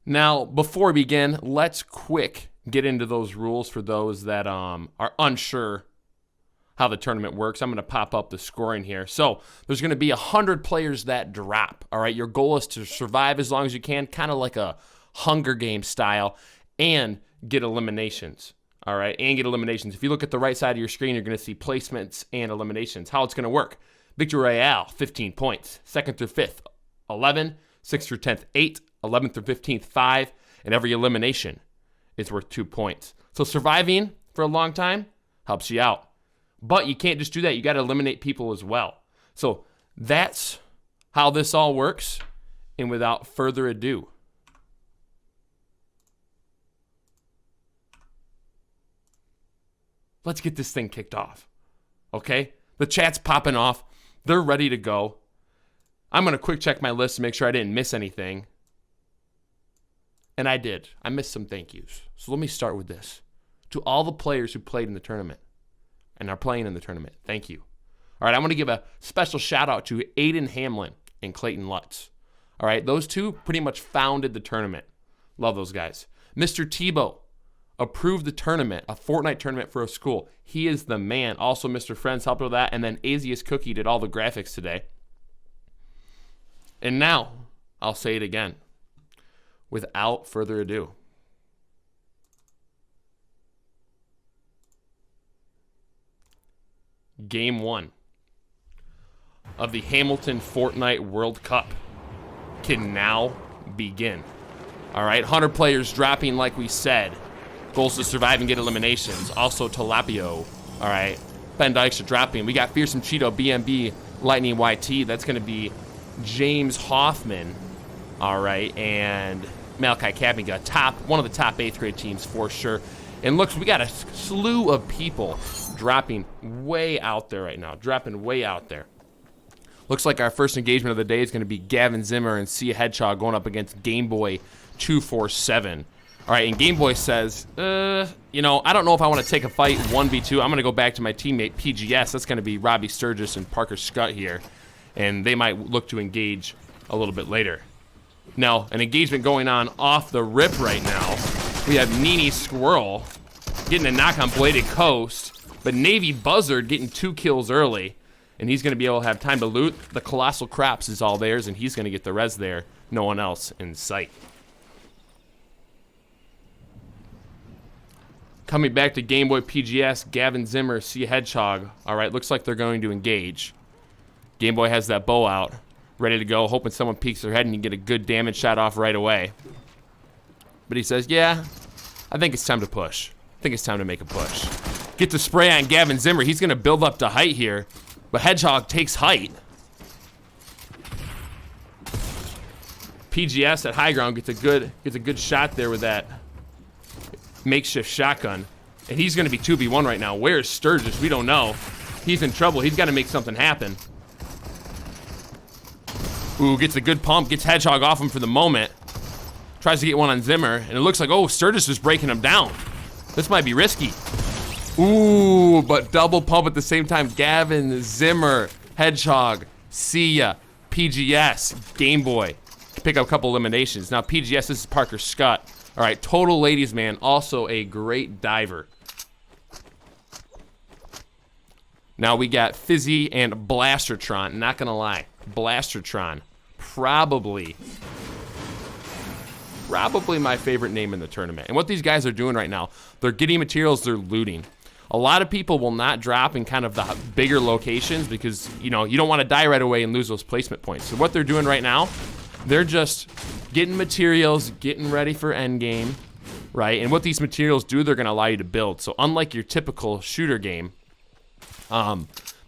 Now, before we begin, let's quick get into those rules for those that are unsure how the tournament works. I'm going to pop up the scoring here. So there's going to be 100 players that drop. All right, your goal is to survive as long as you can, kind of like a Hunger Games style, and get eliminations. All right, and get eliminations. If you look at the right side of your screen, you're going to see placements and eliminations. How it's going to work. Victory Royale, 15 points. 2nd through 5th, 11. 6th through 10th, 8. 11th through 15th, 5. And every elimination is worth 2 points. So surviving for a long time helps you out. But you can't just do that. You got to eliminate people as well. So that's how this all works. And without further ado, let's get this thing kicked off. Okay? The chat's popping off. They're ready to go. I'm going to quick check my list to make sure I didn't miss anything. And I did. I missed some thank yous. So let me start with this. To all the players who played in the tournament and are playing in the tournament, thank you. All right, I want to give a special shout out to Aiden Hamlin and Clayton Lutz. All right, those two pretty much founded the tournament. Love those guys. Mr. Tebow approved the tournament, a Fortnite tournament for a school. He is the man. Also, Mr. Friends helped with that. And then Azius Cookie did all the graphics today. And now, I'll say it again. Without further ado, Game 1 of the Hamilton Fortnite World Cup can now begin. All right, 100 players dropping like we said. Goals to survive and get eliminations. Also Tilapio. All right, Ben Dykes are dropping. We got Fearsome Cheeto, BMB, Lightning YT. That's going to be James Hoffman. All right, and Malachi Kapinga, one of the top 8th grade teams for sure. And looks, we got a slew of people dropping way out there right now. Dropping way out there. Looks like our first engagement of the day is going to be Gavin Zimmer and Sia Hedgehog going up against Gameboy 247. All right, and Gameboy says, I don't know if I want to take a fight 1v2. I'm going to go back to my teammate PGS. That's going to be Robbie Sturgis and Parker Scott here. And they might look to engage a little bit later. Now, an engagement going on off the rip right now. We have Nini Squirrel getting a knock on Bladed Coast, but Navy Buzzard getting 2 kills early, and he's going to be able to have time to loot. The Colossal Crops is all theirs, and he's going to get the res there. No one else in sight. Coming back to Gameboy PGS, Gavin Zimmer, Sia Hedgehog. All right, looks like they're going to engage. Gameboy has that bow out, ready to go, hoping someone peeks their head and you get a good damage shot off right away. But he says, yeah, I think it's time to push. I think it's time to make a push. Get the spray on Gavin Zimmer. He's going to build up to height here, but Hedgehog takes height. PGS at high ground gets a good shot there with that makeshift shotgun. And he's going to be 2v1 right now. Where's Sturgis? We don't know. He's in trouble. He's got to make something happen. Ooh, gets a good pump, gets Hedgehog off him for the moment. Tries to get one on Zimmer, and it looks like, Sturgis is breaking him down. This might be risky. Ooh, but double pump at the same time. Gavin, Zimmer, Hedgehog, Sia, PGS, Gameboy. Pick up a couple eliminations. Now PGS, this is Parker Scott. All right, total ladies man, also a great diver. Now we got Fizzy and Blastertron. Not gonna lie, Blastertron, probably my favorite name in the tournament. And what these guys are doing right now, they're getting materials, they're looting. A lot of people will not drop in kind of the bigger locations because, you don't want to die right away and lose those placement points. So what they're doing right now, they're just getting materials, getting ready for endgame, right? And what these materials do, they're going to allow you to build. So unlike your typical shooter game,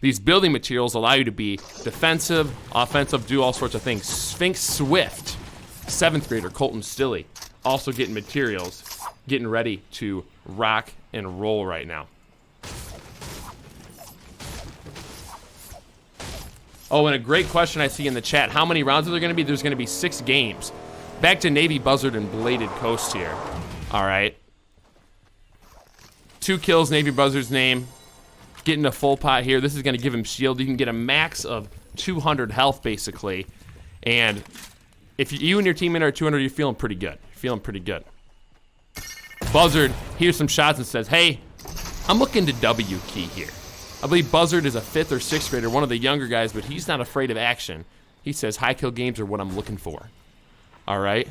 these building materials allow you to be defensive, offensive, do all sorts of things. Sphinx Swift, 7th grader Colton Stilley, also getting materials, getting ready to rock and roll right now. Oh, and a great question I see in the chat. How many rounds are there going to be? There's going to be 6 games. Back to Navy Buzzard and Bladed Coast here. All right. 2 kills, Navy Buzzard's name. Getting a full pot here. This is going to give him shield. You can get a max of 200 health, basically. And if you and your teammate are 200, you're feeling pretty good. Feeling pretty good. Buzzard hears some shots and says, hey, I'm looking to W key here. I believe Buzzard is a 5th or 6th grader, one of the younger guys, but he's not afraid of action. He says high kill games are what I'm looking for. All right.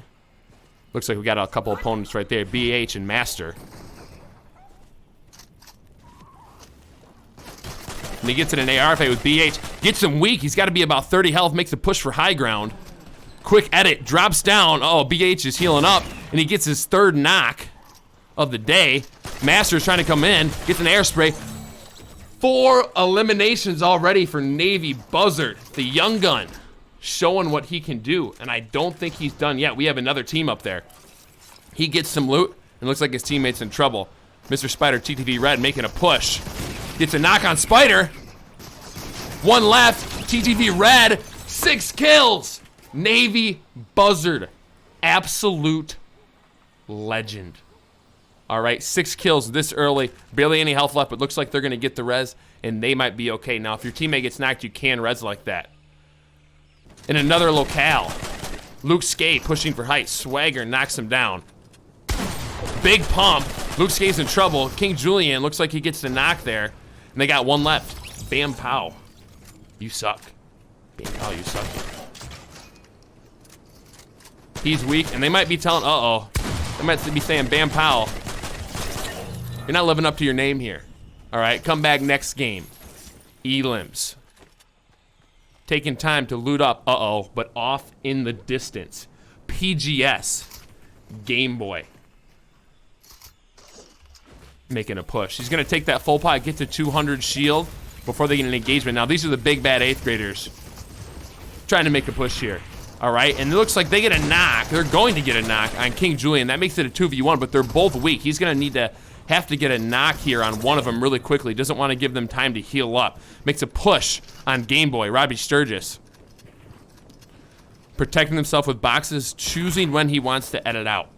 Looks like we got a couple opponents right there, BH and Master. And he gets in an AR fight with BH. Gets him weak. He's got to be about 30 health. Makes a push for high ground. Quick edit. Drops down. Oh, BH is healing up. And he gets his 3rd knock of the day. Master's trying to come in. Gets an air spray. 4 eliminations already for Navy Buzzard. The young gun. Showing what he can do. And I don't think he's done yet. We have another team up there. He gets some loot. And looks like his teammate's in trouble. Mr. Spider, TTV Red, making a push. Gets a knock on Spider. 1 left. TTV Red. 6 kills. Navy Buzzard. Absolute legend. All right, 6 kills this early. Barely any health left, but looks like they're going to get the res, and they might be okay. Now, if your teammate gets knocked, you can res like that. In another locale, Luke Skate pushing for height. Swagger knocks him down. Big pump. Luke Skate's in trouble. King Julian looks like he gets the knock there. And they got 1 left. Bam Pow. You suck. Bam Pow, you suck. He's weak, and they might be telling, uh-oh. They might be saying, Bam Pow, you're not living up to your name here. All right, come back next game. Elims. Taking time to loot up, uh-oh, but off in the distance. PGS. Game Boy. Making a push. He's going to take that full pot, get to 200 shield before they get an engagement. Now, these are the big bad 8th graders trying to make a push here. All right, and it looks like they get a knock. They're going to get a knock on King Julian. That makes it a 2v1, but they're both weak. He's going to have to get a knock here on one of them really quickly. Doesn't want to give them time to heal up. Makes a push on Game Boy, Robbie Sturgis. Protecting himself with boxes, choosing when he wants to edit out.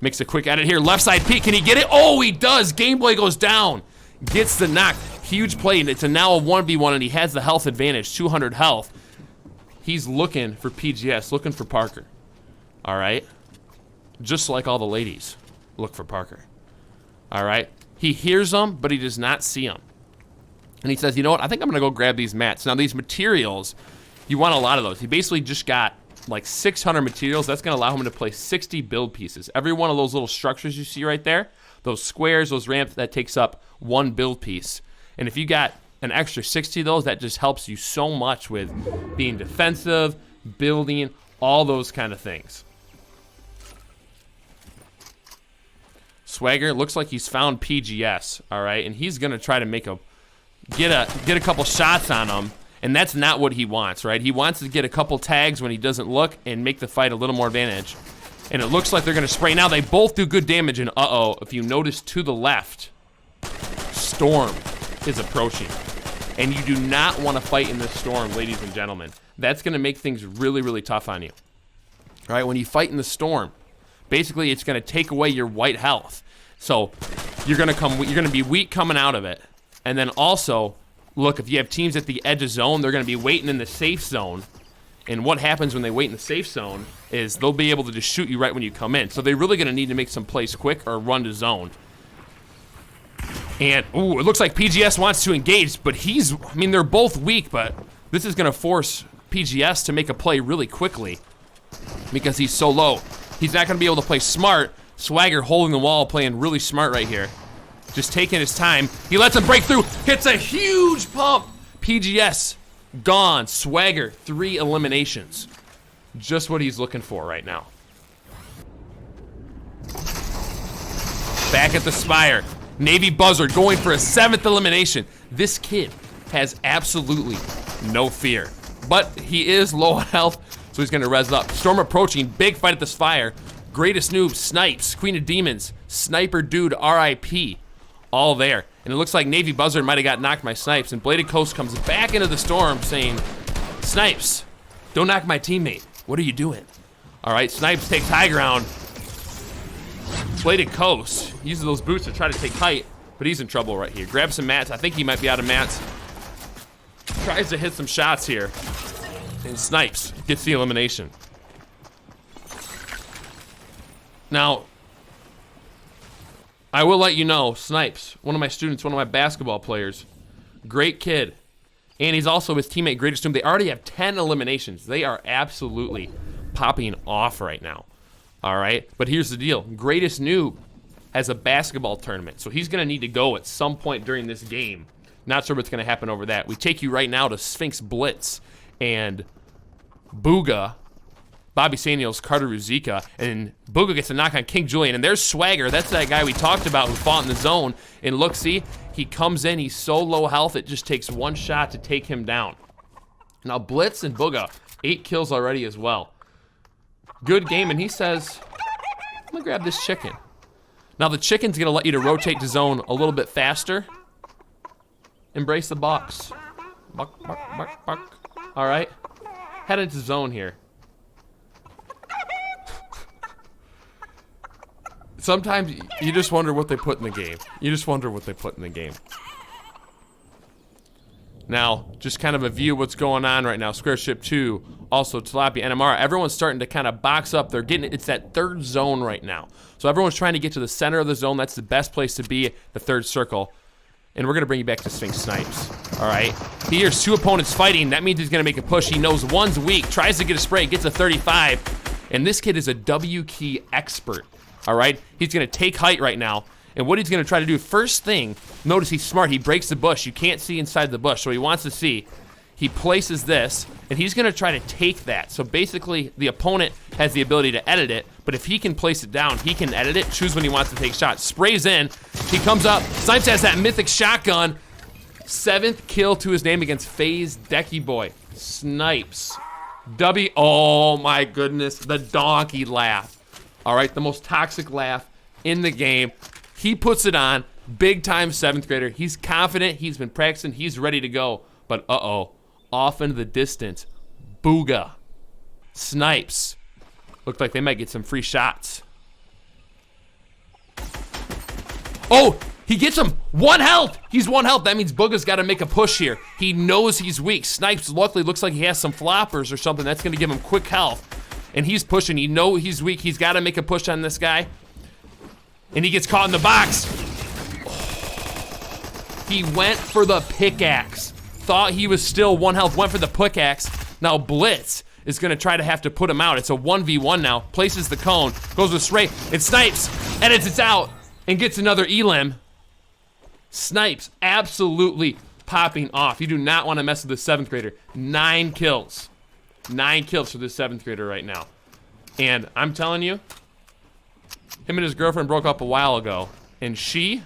Makes a quick edit here. Left side peek. Can he get it? Oh, he does. Game Boy goes down. Gets the knock. Huge play. And it's now a 1v1, and he has the health advantage. 200 health. He's looking for PGS. Looking for Parker. All right? Just like all the ladies. Look for Parker. All right? He hears them, but he does not see them. And he says, you know what? I think I'm going to go grab these mats. Now, these materials, you want a lot of those. He basically just got like 600 materials. That's going to allow him to play 60 build pieces. Every one of those little structures you see right there, those squares, those ramps, that takes up 1 build piece. And if you got an extra 60 of those, that just helps you so much with being defensive, building, all those kind of things. Swagger looks like he's found PGS, all right, and he's going to try to get a couple shots on him. And that's not what he wants, right? He wants to get a couple tags when he doesn't look and make the fight a little more advantage. And it looks like they're going to spray. Now, they both do good damage, and uh-oh, if you notice to the left, Storm is approaching. And you do not want to fight in this storm, ladies and gentlemen. That's going to make things really, really tough on you. All right, when you fight in the storm, basically it's going to take away your white health. So you're going to be weak coming out of it. And then also, look, if you have teams at the edge of zone, they're going to be waiting in the safe zone. And what happens when they wait in the safe zone is they'll be able to just shoot you right when you come in. So they're really going to need to make some plays quick or run to zone. And, ooh, it looks like PGS wants to engage, but they're both weak, but this is going to force PGS to make a play really quickly because he's so low. He's not going to be able to play smart. Swagger holding the wall, playing really smart right here. Just taking his time. He lets him break through. Hits a huge pump. PGS gone. Swagger, 3 eliminations. Just what he's looking for right now. Back at the Spire. Navy Buzzard going for a 7th elimination. This kid has absolutely no fear. But he is low on health, so he's going to res up. Storm approaching. Big fight at the Spire. Greatest noob, Snipes. Queen of Demons. Sniper Dude, RIP. All there. And it looks like Navy Buzzard might have got knocked by Snipes. And Bladed Coast comes back into the storm saying, Snipes, don't knock my teammate. What are you doing? All right, Snipes takes high ground. Bladed Coast uses those boots to try to take height, but he's in trouble right here. Grabs some mats. I think he might be out of mats. Tries to hit some shots here. And Snipes gets the elimination. Now, I will let you know, Snipes, one of my students, one of my basketball players, great kid. And he's also his teammate, greatest student. They already have 10 eliminations. They are absolutely popping off right now. All right? But here's the deal. Greatest noob has a basketball tournament. So he's going to need to go at some point during this game. Not sure what's going to happen over that. We take you right now to Sphinx Blitz and Booga, Bobby Saniels, Carter Ruzika, and Booga gets a knock on King Julian. And there's Swagger. That's that guy we talked about who fought in the zone. And look, see, he comes in. He's so low health, it just takes one shot to take him down. Now, Blitz and Booga, 8 kills already as well. Good game, and he says, I'm going to grab this chicken. Now, the chicken's going to let you to rotate to zone a little bit faster. Embrace the box. Buck, buck, buck, buck. All right. Head into zone here. Sometimes you just wonder what they put in the game. You just wonder what they put in the game. Now, just kind of a view of what's going on right now. Square Ship 2, also Tilapia, NMR. Everyone's starting to kind of box up. They're getting it's that third zone right now. So everyone's trying to get to the center of the zone. That's the best place to be, the third circle. And we're going to bring you back to Sphinx Snipes. All right? He hears 2 opponents fighting. That means he's going to make a push. He knows one's weak. Tries to get a spray. Gets a 35. And this kid is a W key expert. All right? He's going to take height right now. And what he's going to try to do, first thing, notice he's smart. He breaks the bush. You can't see inside the bush. So he wants to see. He places this, and he's going to try to take that. So basically, the opponent has the ability to edit it, but if he can place it down, he can edit it, choose when he wants to take shots. Sprays in. He comes up. Snipes has that mythic shotgun. 7th kill to his name against FaZe Decky Boy. Snipes. Oh, my goodness. The donkey laugh. All right, the most toxic laugh in the game. He puts it on, big-time 7th grader. He's confident, he's been practicing, he's ready to go. But uh-oh, off into the distance, Booga, Snipes. Looked like they might get some free shots. Oh, he gets him, 1 health. He's 1 health, that means Booga's gotta make a push here. He knows he's weak. Snipes luckily looks like he has some floppers or something. That's gonna give him quick health. And he's pushing, he knows he's weak. He's gotta make a push on this guy. And he gets caught in the box. He went for the pickaxe. Thought he was still 1 health, went for the pickaxe. Now Blitz is gonna try to have to put him out. It's a 1v1 now. Places the cone, goes with spray, and Snipes edits it out and gets another elim. Snipes absolutely popping off. You do not want to mess with the 7th grader. 9 kills. 9 kills for this 7th grader right now. And I'm telling you, him and his girlfriend broke up a while ago, and she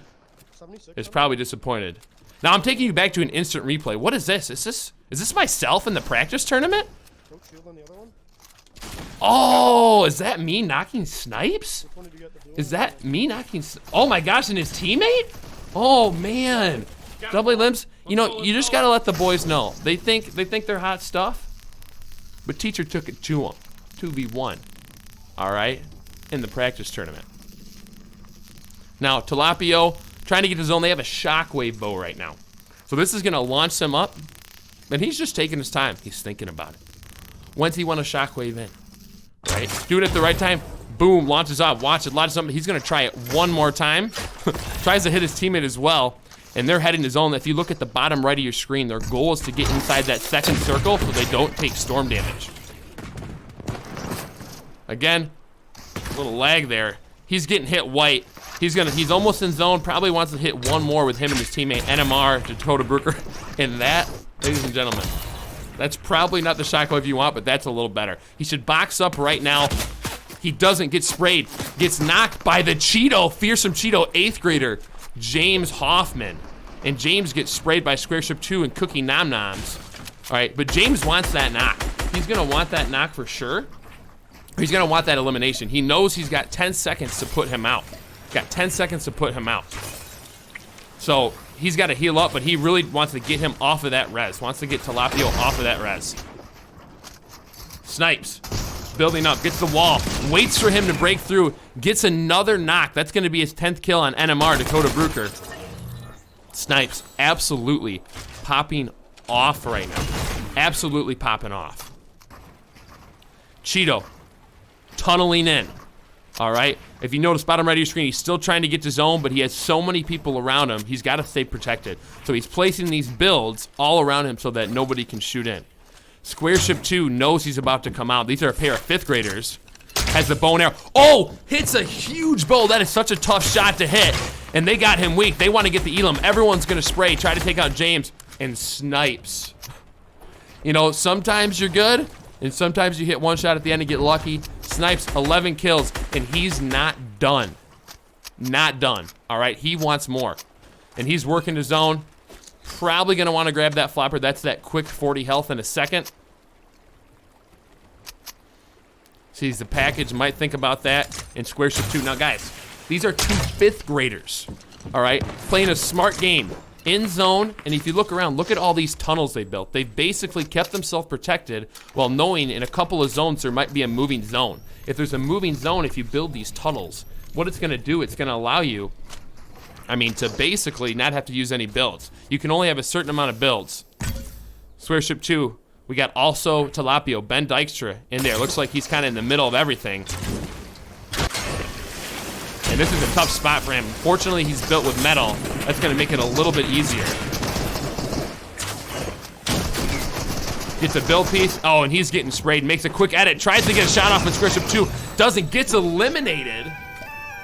is probably disappointed. Now I'm taking you back to an instant replay. What is this? Is this myself in the practice tournament? Oh, is that me knocking Snipes? Is that me knocking? Oh my gosh, and his teammate? Oh man, double limbs. You know, you just gotta let the boys know. They think they're hot stuff, but teacher took it to them. 2v1. All right, in the practice tournament. Now Tilapio trying to get to zone. They have a shockwave bow right now, so this is gonna launch them up, and he's just taking his time. He's thinking about it. When's he want a shockwave in? Right, do it at the right time. Boom, launches up. Watch it, launches up. He's gonna try it one more time. Tries to hit his teammate as well, and they're heading to zone. If you look at the bottom right of your screen, their goal is to get inside that second circle so they don't take storm damage. Again, a little lag there. He's getting hit white. He's almost in zone. Probably wants to hit one more with him and his teammate NMR to Dakota Brooker. And that, ladies and gentlemen, that's probably not the shockwave you want, but that's a little better. He should box up right now. He doesn't get sprayed. Gets knocked by the Cheeto, fearsome Cheeto, 8th grader, James Hoffman. And James gets sprayed by Square Ship 2 and Cookie Nom Noms. All right, but James wants that knock. He's gonna want that knock for sure. He's gonna want that elimination. He knows he's got 10 seconds to put him out. Got 10 seconds to put him out. So he's got to heal up, but he really wants to get him off of that res. Wants to get Tilapio off of that res. Snipes, building up, gets the wall, waits for him to break through, gets another knock. That's gonna be his 10th kill on NMR, Dakota Brooker. Snipes, absolutely popping off right now. Absolutely popping off. Cheeto, tunneling in. All right, If you notice, bottom right of your screen, he's still trying to get to zone, but he has so many people around him, he's got to stay protected. So he's placing these builds all around him so that nobody can shoot in. Square Ship 2 knows he's about to come out. These are a pair of 5th graders. Has the bow and arrow. Oh, hits a huge bow. That is such a tough shot to hit. And they got him weak. They want to get the Elam. Everyone's going to spray, try to take out James, and snipes. You know, sometimes you're good, and sometimes you hit one shot at the end and get lucky. Snipes 11 kills, and he's not done. Not done. All right, he wants more. And he's working his zone. Probably going to want to grab that flopper. That's that quick 40 health in a second. Sees the package, might think about that. And Square Ship 2. Now, guys, these are 2 5th graders. All right, playing a smart game. In zone, and if you look around, look at all these tunnels they built. They've basically kept themselves protected while knowing in a couple of zones there might be a moving zone. If there's a moving zone, if you build these tunnels, what it's going to do, it's going to allow you, I mean, to basically not have to use any builds. You can only have a certain amount of builds. Square Ship 2, we got also Tilapio, Ben Dykstra in there. Looks like he's kind of in the middle of everything. And this is a tough spot for him. Fortunately, he's built with metal. That's going to make it a little bit easier. Gets a build piece. Oh, and he's getting sprayed. Makes a quick edit. Tries to get a shot off with Square Ship 2. Doesn't. Gets eliminated.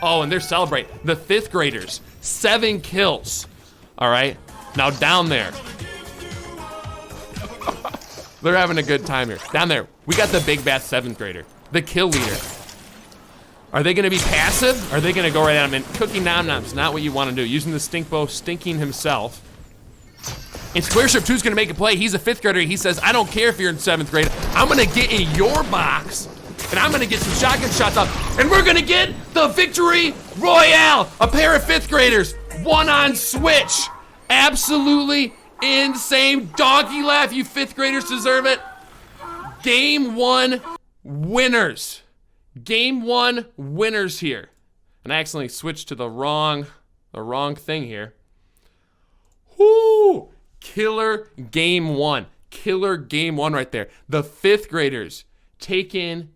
Oh, and they're celebrating. The 5th graders. 7 kills. All right. Now down there. They're having a good time here. Down there, we got the big bad 7th grader. The kill leader. Are they going to be passive? Or are they going to go right at him? And cooking nom nom's not what you want to do. Using the stink bow, stinking himself. And Square Ship 2 is going to make a play. He's a 5th grader. He says, I don't care if you're in 7th grade. I'm going to get in your box. And I'm going to get some shotgun shots off. And we're going to get the victory royale. A pair of 5th graders. One on Switch. Absolutely insane. Donkey laugh. You 5th graders deserve it. Game 1 winners. Game 1 winners here. And I accidentally switched to the wrong thing here. Whoo! Killer game 1. Killer game 1 right there. The 5th graders take in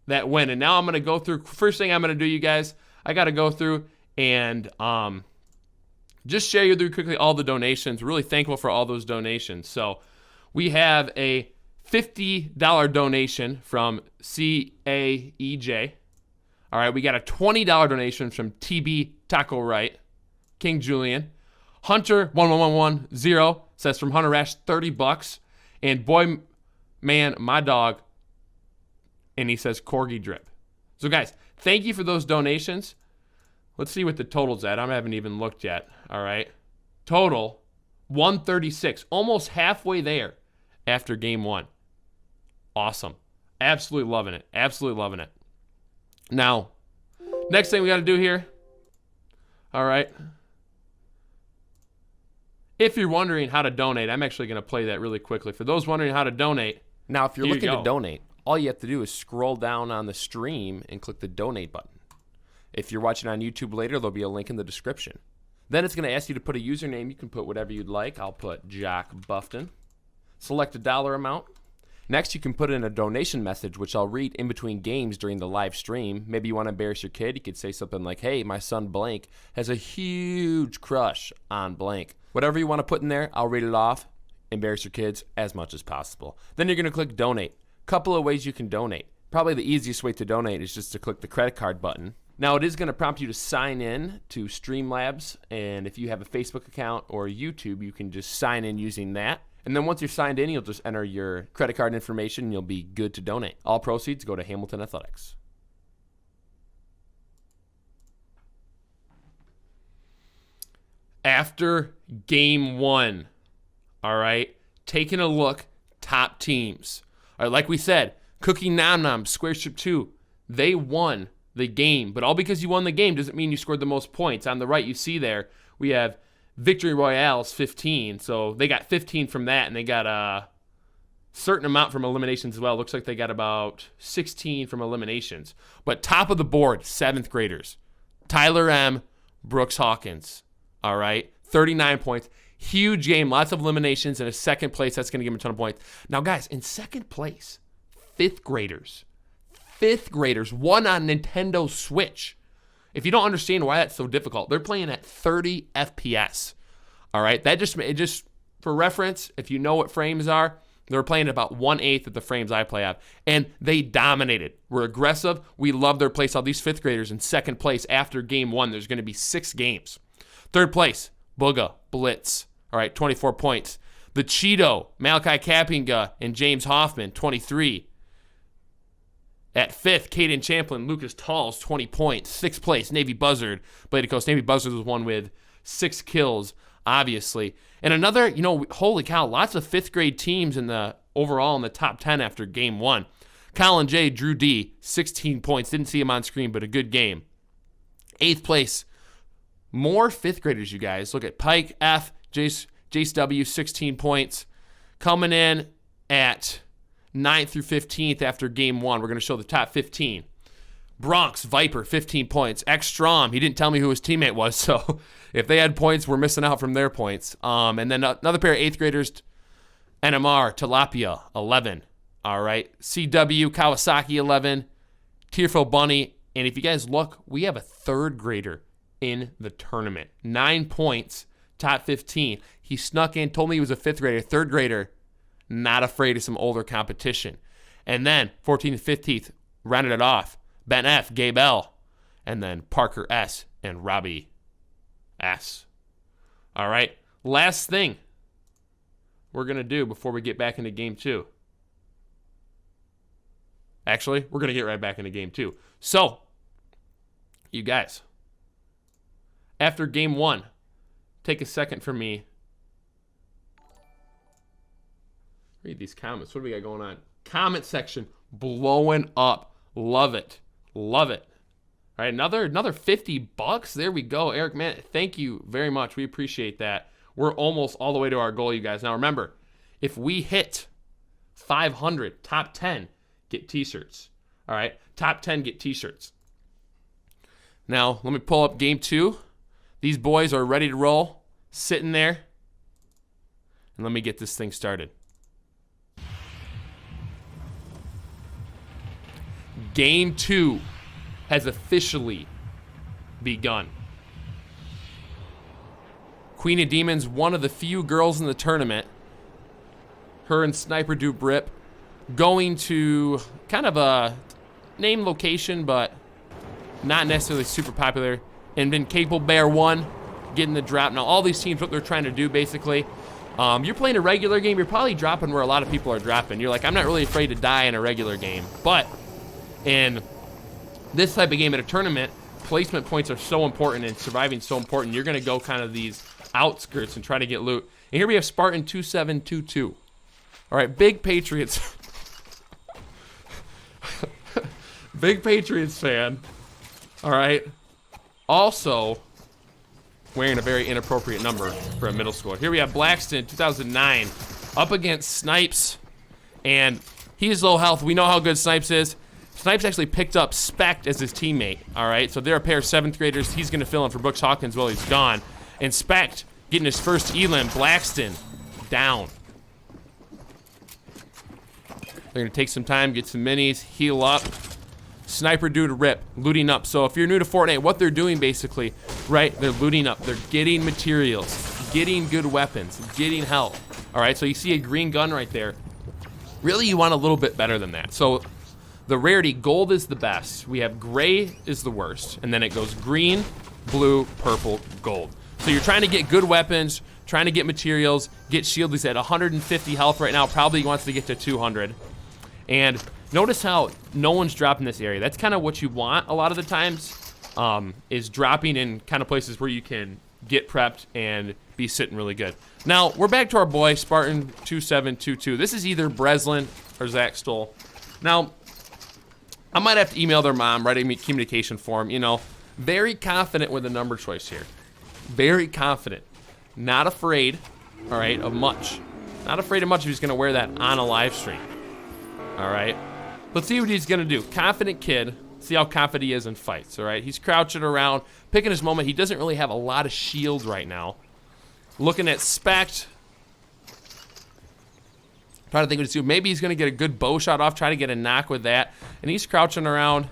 that win. And now I'm going to go through, first thing I'm going to do, you guys, I got to go through and just share you through quickly all the donations. Really thankful for all those donations. So we have a $50 donation from CAEJ. All right, we got a $20 donation from TB Taco Right, King Julian. Hunter 11110 says from Hunter Rash $30. And boy, man, my dog, and he says Corgi Drip. So guys, thank you for those donations. Let's see what the total's at. I haven't even looked yet. All right, total 136, almost halfway there after game 1. Awesome. Absolutely loving it. Absolutely loving it. Now, next thing we got to do here. All right. If you're wondering how to donate, I'm actually going to play that really quickly. For those wondering how to donate. Now, if you're looking to donate, all you have to do is scroll down on the stream and click the donate button. If you're watching on YouTube later, there'll be a link in the description. Then it's going to ask you to put a username. You can put whatever you'd like. I'll put Jock Buffton. Select a dollar amount. Next, you can put in a donation message, which I'll read in between games during the live stream. Maybe you want to embarrass your kid. You could say something like, hey, my son blank has a huge crush on blank. Whatever you want to put in there, I'll read it off. Embarrass your kids as much as possible. Then you're going to click donate. Couple of ways you can donate. Probably the easiest way to donate is just to click the credit card button. Now, it is going to prompt you to sign in to Streamlabs. And if you have a Facebook account or YouTube, you can just sign in using that. And then once you're signed in, you'll just enter your credit card information and you'll be good to donate. All proceeds go to Hamilton Athletics. After game 1, all right, taking a look, top teams. All right, like we said, Cookie Nom Nom, Square Ship 2, they won the game. But all because you won the game doesn't mean you scored the most points. On the right, you see there, we have Victory Royale's 15, so they got 15 from that, and they got a certain amount from eliminations as well. Looks like they got about 16 from eliminations. But top of the board, 7th graders. Tyler M., Brooks Hawkins, all right? 39 points. Huge game, lots of eliminations, and a second place. That's going to give him a ton of points. Now, guys, in second place, 5th graders. fifth graders, one on Nintendo Switch. If you don't understand why that's so difficult, they're playing at 30 FPS. All right, that just for reference, if you know what frames are, they were playing about 1/8 of the frames I play at, and they dominated. We're aggressive. We love their play style. These fifth graders in second place after game 1. There's going to be 6 games. Third place, Booga Blitz. All right, 24 points. The Cheeto, Malachi Kappinga, and James Hoffman, 23. At 5th, Caden Champlin, Lucas Talls, 20 points. 6th place, Navy Buzzard. Blade Coast. Navy Buzzard was one with 6 kills, obviously. And another, holy cow, lots of 5th grade teams in the overall in the top 10 after game 1. Colin J, Drew D, 16 points. Didn't see him on screen, but a good game. 8th place, more 5th graders, you guys. Look at Pike F, Jace W, 16 points. Coming in at 9th through 15th after game 1. We're going to show the top 15. Bronx Viper, 15 points. X Strom, he didn't tell me who his teammate was, so if they had points, we're missing out from their points. And then another pair of 8th graders, NMR, Tilapia, 11. All right, CW, Kawasaki, 11. Tearful Bunny, and if you guys look, we have a 3rd grader in the tournament. 9 points, top 15. He snuck in, told me he was a 5th grader, 3rd grader, not afraid of some older competition. And then 14th, 15th, rounded it off. Ben F, Gabe L, and then Parker S, and Robbie S. All right, last thing we're going to do before we get back into game 2. Actually, we're going to get right back into game 2. So, you guys, after game 1, take a second for me. Read these comments. What do we got going on? Comment section blowing up. Love it. Love it. All right, another 50 bucks. There we go. Eric, man, thank you very much. We appreciate that. We're almost all the way to our goal, you guys. Now, remember, if we hit 500, top 10, get t-shirts. All right, top 10 get t-shirts. Now, let me pull up game 2. These boys are ready to roll, sitting there. And let me get this thing started. Game 2 has officially begun. Queen of Demons, one of the few girls in the tournament. Her and Sniper Dupe Rip going to kind of a named location, but not necessarily super popular. And then Capable Bear 1 getting the drop. Now, all these teams, what they're trying to do, basically, you're playing a regular game, you're probably dropping where a lot of people are dropping. You're like, I'm not really afraid to die in a regular game. But in this type of game at a tournament, placement points are so important and surviving so important. You're going to go kind of these outskirts and try to get loot. And here we have Spartan 2722. All right, big Patriots. Big Patriots fan. All right. Also wearing a very inappropriate number for a middle schooler. Here we have Blackston 2009 up against Snipes. And he's low health. We know how good Snipes is. Snipes actually picked up Spect as his teammate, all right? So they're a pair of 7th graders. He's going to fill in for Brooks Hawkins while he's gone. And Spect getting his first elim. Blackston down. They're going to take some time, get some minis, heal up. Sniper Dude Rip, looting up. So if you're new to Fortnite, what they're doing basically, right, they're looting up. They're getting materials, getting good weapons, getting health, all right? So you see a green gun right there. Really, you want a little bit better than that. So the rarity, gold is the best. We have gray is the worst. And then it goes green, blue, purple, gold. So you're trying to get good weapons, trying to get materials, get shield. He's at 150 health right now. Probably wants to get to 200. And notice how no one's dropping this area. That's kind of what you want a lot of the times, is dropping in kind of places where you can get prepped and be sitting really good. Now, we're back to our boy, Spartan 2722. This is either Breslin or Zach Stoll. Now, I might have to email their mom, write a communication form, very confident with the number choice here. Very confident. Not afraid, all right, of much. Not afraid of much if he's going to wear that on a live stream. All right. Let's see what he's going to do. Confident kid. See how confident he is in fights, all right? He's crouching around, picking his moment. He doesn't really have a lot of shield right now. Looking at Spect. Trying to think what to do. Maybe he's going to get a good bow shot off, try to get a knock with that. And he's crouching around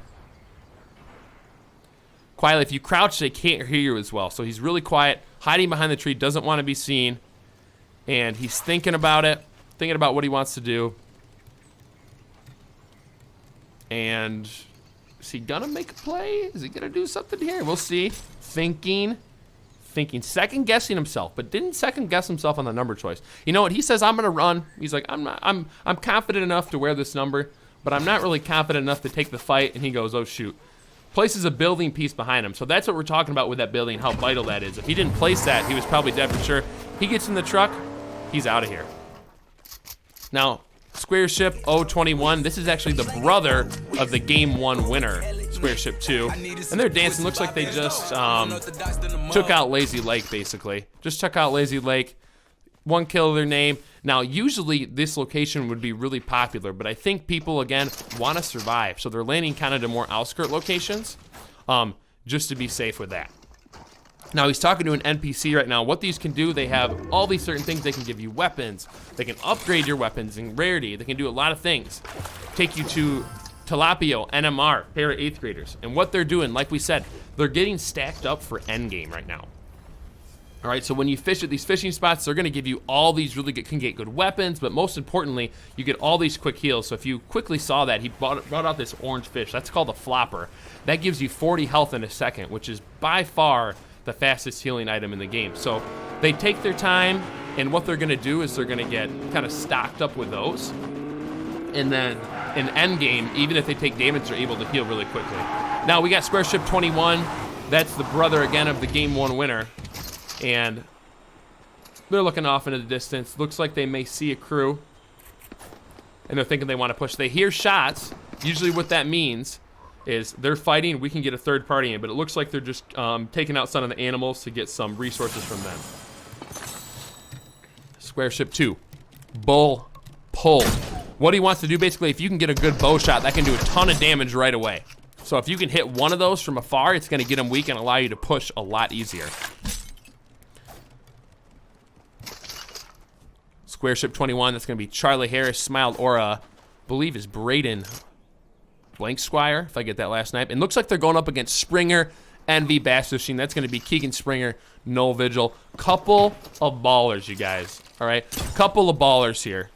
quietly. If you crouch, they can't hear you as well. So he's really quiet, hiding behind the tree, doesn't want to be seen. And he's thinking about it, thinking about what he wants to do. And is he going to make a play? Is he going to do something here? We'll see. Thinking, second guessing himself, but didn't second guess himself on the number choice. You know what? He says, I'm going to run. He's like, I'm confident enough to wear this number, but I'm not really confident enough to take the fight. And he goes, oh shoot. Places a building piece behind him. So that's what we're talking about with that building, how vital that is. If he didn't place that, he was probably dead for sure. He gets in the truck, he's out of here. Now, Square Ship 021, this is actually the brother of the Game 1 winner, Square Ship 2. And they're dancing. Looks like they just took out Lazy Lake, basically. Just took out Lazy Lake. One kill of their name. Now, usually this location would be really popular, but I think people, again, want to survive. So they're landing kind of to more outskirt locations just to be safe with that. Now, he's talking to an NPC right now. What these can do, they have all these certain things. They can give you weapons. They can upgrade your weapons in rarity. They can do a lot of things. Take you to Tilapio, NMR, pair of 8th graders. And what they're doing, like we said, they're getting stacked up for endgame right now. All right, so when you fish at these fishing spots, they're going to give you all these really good, can get good weapons, but most importantly, you get all these quick heals. So if you quickly saw that, he brought out this orange fish. That's called a flopper. That gives you 40 health in a second, which is by far the fastest healing item in the game. So they take their time, and what they're going to do is they're going to get kind of stocked up with those. And then in endgame, even if they take damage, they're able to heal really quickly. Now we got Square Ship 21. That's the brother, again, of the Game 1 winner. And they're looking off into the distance. Looks like they may see a crew. And they're thinking they want to push. They hear shots. Usually what that means is they're fighting. We can get a third party in. But it looks like they're just taking out some of the animals to get some resources from them. Square Ship 2. Bull pull. What he wants to do, basically, if you can get a good bow shot, that can do a ton of damage right away. So if you can hit one of those from afar, it's going to get them weak and allow you to push a lot easier. Square Ship 21, that's going to be Charlie Harris, Smiled Aura, believe is Braden Blank Squire, if I get that last name. And looks like they're going up against Springer, Envy, Bass Fishing. That's going to be Keegan Springer, Null Vigil. Couple of ballers, you guys. All right, couple of ballers here.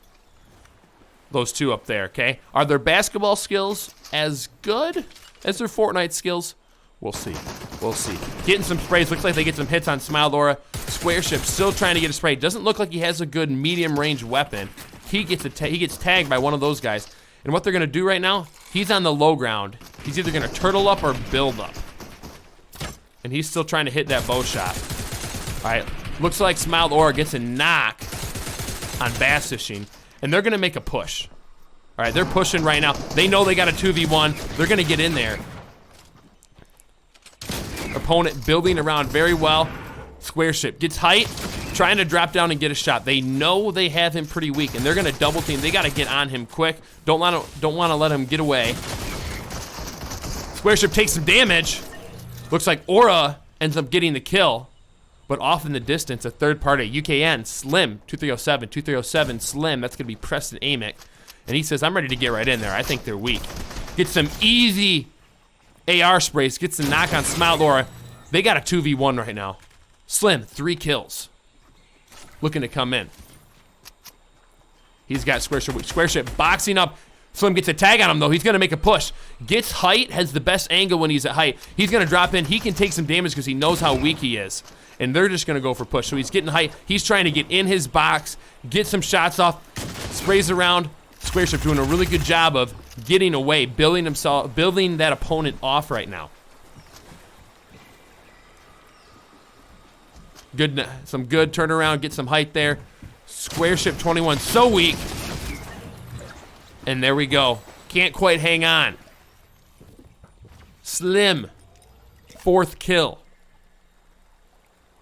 Those two up there, okay? Are their basketball skills as good as their Fortnite skills? We'll see. We'll see. Getting some sprays. Looks like they get some hits on Smiled Aura. Square Ship still trying to get a spray. Doesn't look like he has a good medium range weapon. He gets tagged by one of those guys. And what they're going to do right now, he's on the low ground. He's either going to turtle up or build up. And he's still trying to hit that bow shot. All right. Looks like Smiled Aura gets a knock on Bass Fishing. And they're going to make a push. All right. They're pushing right now. They know they got a 2v1. They're going to get in there. Opponent building around very well. Square Ship gets height, trying to drop down and get a shot. They know they have him pretty weak, and they're going to double team. They got to get on him quick. Don't want to let him get away. Square Ship takes some damage. Looks like Aura ends up getting the kill, but off in the distance, a third party, UKN, Slim, 2307, Slim. That's going to be Preston Amick, and he says, I'm ready to get right in there. I think they're weak. Get some easy AR sprays, gets the knock on Smiled Aura. They got a 2v1 right now. Slim, 3 kills. Looking to come in. He's got Square Ship. Square Ship boxing up. Slim gets a tag on him, though. He's going to make a push. Gets height, has the best angle when he's at height. He's going to drop in. He can take some damage because he knows how weak he is. And they're just going to go for push. So he's getting height. He's trying to get in his box, get some shots off, sprays around. Square Ship doing a really good job of getting away, building that opponent off right now. Good, some good turnaround, get some height there. Square Ship 21, so weak. And there we go. Can't quite hang on. Slim, 4th kill.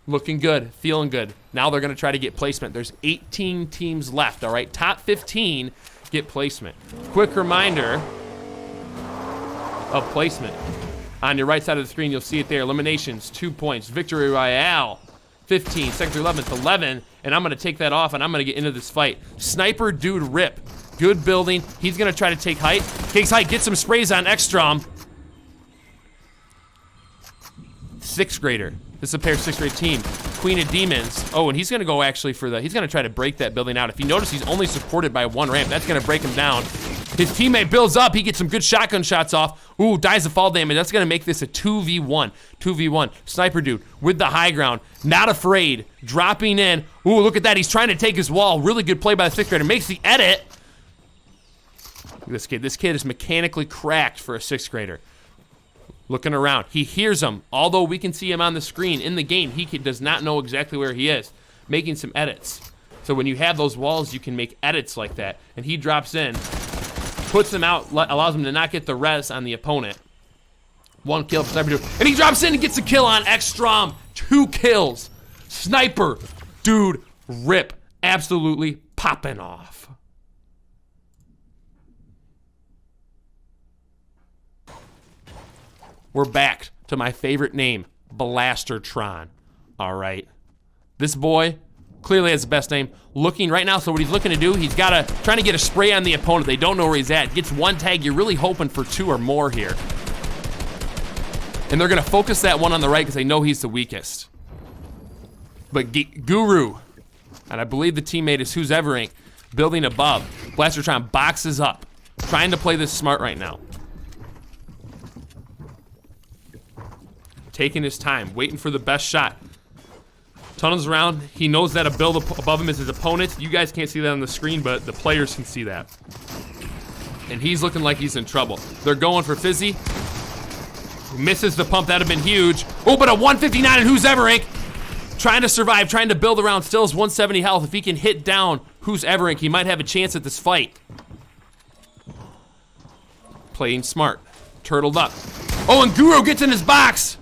Looking good, feeling good. Now they're gonna try to get placement. There's 18 teams left, all right? Top 15 get placement. Quick reminder of placement. On your right side of the screen, you'll see it there. Eliminations, 2 points. Victory Royale, 15, second through 11th, 11, and I'm gonna take that off and I'm gonna get into this fight. Sniper dude rip. Good building. He's gonna try to take height. Takes height, gets some sprays on Ekstrom. 6th grader. This is a pair 6th grade team. Queen of Demons. Oh, and he's gonna go actually for the, he's gonna try to break that building out. If you notice, he's only supported by 1 ramp. That's gonna break him down. His teammate builds up. He gets some good shotgun shots off. Ooh, dies the fall damage. That's gonna make this a 2v1. 2v1. Sniper dude with the high ground. Not afraid. Dropping in. Ooh, look at that. He's trying to take his wall. Really good play by the 6th grader. Makes the edit. Look at this kid. This kid is mechanically cracked for a 6th grader. Looking around. He hears him. Although we can see him on the screen in the game, he does not know exactly where he is. Making some edits. So when you have those walls, you can make edits like that. And he drops in. Puts him out. Allows him to not get the res on the opponent. 1 kill for Sniper Dude. And he drops in and gets a kill on Ekstrom. 2 kills. Sniper Dude rip. Absolutely popping off. We're back to my favorite name, Blastertron. All right. This boy clearly has the best name. Looking right now, so what he's looking to do, he's trying to get a spray on the opponent. They don't know where he's at. Gets 1 tag. You're really hoping for 2 or more here. And they're going to focus that one on the right because they know he's the weakest. But Guru, and I believe the teammate is Who's Everink, building above. Blastertron boxes up. Trying to play this smart right now. Taking his time, waiting for the best shot. Tunnels around. He knows that a build above him is his opponent. You guys can't see that on the screen, but the players can see that. And he's looking like he's in trouble. They're going for Fizzy. Misses the pump. That'd have been huge. Oh, but a 159 and Who's Everink. Trying to survive, trying to build around. Still has 170 health. If he can hit down Who's Everink, he might have a chance at this fight. Playing smart. Turtled up. Oh, and Guru gets in his box.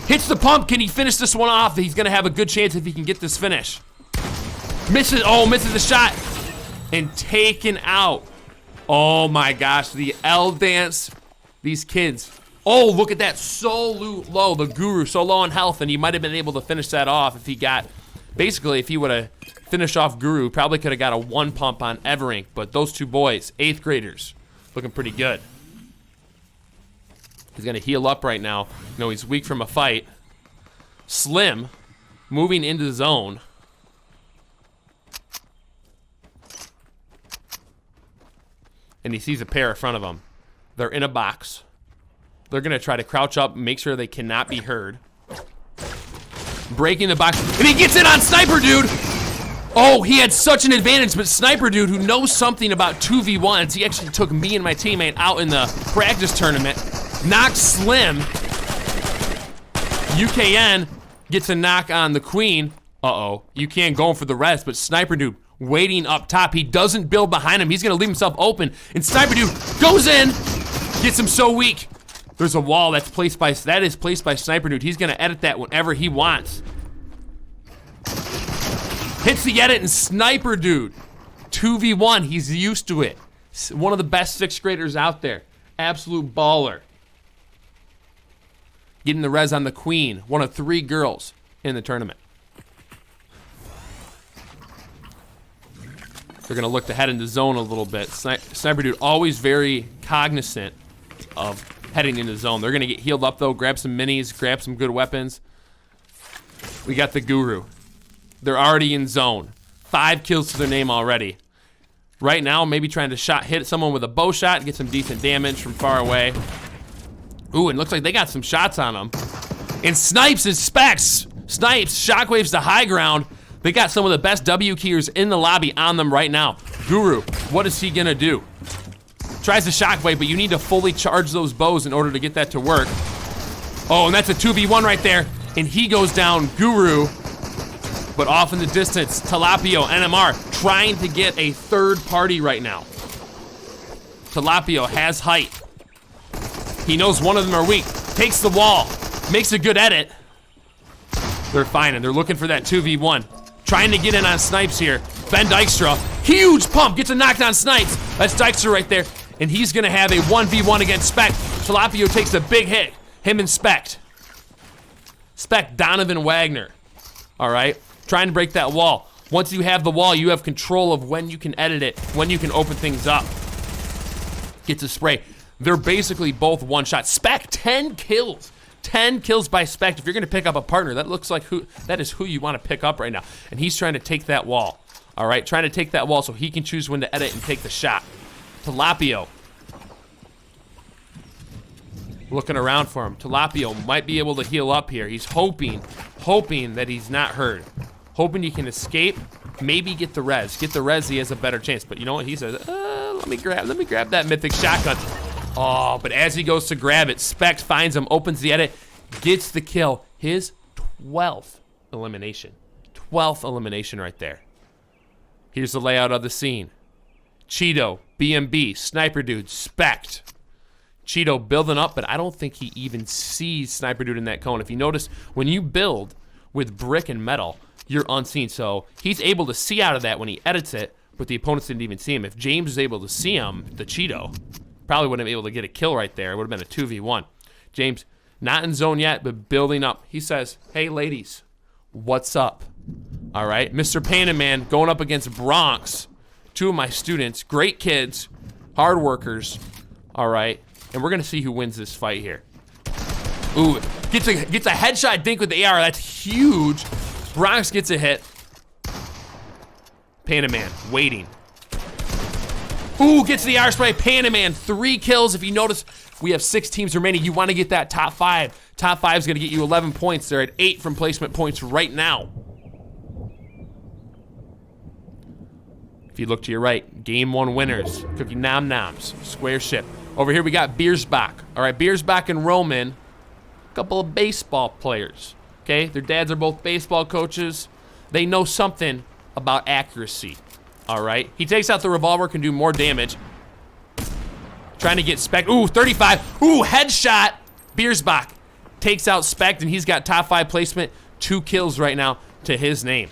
Hits the pump. Can he finish this one off? He's going to have a good chance if he can get this finish. Misses. Oh, misses the shot. And taken out. Oh, my gosh. The L dance. These kids. Oh, look at that. So low. The Guru so low on health. And he might have been able to finish that off if he got... Basically, if he would have finished off Guru, probably could have got a 1 pump on Everink. But those 2 boys, 8th graders, looking pretty good. He's going to heal up right now. You know, he's weak from a fight. Slim, moving into the zone. And he sees a pair in front of him. They're in a box. They're going to try to crouch up, make sure they cannot be heard. Breaking the box. And he gets in on Sniper Dude. Oh, he had such an advantage, but Sniper Dude, who knows something about 2v1s, he actually took me and my teammate out in the practice tournament. Knocks Slim. UKN gets a knock on the Queen. Uh-oh. UKN going for the rest, but Sniper Dude waiting up top. He doesn't build behind him. He's going to leave himself open. And Sniper Dude goes in. Gets him so weak. There's a wall that is placed by Sniper Dude. He's going to edit that whenever he wants. Hits the edit and Sniper Dude. 2v1. He's used to it. One of the best 6th graders out there. Absolute baller. Getting the res on the Queen, one of 3 girls in the tournament. They're going to look to head into zone a little bit. Sniper Dude always very cognizant of heading into zone. They're going to get healed up, though. Grab some minis, grab some good weapons. We got the Guru. They're already in zone. 5 kills to their name already. Right now, maybe trying to hit someone with a bow shot and get some decent damage from far away. Ooh, and looks like they got some shots on them. And Snipes and Specs. Snipes, Shockwaves to high ground. They got some of the best W keyers in the lobby on them right now. Guru, what is he gonna do? Tries the Shockwave, but you need to fully charge those bows in order to get that to work. Oh, and that's a 2v1 right there. And he goes down, Guru. But off in the distance, Tilapio, NMR, trying to get a 3rd party right now. Tilapio has height. He knows one of them are weak. Takes the wall. Makes a good edit. They're fine, and they're looking for that 2v1. Trying to get in on Snipes here. Ben Dykstra, huge pump, gets a knockdown Snipes. That's Dykstra right there. And he's gonna have a 1v1 against Spec. Tilapio takes a big hit. Him and Spec. Spec, Donovan Wagner. All right? Trying to break that wall. Once you have the wall, you have control of when you can edit it, when you can open things up. Gets a spray. They're basically both one shot. Spec, 10 kills. 10 kills by Spec. If you're gonna pick up a partner, that is who you wanna pick up right now. And he's trying to take that wall. All right, trying to take that wall so he can choose when to edit and take the shot. Tilapio. Looking around for him. Tilapio might be able to heal up here. He's hoping that he's not hurt. Hoping he can escape, maybe get the res. Get the res, he has a better chance. But you know what he says? Let me grab that mythic shotgun. Oh, but as he goes to grab it, Specs finds him, opens the edit, gets the kill. His 12th elimination. 12th elimination right there. Here's the layout of the scene. Cheeto, BMB, Sniper Dude, Spect. Cheeto building up, but I don't think he even sees Sniper Dude in that cone. If you notice, when you build with brick and metal, you're unseen. So he's able to see out of that when he edits it, but the opponents didn't even see him. If James was able to see him, the Cheeto, probably wouldn't have been able to get a kill right there. It would have been a 2v1. James, not in zone yet, but building up. He says, hey, ladies, what's up? All right, Mr. Panaman going up against Bronx. Two of my students, great kids, hard workers. All right, and we're going to see who wins this fight here. Ooh, gets a headshot dink with the AR. That's huge. Bronx gets a hit. Panaman waiting. Ooh, gets the AR spray. Panaman, 3 kills. If you notice, we have 6 teams remaining. You want to get that top 5. Top 5 is going to get you 11 points. They're at 8 from placement points right now. If you look to your right, game 1 winners. Cookie Nom Noms, Square Ship. Over here we got Biersbach. All right, Biersbach and Roman, a couple of baseball players. Okay, their dads are both baseball coaches. They know something about accuracy. All right, he takes out the revolver, can do more damage. Trying to get Spec. Ooh, 35. Ooh, headshot. Biersbach takes out Spec, and he's got top 5 placement. 2 kills right now to his name.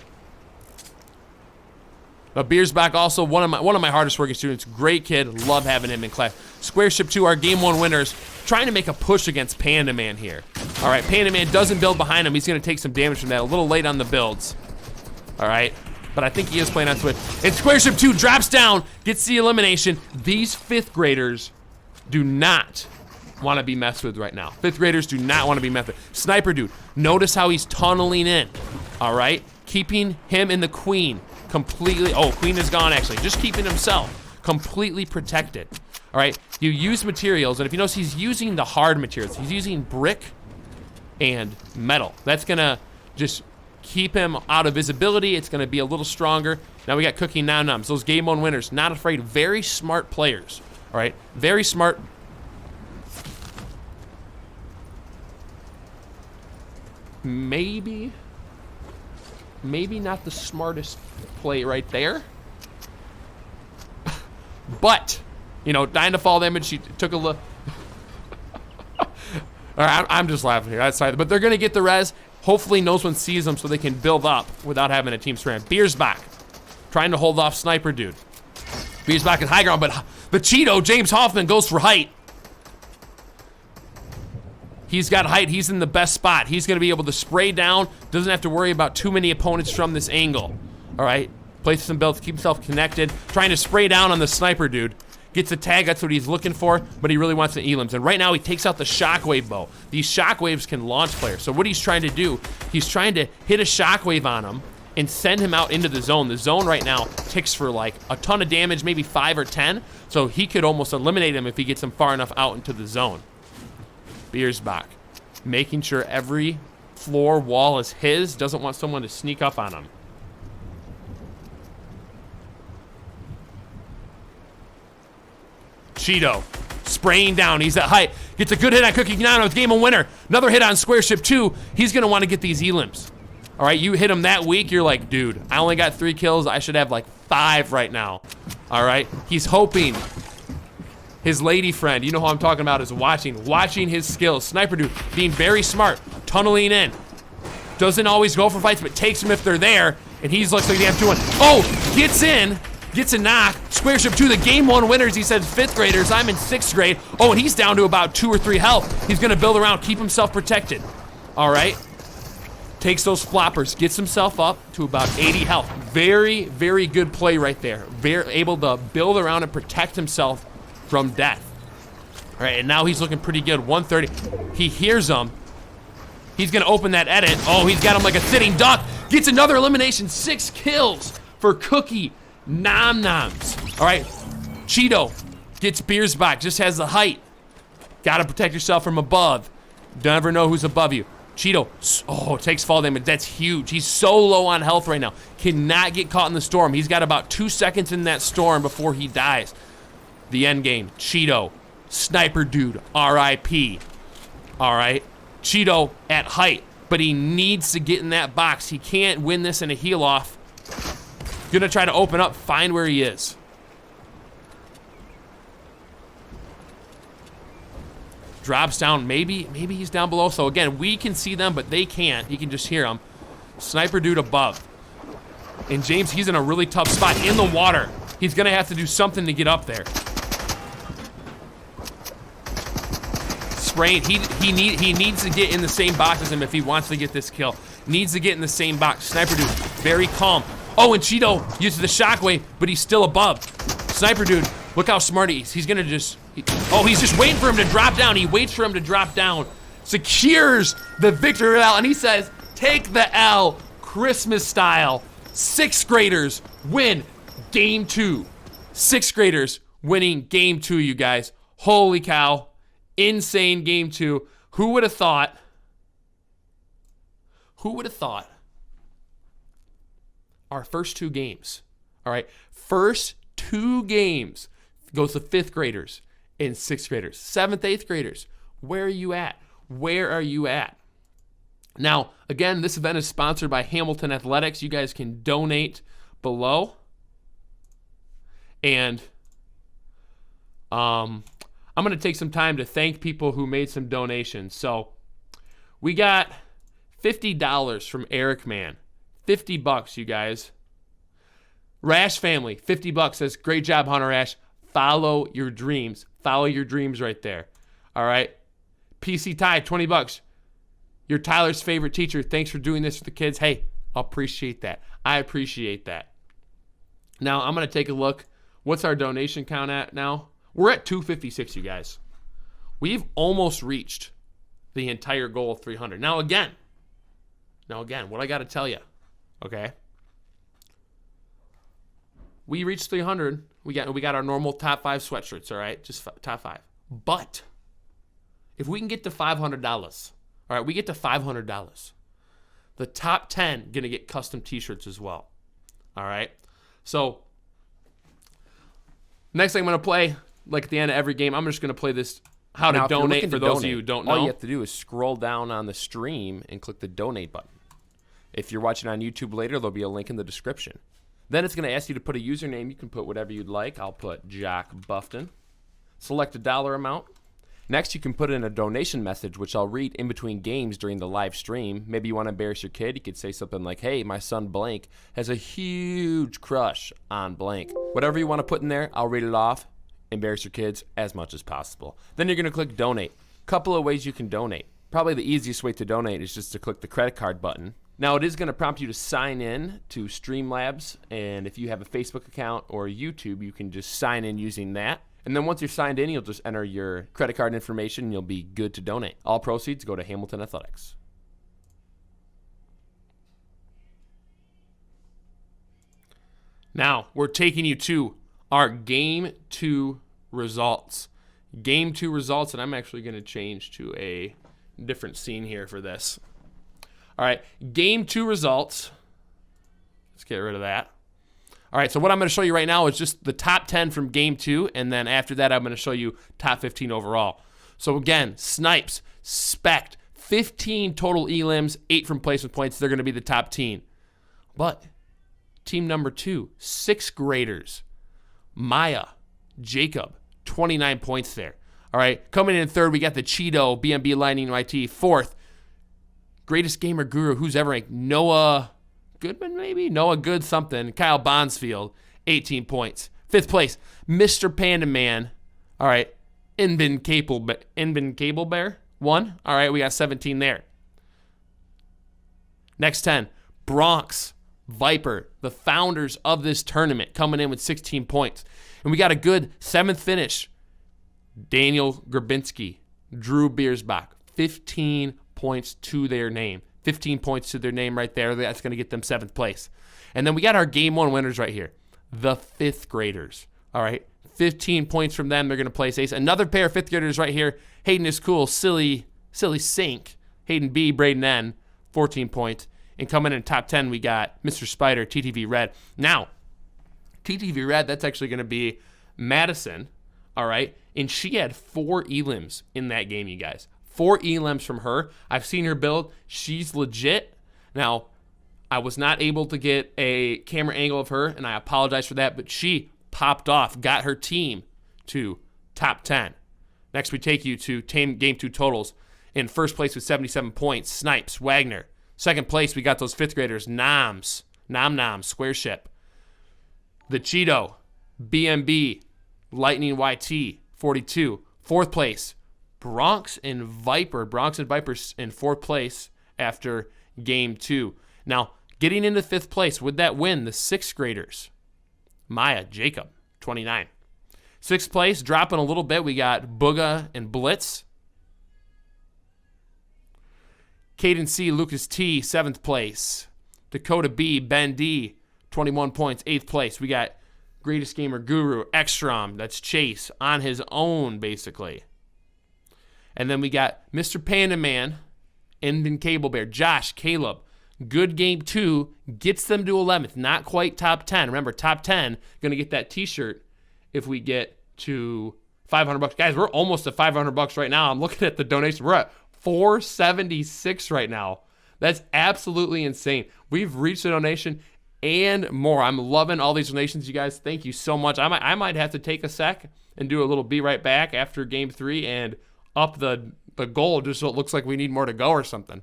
But Biersbach also one of my hardest working students. Great kid, love having him in class. Square Ship 2, our game 1 winners, trying to make a push against Panda Man here. All right, Panda Man doesn't build behind him. He's going to take some damage from that. A little late on the builds. All right, but I think he is playing on Switch. And Square Ship 2 drops down, gets the elimination. These 5th graders do not want to be messed with right now. 5th graders do not want to be messed with. Sniper Dude, notice how he's tunneling in. All right, keeping him in the Queen completely. Oh, Queen is gone actually. Just keeping himself completely protected. All right, you use materials, and if you notice, he's using the hard materials. He's using brick and metal. That's gonna just keep him out of visibility. It's gonna be a little stronger. Now we got Cookie Nom Noms. Those game 1 winners, not afraid. Very smart players. All right, very smart. Maybe not the smartest play right there. But, you know, dying to fall damage, she took a look. All right, I'm just laughing here. That's fine. But they're going to get the res. Hopefully no one sees them so they can build up without having a team scram. Biersbach trying to hold off Sniper Dude. Biersbach is high ground, but the Cheeto, James Hoffman, goes for height. He's got height. He's in the best spot. He's going to be able to spray down. Doesn't have to worry about too many opponents from this angle. All right. Places some builds, keep himself connected. Trying to spray down on the Sniper Dude. Gets a tag. That's what he's looking for. But he really wants the elims. And right now he takes out the shockwave bow. These shockwaves can launch players. So what he's trying to do, he's trying to hit a shockwave on him and send him out into the zone. The zone right now ticks for like a ton of damage, maybe 5 or 10. So he could almost eliminate him if he gets him far enough out into the zone. Biersbach, making sure every floor wall is his, doesn't want someone to sneak up on him. Cheeto, spraying down, he's at height, gets a good hit on Cookie Nom Noms, game 1 winner. Another hit on Square Ship 2, he's gonna wanna get these elims. All right, you hit him that weak, you're like, dude, I only got 3 kills, I should have like 5 right now. All right, he's hoping his lady friend, you know who I'm talking about, is watching his skills. Sniper Dude being very smart, tunneling in. Doesn't always go for fights, but takes them if they're there, and he's looks like they have 2-1. Oh, gets in, gets a knock. Square Ship 2, the game 1 winners. He says 5th graders, I'm in 6th grade. Oh, and he's down to about 2 or 3 health. He's gonna build around, keep himself protected. All right. Takes those floppers, gets himself up to about 80 health. Very, very good play right there. Very able to build around and protect himself from death. All right, and now he's looking pretty good. 130. He hears him. He's gonna open that edit. Oh, he's got him like a sitting duck. Gets another elimination. 6 kills for Cookie Nom Noms. All right, Cheeto gets Beers back. Just has the height. Gotta protect yourself from above. Never know who's above you. Cheeto, oh, takes fall damage. That's huge. He's so low on health right now. Cannot get caught in the storm. He's got about 2 seconds in that storm before he dies. The end game, Cheeto, Sniper Dude, RIP. All right, Cheeto at height, but he needs to get in that box. He can't win this in a heal off. Gonna try to open up, find where he is. Drops down, maybe he's down below. So again, we can see them, but they can't. You can just hear them. Sniper Dude above. And James, he's in a really tough spot in the water. He's gonna have to do something to get up there. Spraying, he needs to get in the same box as him if he wants to get this kill. Needs to get in the same box. Sniper Dude, very calm. Oh, and Cheeto uses the shockwave, but he's still above. Sniper Dude, look how smart he is. He's gonna just, he's just waiting for him to drop down. He waits for him to drop down. Secures the victory L, and he says, take the L, Christmas style. 6th graders win game 2. 6th graders winning game 2, you guys. Holy cow. Insane game 2. Who would have thought? Who would have thought? Our first 2 games. All right. First 2 games goes to 5th graders and 6th graders. 7th, 8th graders. Where are you at? Where are you at? Now, again, this event is sponsored by Hamilton Athletics. You guys can donate below. And I'm going to take some time to thank people who made some donations. So we got $50 from Eric Man. $50, you guys. Rash family, $50 says, great job, Hunter Rash. Follow your dreams. Follow your dreams right there. All right. PC Ty, $20. You're Tyler's favorite teacher. Thanks for doing this for the kids. Hey, appreciate that. I appreciate that. Now, I'm going to take a look. What's our donation count at now? We're at 256, you guys. We've almost reached the entire goal of 300. Now again, what I got to tell you, okay? We reached 300. We got our normal top 5 sweatshirts, all right? Just top 5. But if we can get to $500, all right, we get to $500. The top 10 gonna get custom T-shirts as well. All right. So next thing I'm gonna play, like at the end of every game, I'm just gonna play this how to donate for those of you who don't know. All you have to do is scroll down on the stream and click the donate button. If you're watching on YouTube later, there'll be a link in the description. Then it's going to ask you to put a username. You can put whatever you'd like. I'll put Jock Buffton. Select a dollar amount. Next, you can put in a donation message, which I'll read in between games during the live stream. Maybe you want to embarrass your kid. You could say something like, hey, my son blank has a huge crush on blank. Whatever you want to put in there, I'll read it off. Embarrass your kids as much as possible. Then you're going to click donate. Couple of ways you can donate. Probably the easiest way to donate is just to click the credit card button. Now, it is going to prompt you to sign in to Streamlabs, and if you have a Facebook account or YouTube, you can just sign in using that. And then once you're signed in, you'll just enter your credit card information, and you'll be good to donate. All proceeds go to Hamilton Athletics. Now, we're taking you to our Game 2 results. Game 2 results, and I'm actually going to change to a different scene here for this. All right, Game 2 results. Let's get rid of that. All right, so what I'm going to show you right now is just the top 10 from Game 2, and then after that, I'm going to show you top 15 overall. So again, Snipes, Spect, 15 total elims, 8 from placement points. They're going to be the top team. But team number 2, 6th graders, Maya, Jacob, 29 points there. All right, coming in third, we got the Cheeto, BNB Lightning YT. Fourth, greatest gamer guru who's ever ranked, Noah Goodman, maybe? Noah Good something. Kyle Bonsfield, 18 points. Fifth place, Mr. Panda Man. All right, Inbin Cable Bear, 1. All right, we got 17 there. Next 10, Bronx, Viper, the founders of this tournament, coming in with 16 points. And we got a good 7th finish. Daniel Grabinski, Drew Biersbach, 15 points to their name. 15 points to their name right there. That's going to get them 7th place. And then we got our Game 1 winners right here, the 5th graders. All right, 15 points from them. They're going to place ace. Another pair of 5th graders right here. Hayden is cool. Silly Sink. Hayden B, Braden N, 14 points. And coming in top 10, we got Mr. Spider, TTV Red. Now, TTV Red, that's actually going to be Madison, all right? And she had 4 elims in that game, you guys. 4 elims from her. I've seen her build. She's legit. Now, I was not able to get a camera angle of her, and I apologize for that, but she popped off, got her team to top 10. Next, we take you to Game 2 totals. In first place with 77 points, Snipes, Wagner. Second place, we got those 5th graders, Nom Square Ship. The Cheeto, BMB, Lightning YT, 42. Fourth place, Bronx and Viper. Bronx and Vipers in 4th place after Game 2. Now, getting into 5th place, would that win the 6th graders? Maya Jacob, 29. 6th place, dropping a little bit, we got Booga and Blitz. Caden C, Lucas T, 7th place. Dakota B, Ben D, 21 points, 8th place. We got Greatest Gamer Guru, Ekstrom, that's Chase, on his own, basically. And then we got Mr. Panda Man, and Cable Bear, Josh, Caleb. Good Game 2, gets them to 11th, not quite top 10. Remember, top 10, going to get that t-shirt if we get to $500. Guys, we're almost at $500 right now. I'm looking at the donation. We're at $476 right now. That's absolutely insane. We've reached the donation and more. I'm loving all these donations, you guys. Thank you so much. I might have to take a sec and do a little be right back after Game 3 and up the goal just so it looks like we need more to go or something.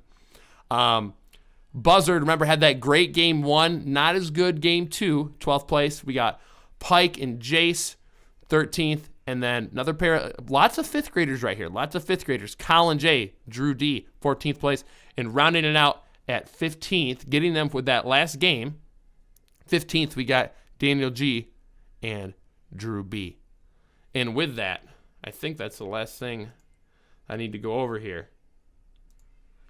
Buzzard, remember, had that great Game 1. Not as good Game 2, 12th place. We got Pike and Jace, 13th. And then another pair, lots of 5th graders right here. Lots of 5th graders. Colin J, Drew D, 14th place. And rounding it out at 15th, getting them with that last game. 15th, we got Daniel G and Drew B. And with that, I think that's the last thing I need to go over here.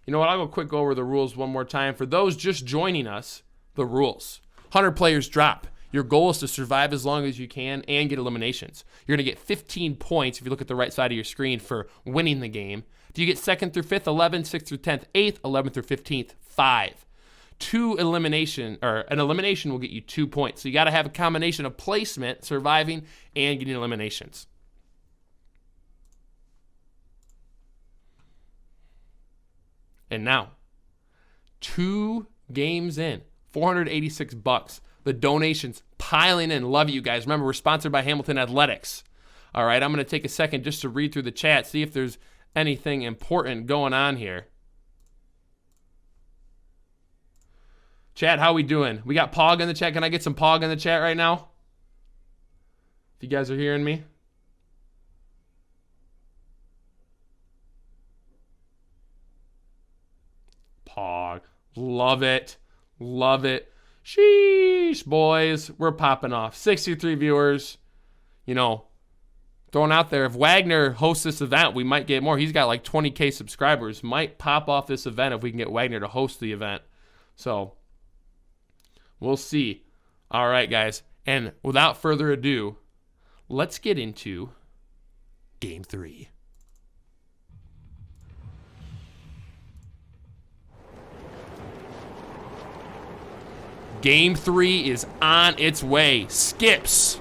You know what? I'll go over the rules one more time. For those just joining us, the rules. 100 players drop. Your goal is to survive as long as you can and get eliminations. You're going to get 15 points if you look at the right side of your screen for winning the game. If you get 2nd through 5th, 11th, 6th through 10th, 8th, 11th through 15th, 5. An elimination will get you 2 points. So you got to have a combination of placement, surviving, and getting eliminations. And now, 2 games in, $486. The donations piling in. Love you guys. Remember, we're sponsored by Hamilton Athletics. All right, I'm going to take a second just to read through the chat, see if there's anything important going on here. Chat, how we doing? We got Pog in the chat. Can I get some Pog in the chat right now? If you guys are hearing me. Pog. Love it. Love it. Sheesh, boys. We're popping off. 63 viewers. You know, throwing out there. If Wagner hosts this event, we might get more. He's got like 20K subscribers. Might pop off this event if we can get Wagner to host the event. So, we'll see. All right, guys. And without further ado, let's get into Game 3. Game 3 is on its way. Skips.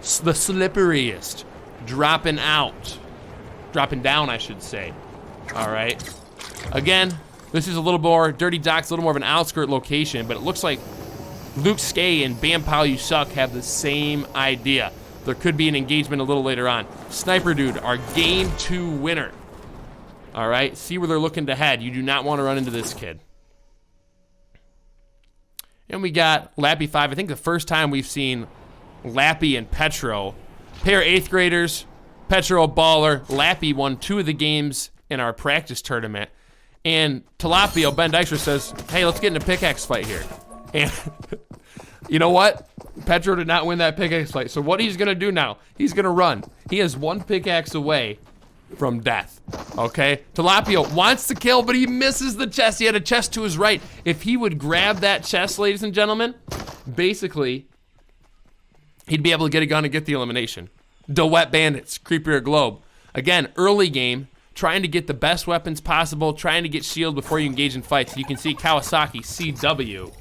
The slipperiest. Dropping out. Dropping down, I should say. All right. Again, this is a little more, Dirty Doc's a little more of an outskirt location, but it looks like Luke Skay and Bam Pal You Suck have the same idea. There could be an engagement a little later on. Sniper Dude, our Game 2 winner. All right, see where they're looking to head. You do not want to run into this kid. And we got Lappy 5. I think the first time we've seen Lappy and Petro. Pair of 8th graders. Petro a baller. Lappy won 2 of the games in our practice tournament. And Tilapio, Ben Dykstra says, hey, let's get in a pickaxe fight here. And you know what? Petro did not win that pickaxe fight. So what he's gonna do now, he's gonna run. He is one pickaxe away from death, okay? Tilapio wants to kill, but he misses the chest. He had a chest to his right. If he would grab that chest, ladies and gentlemen, basically, he'd be able to get a gun and get the elimination. The Wet Bandits, Creepier Globe. Again, early game, trying to get the best weapons possible, trying to get shield before you engage in fights. You can see Kawasaki, CW,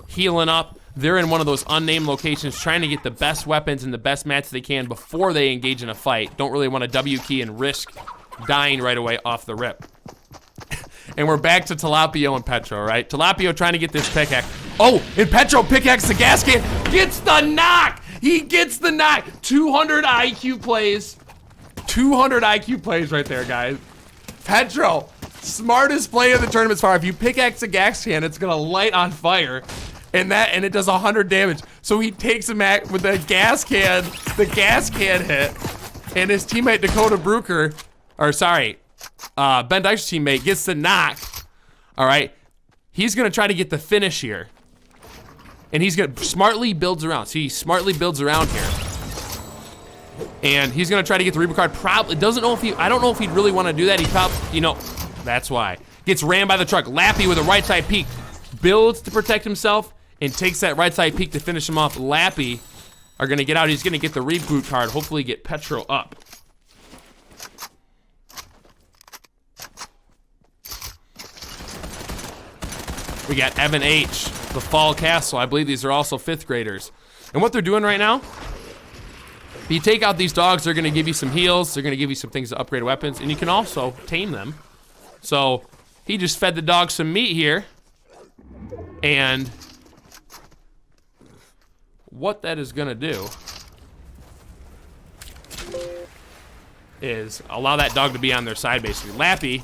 healing up. They're in one of those unnamed locations trying to get the best weapons and the best mats they can before they engage in a fight. Don't really want to W key and risk dying right away off the rip. And we're back to Tilapio and Petro, right? Tilapio trying to get this pickaxe. Oh, and Petro pickaxe the gas can, gets the knock! He gets the knock! 200 IQ plays. 200 IQ plays right there, guys. Petro, smartest play of the tournament so far. If you pickaxe a gas can, it's gonna light on fire. And it does 100 damage. So he takes him with the gas can hit, and his teammate Dakota Brooker, or sorry, Ben Dyke's teammate gets the knock. All right, he's gonna try to get the finish here, and he's gonna smartly builds around. See, he smartly builds around here, and he's gonna try to get the Reaper card. Probably doesn't know if I don't know if he'd really want to do that. He probably, you know, that's why gets ran by the truck. Lappy with a right side peek, builds to protect himself. And takes that right side peek to finish him off. Lappy are gonna get out. He's gonna get the reboot card. Hopefully get Petro up. We got Evan H, the Fall Castle. I believe these are also 5th graders. And what they're doing right now, if you take out these dogs, they're gonna give you some heals. They're gonna give you some things to upgrade weapons. And you can also tame them. So he just fed the dog some meat here. And what that is gonna do is allow that dog to be on their side, basically. Lappy,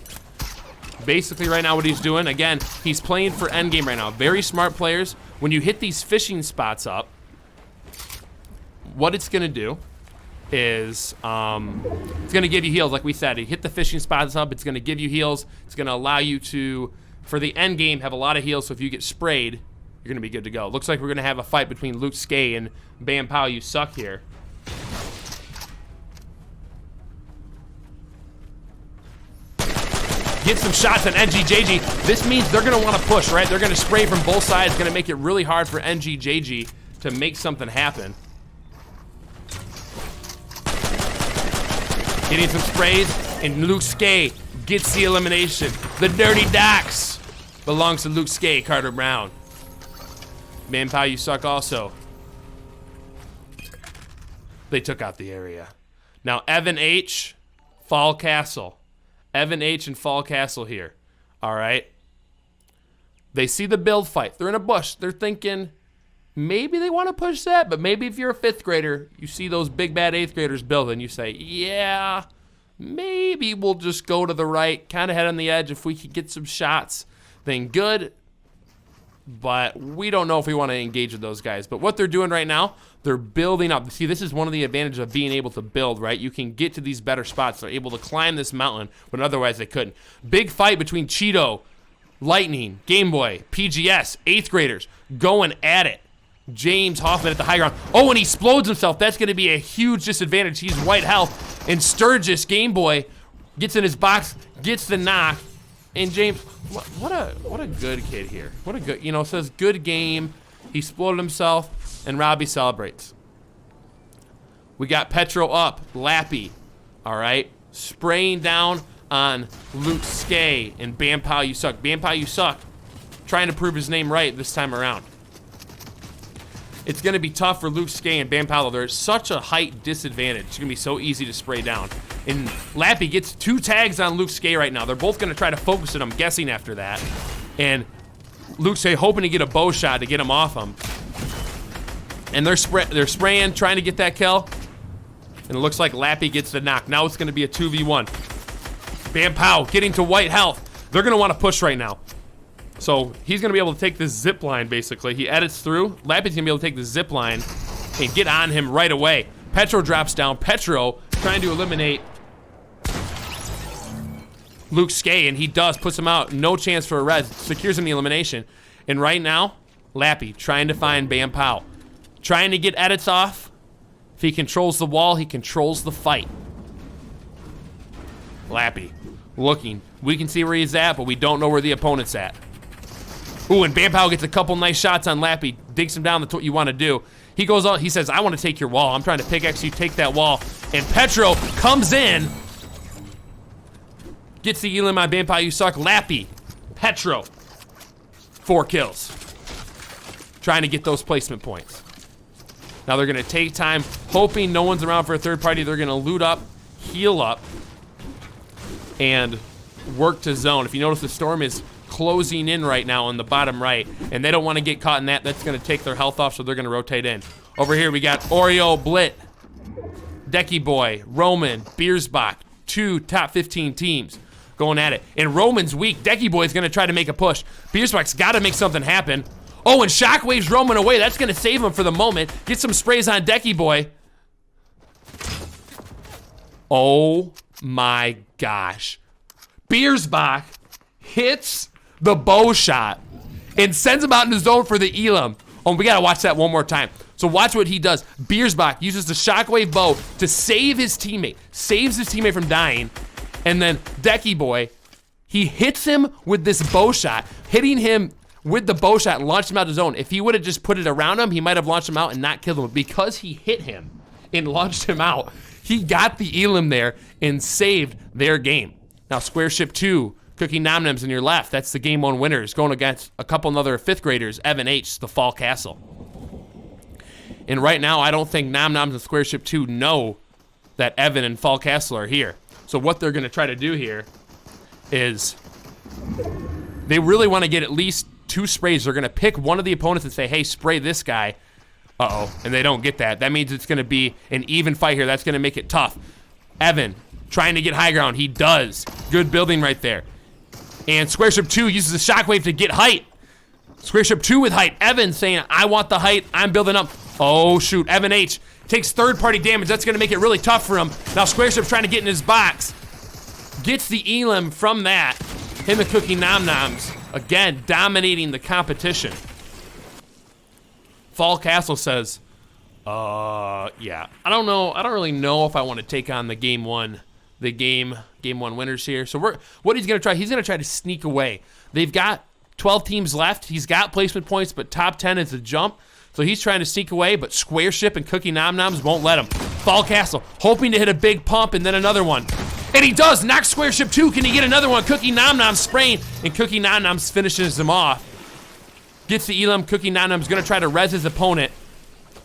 basically right now what he's doing, again, he's playing for endgame right now. Very smart players. When you hit these fishing spots up, what it's gonna do is it's gonna give you heals, like we said. You hit the fishing spots up, it's gonna give you heals. It's gonna allow you to, for the end game, have a lot of heals, so if you get sprayed, you're gonna be good to go. Looks like we're gonna have a fight between Luke Skay and Bam Pow You Suck here. Get some shots on NGJG. This means they're gonna wanna push, right? They're gonna spray from both sides, gonna make it really hard for NGJG to make something happen. Getting some sprays, and Luke Skay gets the elimination. The Dirty Docks belongs to Luke Skay, Carter Brown. Man, Pow, you suck also. They took out the area. Now, Evan H, Fall Castle. Evan H and Fall Castle here. All right. They see the build fight. They're in a bush. They're thinking maybe they want to push that, but maybe if you're a 5th grader, you see those big bad 8th graders building, you say, yeah, maybe we'll just go to the right, kind of head on the edge. If we could get some shots, then good. But we don't know if we want to engage with those guys. But what they're doing right now, they're building up. See, this is one of the advantages of being able to build, right? You can get to these better spots. They're able to climb this mountain when otherwise they couldn't. Big fight between Cheeto, Lightning, Game Boy, PGS, 8th graders going at it. James Hoffman at the high ground. Oh, and he explodes himself. That's going to be a huge disadvantage. He's white health. And Sturgis, Game Boy, gets in his box, gets the knock. And James, what a good kid here. What a good, says good game. He exploded himself, and Robbie celebrates. We got Petro up, Lappy, all right? Spraying down on Luke Skay and Bam Pow You Suck. Bam Pow You Suck, trying to prove his name right this time around. It's going to be tough for Luke Skay and Bam Pow. There's such a height disadvantage. It's going to be so easy to spray down. And Lappy gets 2 tags on Luke Skay right now. They're both going to try to focus it, I'm guessing, after that. And Luke Skay hoping to get a bow shot to get him off him. And they're spraying, trying to get that kill. And it looks like Lappy gets the knock. Now it's going to be a 2v1. Bam Pow getting to white health. They're going to want to push right now. So he's going to be able to take this zip line, basically. He edits through. Lappy's going to be able to take the zip line and get on him right away. Petro drops down. Petro trying to eliminate Luke Skay, and he does, puts him out. No chance for a res, secures him the elimination. And right now, Lappy trying to find Bam Pow. Trying to get edits off. If he controls the wall, he controls the fight. Lappy looking. We can see where he's at, but we don't know where the opponent's at. Ooh, and Bam Pow gets a couple nice shots on Lappy. Digs him down, that's what you want to do. He goes out, he says, I want to take your wall. I'm trying to pickaxe you, take that wall. And Petro comes in. Gets the elim on Bam Pow, you suck. Lappy, Petro. 4 kills. Trying to get those placement points. Now they're gonna take time, hoping no one's around for a third party. They're gonna loot up, heal up, and work to zone. If you notice, the storm is closing in right now on the bottom right, and they don't want to get caught in that. That's gonna take their health off, so they're gonna rotate in. Over here we got Oreo, Blit, Decky Boy, Roman, Biersbach, 2 top 15 teams going at it. And Roman's weak. Decky Boy's gonna try to make a push. Biersbach's gotta make something happen. Oh, and Shockwave's Roman away. That's gonna save him for the moment. Get some sprays on Decky Boy. Oh my gosh. Biersbach hits the bow shot and sends him out in the zone for the elim. Oh, we gotta watch that one more time. So watch what he does. Biersbach uses the Shockwave bow to save his teammate. Saves his teammate from dying. And then Decky Boy, he hits him with this bow shot. Hitting him with the bow shot, launched him out of the zone. If he would have just put it around him, he might have launched him out and not killed him. But because he hit him and launched him out, he got the elim there and saved their game. Now Square Ship 2, Cookie Nom Noms in your left. That's the game 1 winners going against a couple other 5th graders, Evan H, the Fall Castle. And right now, I don't think Nom Noms and Square Ship 2 know that Evan and Fall Castle are here. So what they're gonna try to do here is they really wanna get at least 2 sprays. They're gonna pick one of the opponents and say, hey, spray this guy. Uh-oh, and they don't get that. That means it's gonna be an even fight here. That's gonna make it tough. Evan trying to get high ground. He does. Good building right there. And Square Ship 2 uses the Shockwave to get height. Square Ship 2 with height. Evan saying, I want the height. I'm building up. Oh, shoot. Evan H takes third-party damage. That's going to make it really tough for him. Now Square Ship's trying to get in his box. Gets the elim from that. Him and Cookie Nom Noms, again, dominating the competition. Fall Castle says, yeah. I don't know. I don't really know if I want to take on the game one winners here. So what he's going to try, he's going to try to sneak away. They've got 12 teams left. He's got placement points, but top 10 is a jump. So he's trying to sneak away, but Square Ship and Cookie Nom Noms won't let him. Fall Castle hoping to hit a big pump and then another one. And he does, knock Square Ship 2. Can he get another one? Cookie Nom Noms spraying, and Cookie Nom Noms finishes him off. Gets the elim. Cookie Nom Noms gonna try to res his opponent.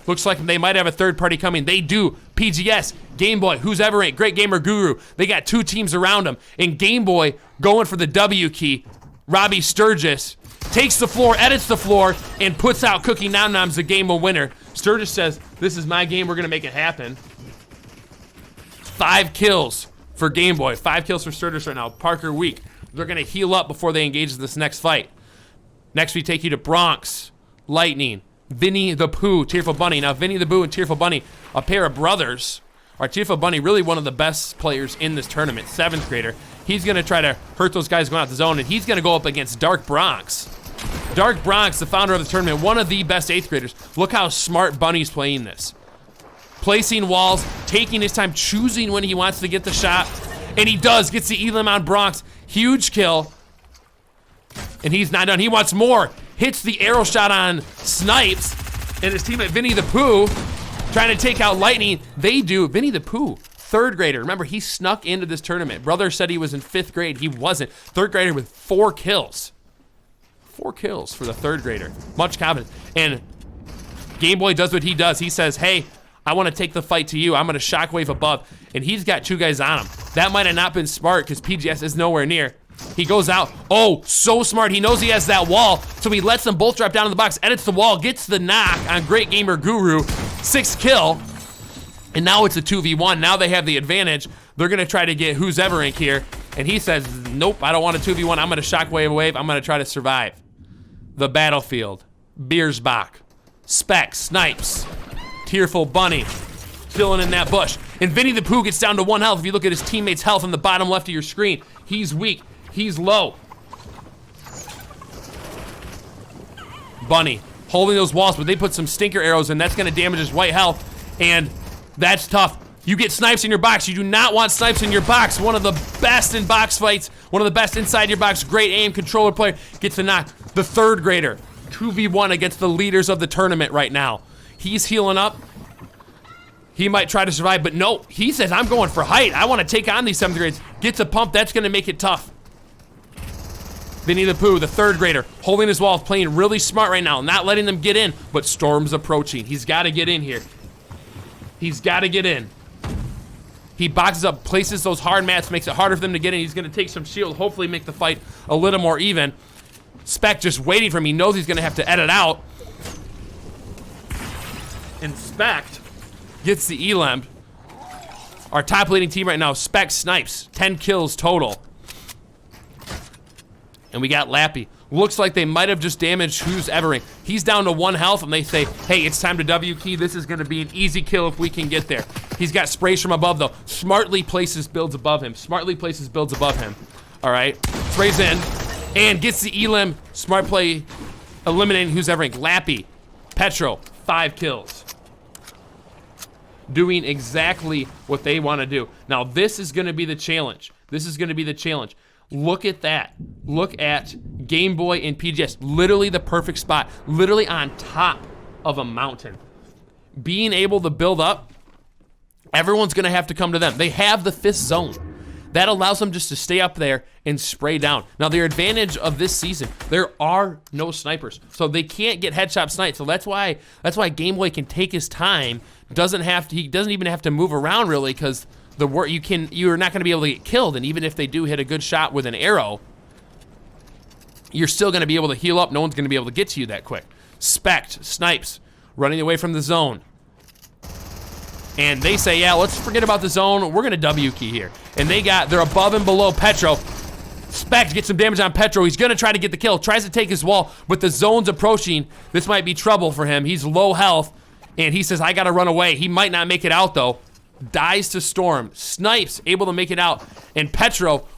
Looks like they might have a third party coming. They do. PGS, Game Boy, Who's Ever Ain't, Great Gamer Guru. They got 2 teams around him. And Game Boy going for the W key. Robbie Sturgis takes the floor, edits the floor, and puts out Cookie Nom Noms, the game winner. Sturgis says, this is my game, we're gonna make it happen. 5 kills for Game Boy. 5 kills for Sturgis right now. Parker weak. They're gonna heal up before they engage this next fight. Next we take you to Bronx, Lightning, Vinny the Pooh, Tearful Bunny. Now Vinny the Pooh and Tearful Bunny, a pair of brothers. Tearful Bunny, really one of the best players in this tournament, 7th grader. He's gonna try to hurt those guys going out the zone, and he's gonna go up against Dark Bronx. Dark Bronx, the founder of the tournament, one of the best 8th graders. Look how smart Bunny's playing this. Placing walls, taking his time, choosing when he wants to get the shot, and he does, gets the elim on Bronx. Huge kill, and he's not done. He wants more. Hits the arrow shot on Snipes, and his teammate Vinny the Pooh trying to take out Lightning. They do. Vinny the Pooh, 3rd grader. Remember, he snuck into this tournament. Brother said he was in 5th grade. He wasn't. 3rd grader with 4 kills. 4 kills for the 3rd grader. Much confidence. And Game Boy does what he does. He says, hey, I want to take the fight to you. I'm going to Shockwave above. And he's got 2 guys on him. That might have not been smart because PGS is nowhere near. He goes out. Oh, so smart. He knows he has that wall, so he lets them both drop down in the box, edits the wall, gets the knock on Great Gamer Guru. 6th kill. And now it's a 2v1. Now they have the advantage. They're going to try to get Who's Ever Ink here. And he says, nope, I don't want a 2v1. I'm going to Shockwave wave. I'm going to try to survive. The battlefield. Biersbach. Spec. Snipes. Tearful Bunny. filling in that bush. And Vinny the Pooh gets down to 1 health. If you look at his teammate's health on the bottom left of your screen, he's weak. He's low. Bunny holding those walls, but they put some stinker arrows in. That's going to damage his white health, and that's tough. You get snipes in your box. You do not want snipes in your box. One of the best in box fights, one of the best inside your box, great aim controller player, gets the knock. The third grader, 2v1 against the leaders of the tournament right now. He's healing up. He might try to survive, but no, he says, I'm going for height. I want to take on these 7th grades. Gets a pump, that's going to make it tough. Vinny the Pooh, the 3rd grader, holding his wall, playing really smart right now, not letting them get in, but Storm's approaching. He's got to get in here. He's got to get in. He boxes up, places those hard mats, makes it harder for them to get in. He's going to take some shield, hopefully make the fight a little more even. Spec just waiting for him. He knows he's going to have to edit out. And Spec gets the Elam. Our top leading team right now, Spec snipes. 10 kills total. And we got Lappy. Looks like they might have just damaged Who's Evering. He's down to 1 health, and they say, hey, it's time to W key. This is going to be an easy kill if we can get there. He's got sprays from above, though. Smartly places builds above him. Smartly places builds above him. All right. Sprays in and gets the Elim. Smart play eliminating Who's Evering. Lappy. Petro. 5 kills. Doing exactly what they want to do. Now, this is going to be the challenge. This is going to be the challenge. Look at that. Look at Game Boy and PGS. Literally the perfect spot. Literally on top of a mountain. Being able to build up, everyone's going to have to come to them. They have the 5th zone. That allows them just to stay up there and spray down. Now, their advantage of this season, there are no snipers. So they can't get headshot sniped. So that's why Game Boy can take his time. He doesn't even have to move around really, because you're not going to be able to get killed, and even if they do hit a good shot with an arrow, you're still going to be able to heal up. No one's going to be able to get to you that quick. Spect, snipes, running away from the zone. And they say, yeah, let's forget about the zone. We're going to W key here. And they're above and below Petro. Spect gets some damage on Petro. He's going to try to get the kill. Tries to take his wall, but the zone's approaching. This might be trouble for him. He's low health, and he says, I got to run away. He might not make it out, though. Dies to Storm. Snipes, able to make it out. And Petro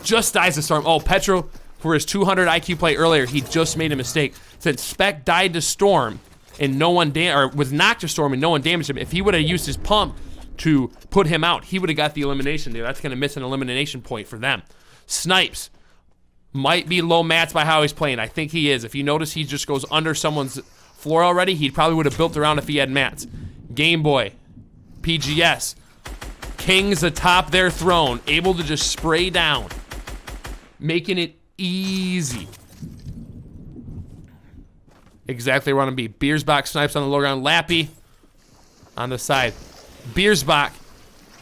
just dies to Storm. Oh, Petro, for his 200 IQ play earlier, he just made a mistake. Since Spec died to Storm and was knocked to Storm and no one damaged him, if he would have used his pump to put him out, he would have got the elimination there. That's going to miss an elimination point for them. Snipes might be low mats by how he's playing. I think he is. If you notice, he just goes under someone's floor already. He probably would have built around if he had mats. Game Boy. PGS, kings atop their throne, able to just spray down, making it easy. Exactly where I want to be. Beersbach snipes on the low ground. Lappy on the side. Beersbach,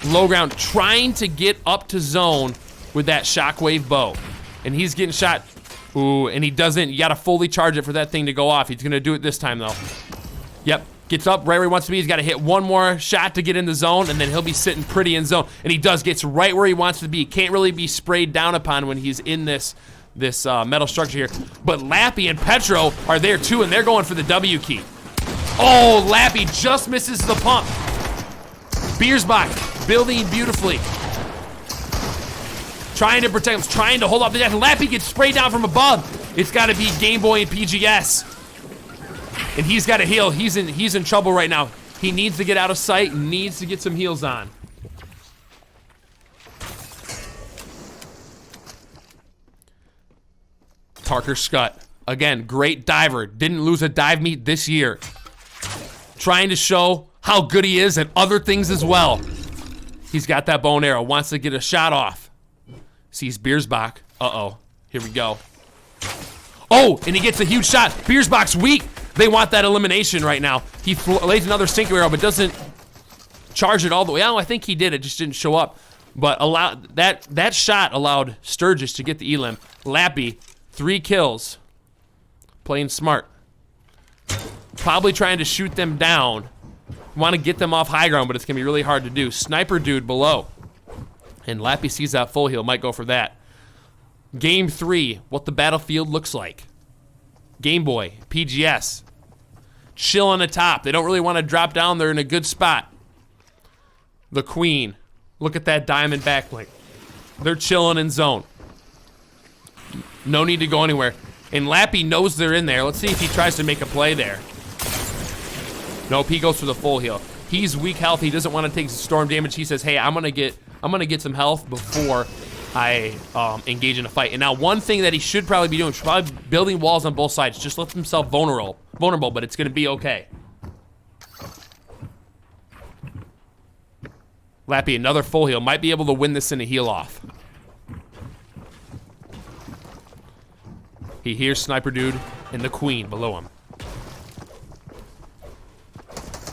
low ground, trying to get up to zone with that shockwave bow. And he's getting shot. Ooh, and he doesn't. You got to fully charge it for that thing to go off. He's going to do it this time, though. Yep. Gets up right where he wants to be. He's got to hit one more shot to get in the zone, and then he'll be sitting pretty in zone. And he does. Gets right where he wants to be. Can't really be sprayed down upon when he's in this metal structure here. But Lappy and Petro are there too, and they're going for the W key. Oh, Lappy just misses the pump. Beersbach building beautifully. Trying to protect him, trying to hold off the death. Lappy gets sprayed down from above. It's got to be Game Boy and PGS. And he's got to heal. He's in trouble right now. He needs to get out of sight, needs to get some heals on. Parker Scutt. Again, great diver. Didn't lose a dive meet this year. Trying to show how good he is at other things as well. He's got that bow and arrow. Wants to get a shot off. Sees Beersbach. Uh-oh. Here we go. Oh, and he gets a huge shot. Beersbach's weak. They want that elimination right now. He lays another stinker arrow, but doesn't charge it all the way. Oh, I think he did. It just didn't show up. But that shot allowed Sturgis to get the elim. Lappy, 3 kills. Playing smart. Probably trying to shoot them down. Want to get them off high ground, but it's going to be really hard to do. Sniper dude below. And Lappy sees that full heal. Might go for that. Game 3, what the battlefield looks like. Game Boy, PGS. chilling atop. They don't really want to drop down. They're in a good spot. The Queen. Look at that diamond backlink. They're chilling in zone. No need to go anywhere. And Lappy knows they're in there. Let's see if he tries to make a play there. Nope, he goes for the full heal. He's weak health. He doesn't want to take storm damage. He says, hey, I'm gonna get some health before I engage in a fight. And now one thing that he should probably be doing is probably building walls on both sides. Just let himself vulnerable, but it's gonna be okay. Lappy, another full heal. Might be able to win this in a heal off. He hears Sniper Dude and the Queen below him.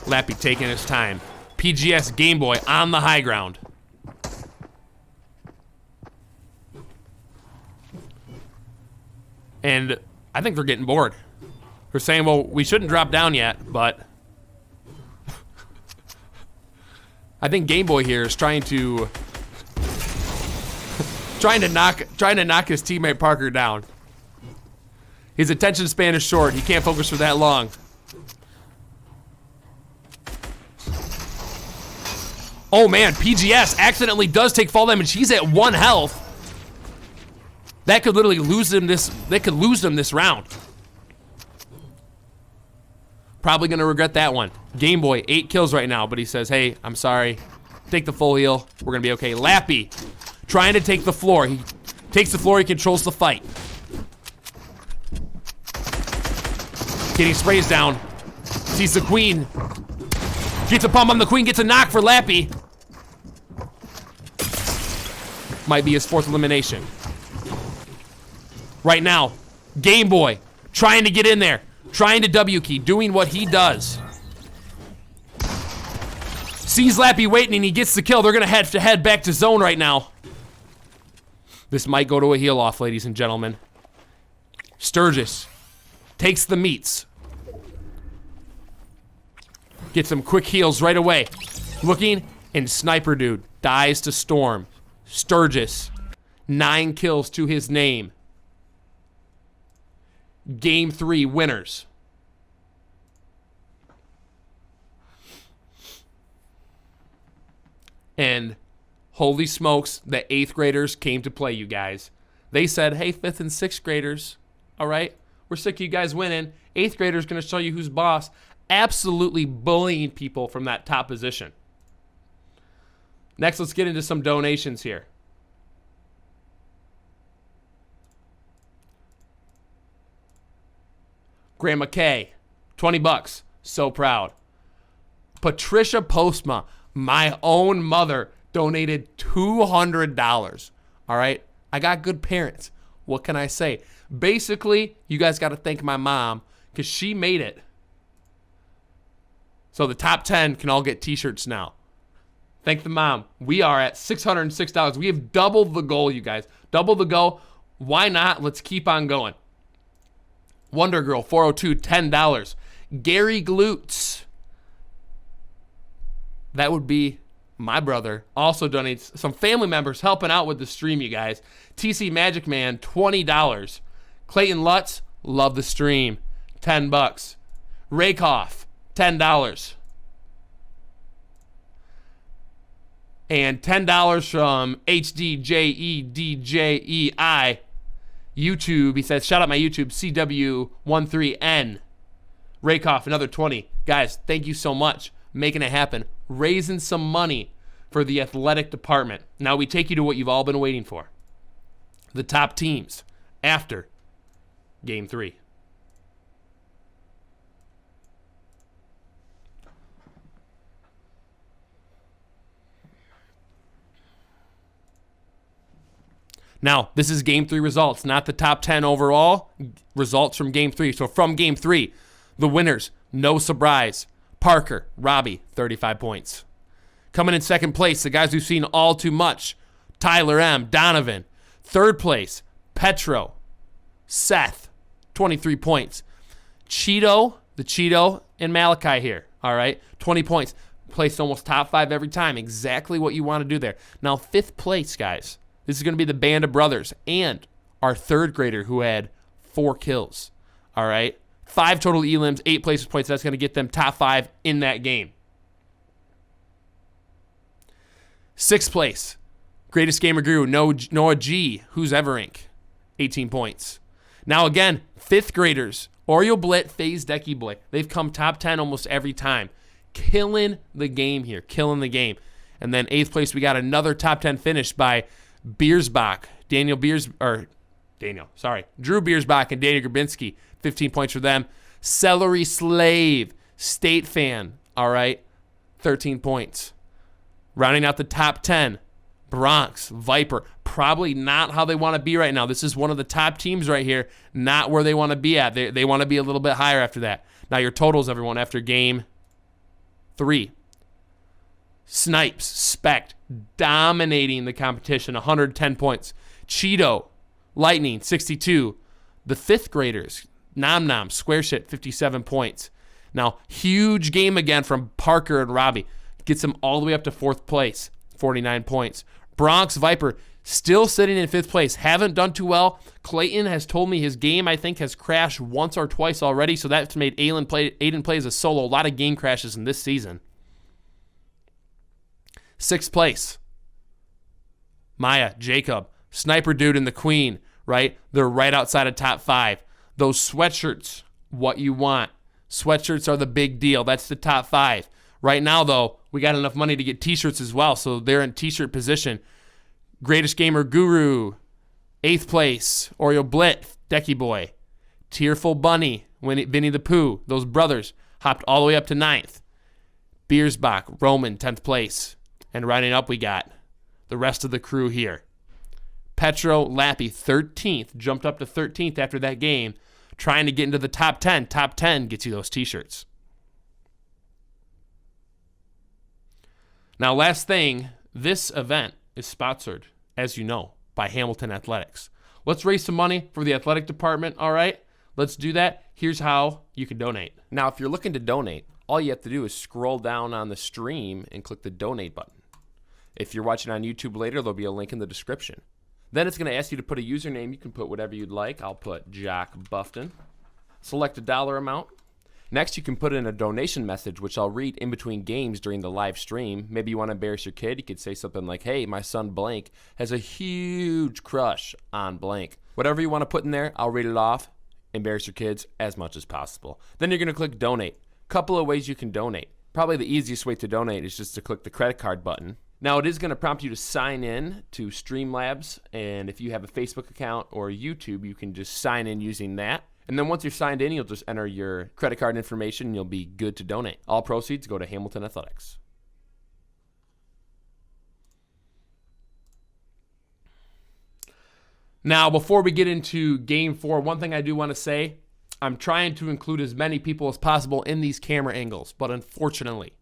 Lappy taking his time. PGS Game Boy on the high ground. And I think they're getting bored. They're saying, well, we shouldn't drop down yet, but I think Game Boy here is trying to knock his teammate Parker down. His attention span is short. He can't focus for that long. Oh man, PGS accidentally does take fall damage. He's at 1 health. That could literally lose him this round. Probably gonna regret that one. Game Boy, 8 kills right now, but he says, hey, I'm sorry. Take the full heal. We're gonna be okay. Lappy, trying to take the floor. He takes the floor, he controls the fight. Getting sprays down. Sees the Queen. Gets a pump on the Queen, gets a knock for Lappy. Might be his 4th elimination. Right now, Game Boy trying to get in there. Trying to W key, doing what he does. Sees Lappy waiting and he gets the kill. They're gonna head back to zone right now. This might go to a heal off, ladies and gentlemen. Sturgis takes the meats. Gets some quick heals right away. Looking, and Sniper Dude dies to Storm. Sturgis, 9 kills to his name. Game 3 winners. And holy smokes, the 8th graders came to play, you guys. They said, hey, 5th and 6th graders, all right, we're sick of you guys winning. 8th graders gonna show you who's boss. Absolutely bullying people from that top position. Next, let's get into some donations here. Grandma K, 20 bucks. So proud. Patricia Postma, my own mother, donated $200. All right? I got good parents. What can I say? Basically, you guys got to thank my mom because she made it. So the top 10 can all get t-shirts now. Thank the mom. We are at $606. We have doubled the goal, you guys. Double the goal. Why not? Let's keep on going. Wonder Girl, 402, $10. Gary Glutes. That would be my brother. Also donates some family members helping out with the stream, you guys. TC Magic Man, $20. Clayton Lutz, love the stream, 10 bucks. Rakoff, $10. And $10 from HDJEDJEI. YouTube, he says, shout out my YouTube, CW13N. Rakoff, another 20. Guys, thank you so much. Making it happen. Raising some money for the athletic department. Now we take you to what you've all been waiting for. The top teams after Game 3. Now, this is Game 3 results, not the top 10 overall. Results from Game 3. So from Game 3, the winners, no surprise. Parker, Robbie, 35 points. Coming in second place, the guys we've seen all too much. Tyler M, Donovan. Third place, Petro, Seth, 23 points. Cheeto, the Cheeto, and Malachi here, all right? 20 points. Placed almost top 5 every time. Exactly what you want to do there. Now, fifth place, guys. This is going to be the Band of Brothers and our third grader who had 4 kills. All right? 5 total elims, 8 places points. That's going to get them top 5 in that game. 6th place, greatest gamer guru, Noah G, who's Everink, 18 points. Now again, 5th graders, Oreo Blit, FaZe Decky Boy. They've come top 10 almost every time. Killing the game here, killing the game. And then 8th place, we got another top 10 finish by Biersbach, Drew Biersbach and Daniel Grabinski, 15 points for them. Celery Slave, State Fan, all right, 13 points. Rounding out the top 10, Bronx, Viper, probably not how they want to be right now. This is one of the top teams right here, not where they want to be at. They want to be a little bit higher after that. Now your totals, everyone, after game 3. Snipes, Spect, dominating the competition, 110 points. Cheeto, Lightning, 62. The 5th graders, Nom Nom, Square Shit, 57 points. Now, huge game again from Parker and Robbie. Gets them all the way up to 4th place, 49 points. Bronx Viper, still sitting in 5th place. Haven't done too well. Clayton has told me his game, I think, has crashed once or twice already, so that's made Aiden play as a solo. A lot of game crashes in this season. 6th place, Maya, Jacob, Sniper Dude, and the Queen, right? They're right outside of top 5. Those sweatshirts, what you want. Sweatshirts are the big deal. That's the top 5. Right now, though, we got enough money to get t-shirts as well, so they're in t-shirt position. Greatest Gamer Guru, 8th place, Oreo Blit, Decky Boy. Tearful Bunny, Vinny the Pooh, those brothers, hopped all the way up to 9th. Biersbach, Roman, 10th place. And rounding up, we got the rest of the crew here. Petro Lappy, 13th, jumped up to 13th after that game, trying to get into the top 10. Top 10 gets you those t-shirts. Now, last thing, this event is sponsored, as you know, by Hamilton Athletics. Let's raise some money for the athletic department, all right? Let's do that. Here's how you can donate. Now, if you're looking to donate, all you have to do is scroll down on the stream and click the donate button. If you're watching on YouTube later, there'll be a link in the description. Then it's going to ask you to put a username. You can put whatever you'd like. I'll put Jock Buffton. Select a dollar amount. Next, you can put in a donation message, which I'll read in between games during the live stream. Maybe you want to embarrass your kid. You could say something like, hey, my son blank has a huge crush on blank. Whatever you want to put in there, I'll read it off. Embarrass your kids as much as possible. Then you're going to click donate. Couple of ways you can donate. Probably the easiest way to donate is just to click the credit card button. Now, it is going to prompt you to sign in to Streamlabs, and if you have a Facebook account or YouTube, you can just sign in using that. And then once you're signed in, you'll just enter your credit card information, and you'll be good to donate. All proceeds go to Hamilton Athletics. Now, before we get into Game 4, one thing I do want to say, I'm trying to include as many people as possible in these camera angles, but unfortunately,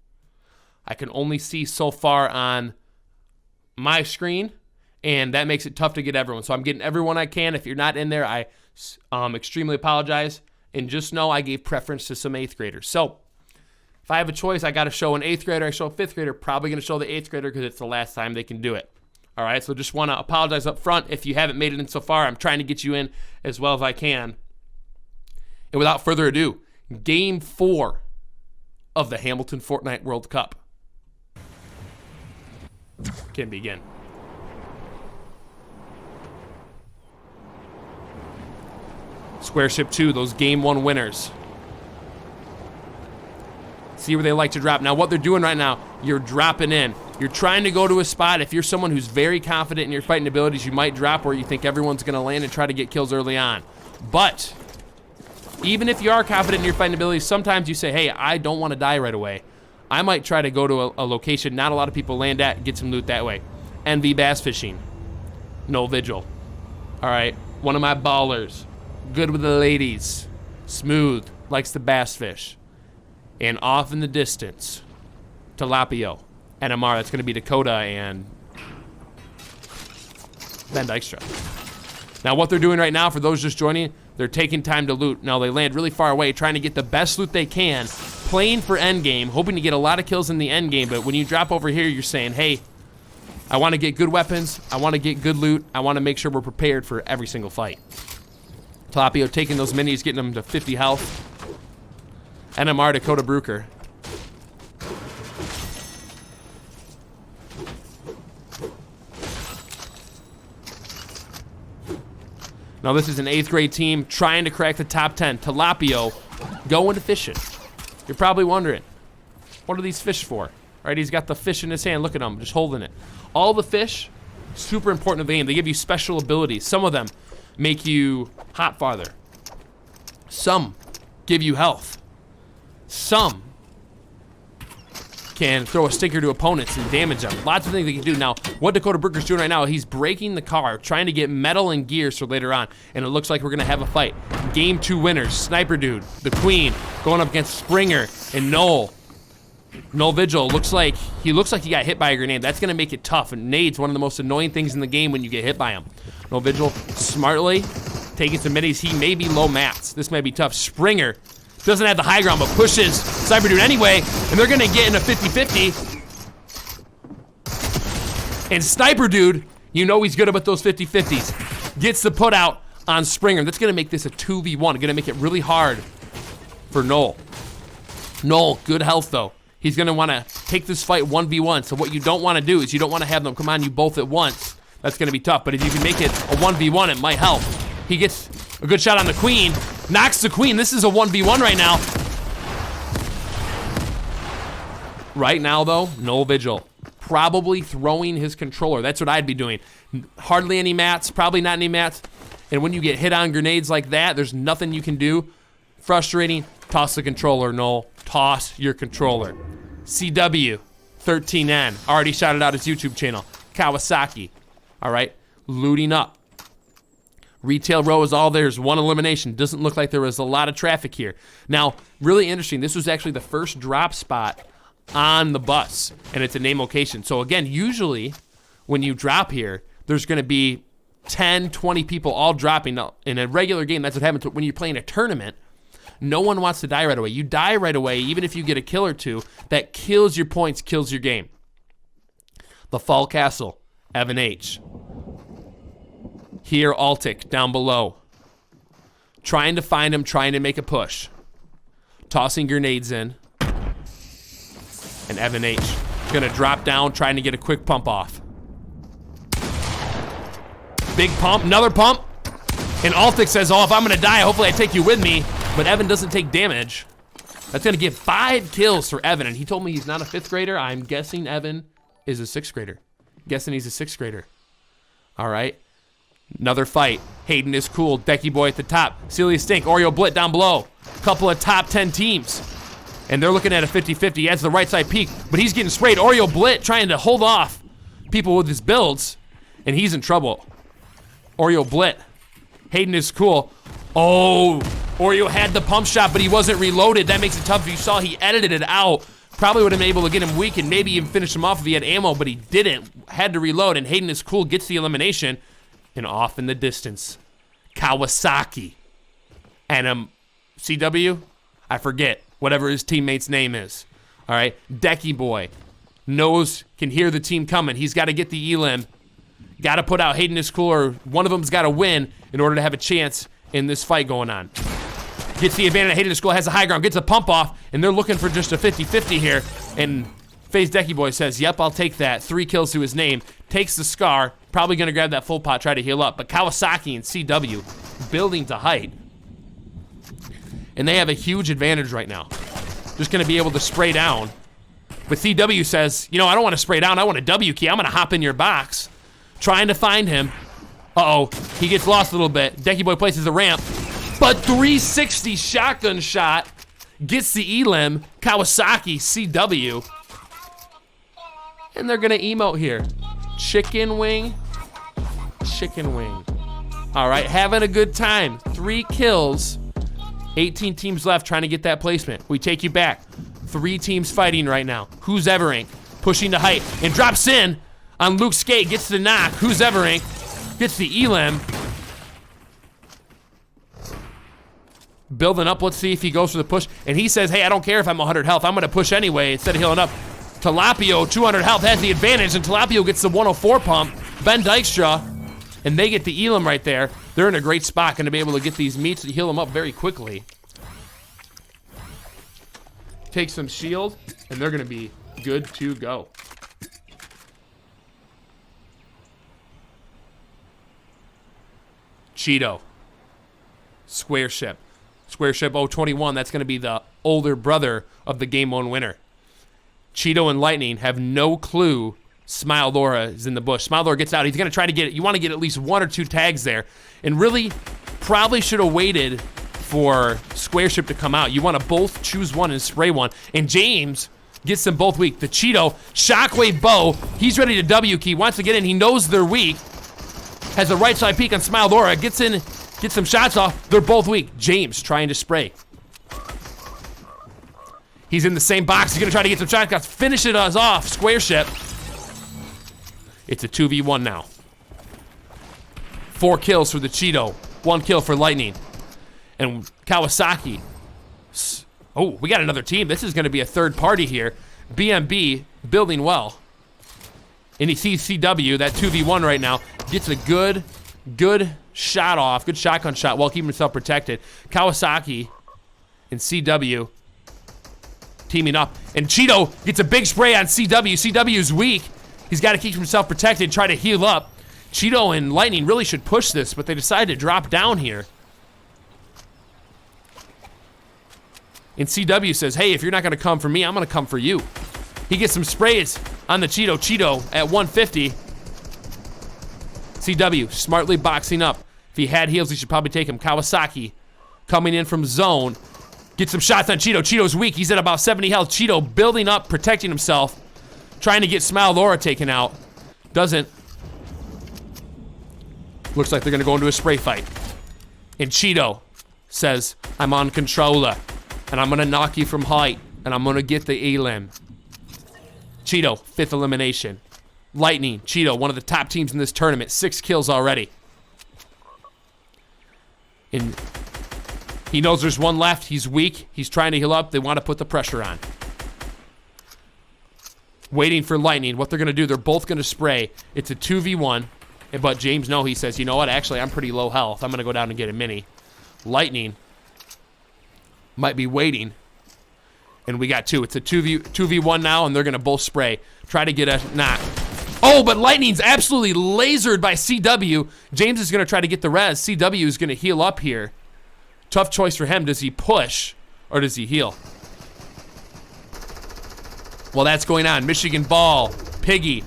I can only see so far on my screen, and that makes it tough to get everyone. So I'm getting everyone I can. If you're not in there, I extremely apologize. And just know I gave preference to some 8th graders. So if I have a choice, I got to show an 8th grader, I show a 5th grader, probably going to show the 8th grader because it's the last time they can do it. All right, so just want to apologize up front. If you haven't made it in so far, I'm trying to get you in as well as I can. And without further ado, Game 4 of the Hamilton Fortnite World Cup can begin. Squareship 2, those Game 1 winners. See where they like to drop. Now, what they're doing right now, you're dropping in. You're trying to go to a spot. If you're someone who's very confident in your fighting abilities, you might drop where you think everyone's going to land and try to get kills early on. But even if you are confident in your fighting abilities, sometimes you say, hey, I don't want to die right away. I might try to go to a location not a lot of people land at and get some loot that way. NV Bass Fishing. No Vigil. All right, one of my ballers. Good with the ladies. Smooth. Likes the bass fish. And off in the distance, Tilapio. And Amar, that's going to be Dakota and Ben Dykstra. Now, what they're doing right now, for those just joining, they're taking time to loot. Now, they land really far away, trying to get the best loot they can, playing for endgame, hoping to get a lot of kills in the endgame. But when you drop over here, you're saying, hey, I want to get good weapons. I want to get good loot. I want to make sure we're prepared for every single fight. Tilapio taking those minis, getting them to 50 health. NMR Dakota Bruker. Now this is an 8th grade team trying to crack the top 10. Tilapio going to fishing. You're probably wondering, what are these fish for? Right, he's got the fish in his hand. Look at him, just holding it. All the fish, super important in the game. They give you special abilities. Some of them make you hop farther. Some give you health. Some can throw a stinker to opponents and damage them. Lots of things they can do. Now, what Dakota Bruker's doing right now, he's breaking the car, trying to get metal and gears for later on, and it looks like we're going to have a fight. Game 2 winners, Sniper Dude, the Queen, going up against Springer and Noel. Noel Vigil looks like he got hit by a grenade. That's going to make it tough, and nade's one of the most annoying things in the game when you get hit by him. Noel Vigil smartly taking some middies. He may be low mats. This may be tough. Springer doesn't have the high ground, but pushes Sniper Dude anyway, and they're gonna get in a 50-50. And Sniper Dude, you know he's good about those 50-50s. Gets the put out on Springer. That's gonna make this a 2v1. Gonna make it really hard for Noel. Noel, good health though. He's gonna wanna take this fight 1v1. So what you don't wanna do is you don't wanna have them come on you both at once. That's gonna be tough, but if you can make it a 1v1, it might help. He gets a good shot on the Queen. Knocks the Queen. This is a 1v1 right now. Right now, though, Noel Vigil probably throwing his controller. That's what I'd be doing. Hardly any mats, probably not any mats. And when you get hit on grenades like that, there's nothing you can do. Frustrating. Toss the controller, Noel. Toss your controller. CW, 13N. Already shouted out his YouTube channel. Kawasaki. All right. Looting up. Retail row is all theirs, one elimination. Doesn't look like there was a lot of traffic here. Now, really interesting, this was actually the first drop spot on the bus, and it's a name location. So again, usually when you drop here, there's gonna be 10, 20 people all dropping. Now, in a regular game, that's what happens. When you're playing a tournament, no one wants to die right away. You die right away, even if you get a kill or two, that kills your points, kills your game. The Fall Castle, Evan H. Here, Altic, down below. Trying to find him, trying to make a push. Tossing grenades in. And Evan H. Gonna drop down, trying to get a quick pump off. Big pump, another pump. And Altic says, oh, if I'm gonna die, hopefully I take you with me. But Evan doesn't take damage. That's gonna give 5 kills for Evan. And he told me he's not a 5th grader. I'm guessing Evan is a 6th grader. Guessing he's a 6th grader. All right. Another fight. Hayden is cool. Decky Boy at the top. Celia Stink. Oreo Blit down below. Couple of top 10 teams. And they're looking at a 50-50. He has the right side peak, but he's getting sprayed. Oreo Blit trying to hold off people with his builds, and he's in trouble. Oreo Blit. Hayden is cool. Oh, Oreo had the pump shot, but he wasn't reloaded. That makes it tough. You saw he edited it out. Probably would have been able to get him weak and maybe even finish him off if he had ammo, but he didn't. Had to reload, and Hayden is cool. Gets the elimination. And off in the distance, Kawasaki and CW, I forget, whatever his teammate's name is. All right, Decky Boy can hear the team coming. He's got to get the elim. Got to put out Hayden is cool, or one of them's got to win in order to have a chance in this fight going on. Gets the advantage. Hayden is cool, has the high ground, gets a pump off, and they're looking for just a 50-50 here. And FaZe Decky Boy says, yep, I'll take that. 3 kills to his name. Takes the scar. Probably going to grab that full pot, try to heal up. But Kawasaki and CW building to height. And they have a huge advantage right now. Just going to be able to spray down. But CW says, you know, I don't want to spray down. I want a W key. I'm going to hop in your box. Trying to find him. Uh-oh. He gets lost a little bit. Decky Boy places the ramp. But 360 shotgun shot. Gets the elim. Kawasaki, CW. And they're going to emote here. Chicken wing. Chicken wing. All right, having a good time. 3 kills. 18 teams left trying to get that placement. We take you back. 3 teams fighting right now. Who's Everink? Pushing to height and drops in on Luke Skate. Gets the knock. Who's Everink? Gets the elim. Building up. Let's see if he goes for the push. And he says, hey, I don't care if I'm 100 health. I'm going to push anyway instead of healing up. Tilapio, 200 health, has the advantage, and Tilapio gets the 104 pump. Ben Dykstra, and they get the elim right there. They're in a great spot, going to be able to get these meats to heal them up very quickly. take some shield, and they're going to be good to go. Cheeto. Square Ship. Square Ship 021, that's going to be the older brother of the Game 1 winner. Cheeto and Lightning have no clue Smile Laura is in the bush. Smile Laura gets out. He's going to try to get it. You want to get at least 1 or 2 tags there. And really, probably should have waited for Square Ship to come out. You want to both choose one and spray one. And James gets them both weak. The Cheeto, Shockwave Bow, he's ready to W key. Wants to get in. He knows they're weak. Has a right side peek on Smile Laura. Gets in, gets some shots off. They're both weak. James trying to spray. He's in the same box. He's going to try to get some shots. Finish it off. Square Ship. It's a 2v1 now. 4 kills for the Cheeto. 1 kill for Lightning. And Kawasaki. Oh, we got another team. This is going to be a third party here. BMB building well. And he sees CW, that 2v1 right now. Gets a good shot off. Good shotgun shot while keeping himself protected. Kawasaki and CW teaming up. And Cheeto gets a big spray on CW. CW's weak. He's got to keep himself protected, try to heal up. Cheeto and Lightning really should push this, but they decided to drop down here. And CW says, hey, if you're not going to come for me, I'm going to come for you. He gets some sprays on the Cheeto. Cheeto at 150. CW smartly boxing up. If he had heals, he should probably take him. Kawasaki coming in from zone. Gets some shots on Cheeto. Cheeto's weak. He's at about 70 health. Cheeto building up, protecting himself. Trying to get Smile Laura taken out. Doesn't. Looks like they're going to go into a spray fight. And Cheeto says, I'm on controller. And I'm going to knock you from height. And I'm going to get the elim. Cheeto, 5th elimination. Lightning, Cheeto, one of the top teams in this tournament. 6 kills already. And he knows there's one left. He's weak. He's trying to heal up. They want to put the pressure on. Waiting for Lightning. What they're going to do, they're both going to spray. It's a 2v1. But James, no, he says, you know what? Actually, I'm pretty low health. I'm going to go down and get a mini. Lightning might be waiting. And we got 2. It's a 2v1 now, and they're going to both spray. Try to get a knock. Oh, but Lightning's absolutely lasered by CW. James is going to try to get the res. CW is going to heal up here. Tough choice for him. Does he push or does he heal? Well, that's going on. Michigan Ball, Piggy,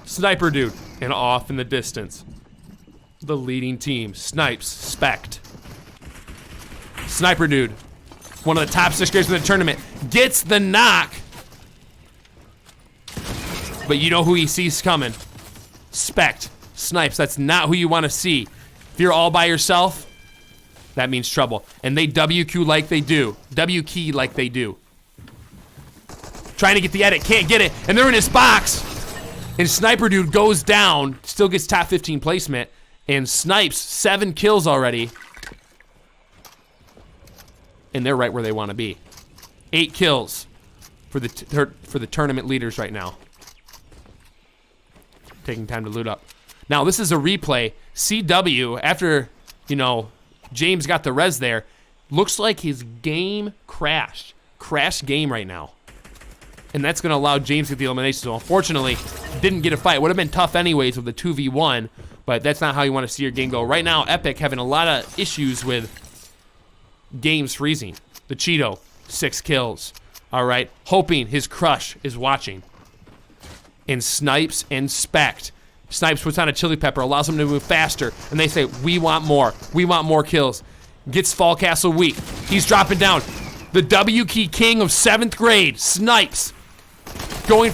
Sniper Dude, and off in the distance. The leading team, Snipes, Spect. Sniper Dude, one of the top 6 graders in the tournament, gets the knock. But you know who he sees coming. Spect, Snipes, that's not who you want to see. If you're all by yourself, that means trouble. And they WQ like they do. W-key like they do. Trying to get the edit, can't get it, and they're in his box. And Sniper Dude goes down, still gets top 15 placement, and Snipes 7 kills already. And they're right where they want to be. 8 kills for the tournament leaders right now. Taking time to loot up. Now this is a replay. CW, after, you know, James got the res there, looks like his game crashed. Crashed game right now. And that's going to allow James to get the elimination. So unfortunately, didn't get a fight. Would have been tough anyways with the 2v1, but that's not how you want to see your game go. Right now, Epic having a lot of issues with games freezing. The Cheeto, 6 kills. All right, hoping his crush is watching. And Snipes and Spect. Snipes puts on a chili pepper, allows him to move faster, and they say, we want more. We want more kills. Gets Fall Castle weak. He's dropping down. The W-key king of 7th grade, Snipes. Going,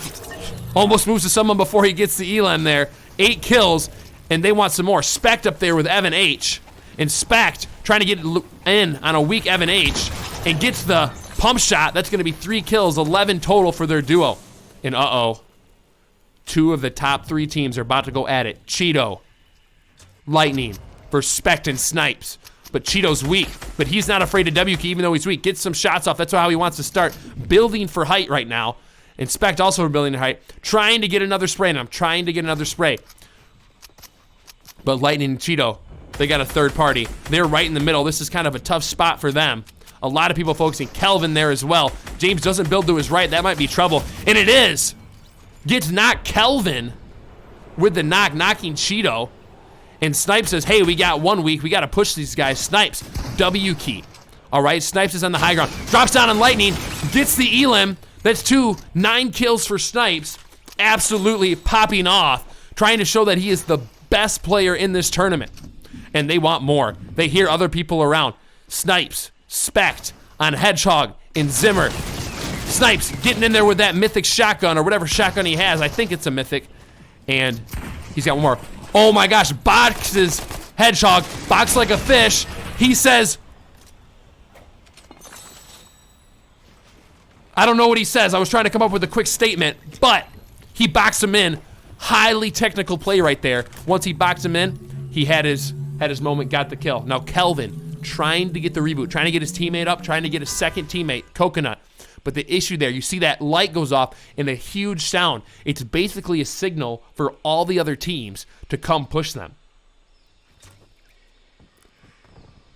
almost moves to someone before he gets the elim there. 8 kills, and they want some more. Spect up there with Evan H. And Spect trying to get in on a weak Evan H. And gets the pump shot. That's going to be 3 kills, 11 total for their duo. And uh-oh. 2 of the top 3 teams are about to go at it. Cheeto, Lightning versus Spect and Snipes. But Cheeto's weak, but he's not afraid to W-key even though he's weak. Gets some shots off. That's how he wants to start. Building for height right now. And Spect also for building height. Trying to get another spray, and I'm trying to get another spray. But Lightning and Cheeto, they got a third party. They're right in the middle. This is kind of a tough spot for them. A lot of people focusing. Kelvin there as well. James doesn't build to his right. That might be trouble. And it is. Gets knocked. Kelvin with the knock, knocking Cheeto. And Snipes says, hey, we got 1 week. We got to push these guys. Snipes, W key. All right, Snipes is on the high ground. Drops down on Lightning. Gets the Elim. That's 2. 9 kills for Snipes. Absolutely popping off. Trying to show that he is the best player in this tournament. And they want more. They hear other people around. Snipes, Spect on Hedgehog and Zimmer. Snipes getting in there with that mythic shotgun or whatever shotgun he has. I think it's a mythic. And he's got one more. Oh my gosh, boxes Hedgehog, box like a fish. He says, I don't know what he says. I was trying to come up with a quick statement, but he boxed him in. Highly technical play right there. Once he boxed him in, he had his moment, got the kill. Now Kelvin trying to get the reboot, trying to get his teammate up, trying to get a second teammate, Coconut. But the issue there, you see that light goes off and a huge sound. It's basically a signal for all the other teams to come push them.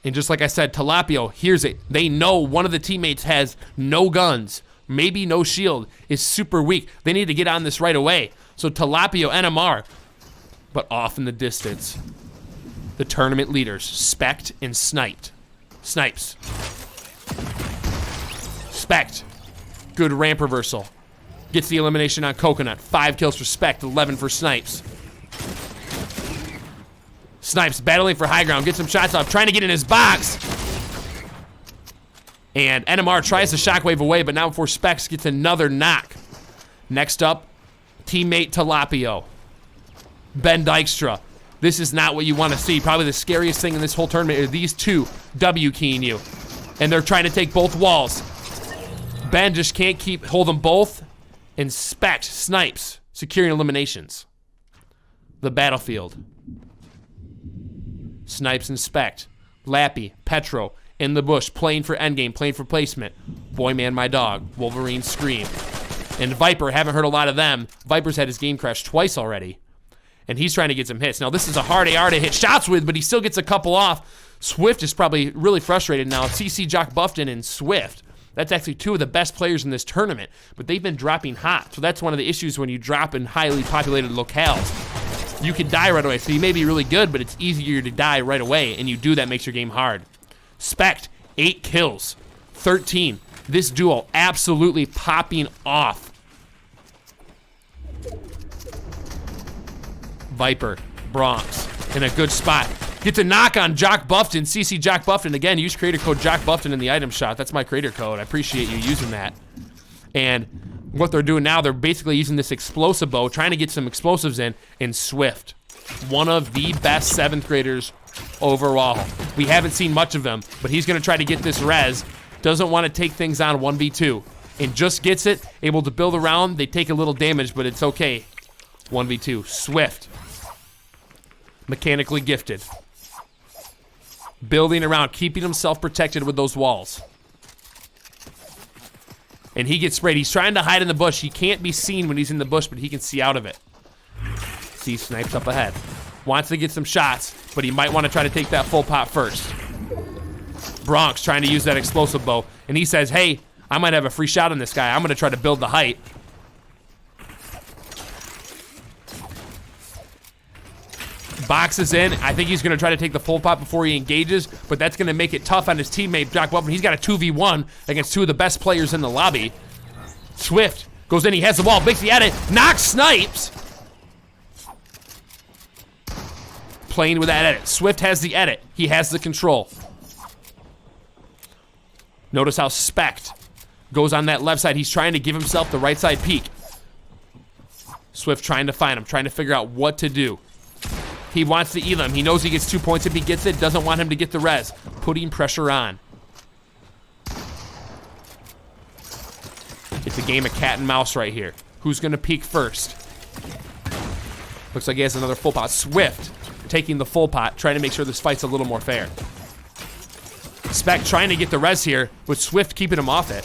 And just like I said, Tilapio hears it. They know one of the teammates has no guns, maybe no shield, is super weak. They need to get on this right away. So Tilapio, NMR, but off in the distance, the tournament leaders, Spect and Snipes. Spect, good ramp reversal. Gets the elimination on Coconut. 5 kills for Spect, 11 for Snipes. Snipes battling for high ground, gets some shots off, trying to get in his box. And NMR tries to shockwave away, but now before Specs gets another knock. Next up, teammate Tilapio. Ben Dykstra. This is not what you want to see. Probably the scariest thing in this whole tournament are these two W keying you. And they're trying to take both walls. Ben just can't hold them both. And Snipes securing eliminations. The battlefield. Snipes and Spect. Lappy, Petro, in the bush, playing for endgame, playing for placement. Boy Man My Dog, Wolverine Scream. And Viper, haven't heard a lot of them. Viper's had his game crash twice already. And he's trying to get some hits. Now this is a hard AR to hit shots with, but he still gets a couple off. Swift is probably really frustrated now. CC, Jock Buffton, and Swift. That's actually 2 of the best players in this tournament, but they've been dropping hot. So that's one of the issues when you drop in highly populated locales. You can die right away. So you may be really good, but it's easier to die right away, and you do that makes your game hard. Spect, 8 kills, 13. This duo absolutely popping off. Viper, Bronx, in a good spot. Gets a knock on Jock Buffton, CC Jock Buffton. Again, use creator code Jock Buffton in the item shop. That's my creator code. I appreciate you using that. And what they're doing now, they're basically using this explosive bow, trying to get some explosives in Swift. One of the best 7th graders overall. We haven't seen much of him, but he's going to try to get this res. Doesn't want to take things on 1v2. And just gets it, able to build around. They take a little damage, but it's okay. 1v2. Swift. Mechanically gifted. Building around, keeping himself protected with those walls. And he gets sprayed. He's trying to hide in the bush. He can't be seen when he's in the bush, but he can see out of it. See, Snipes up ahead. Wants to get some shots, but he might want to try to take that full pot first. Bronx trying to use that explosive bow. And he says, hey, I might have a free shot on this guy. I'm going to try to build the height. Boxes in. I think he's going to try to take the full pot before he engages, but that's going to make it tough on his teammate, Jock Buffton. He's got a 2v1 against 2 of the best players in the lobby. Swift goes in. He has the wall. Makes the edit. Knocks Snipes. Playing with that edit. Swift has the edit. He has the control. Notice how Spect goes on that left side. He's trying to give himself the right side peek. Swift trying to find him, trying to figure out what to do. He wants the Elim. He knows he gets 2 points if he gets it. Doesn't want him to get the res. Putting pressure on. It's a game of cat and mouse right here. Who's going to peek first? Looks like he has another full pot. Swift taking the full pot, trying to make sure this fight's a little more fair. Spec trying to get the res here, with Swift keeping him off it.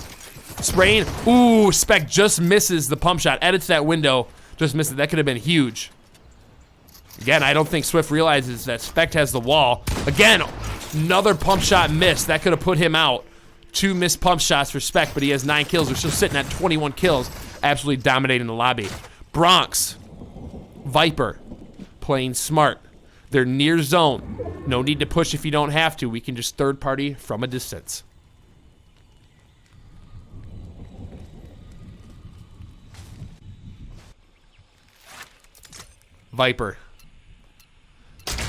Spraying. Ooh, Spec just misses the pump shot. Edits that window. Just missed it. That could have been huge. Again, I don't think Swift realizes that Spect has the wall. Again, another pump shot miss. That could have put him out. 2 missed pump shots for Spec, but he has 9 kills. We're still sitting at 21 kills, absolutely dominating the lobby. Bronx, Viper, playing smart. They're near zone. No need to push if you don't have to. We can just third party from a distance. Viper.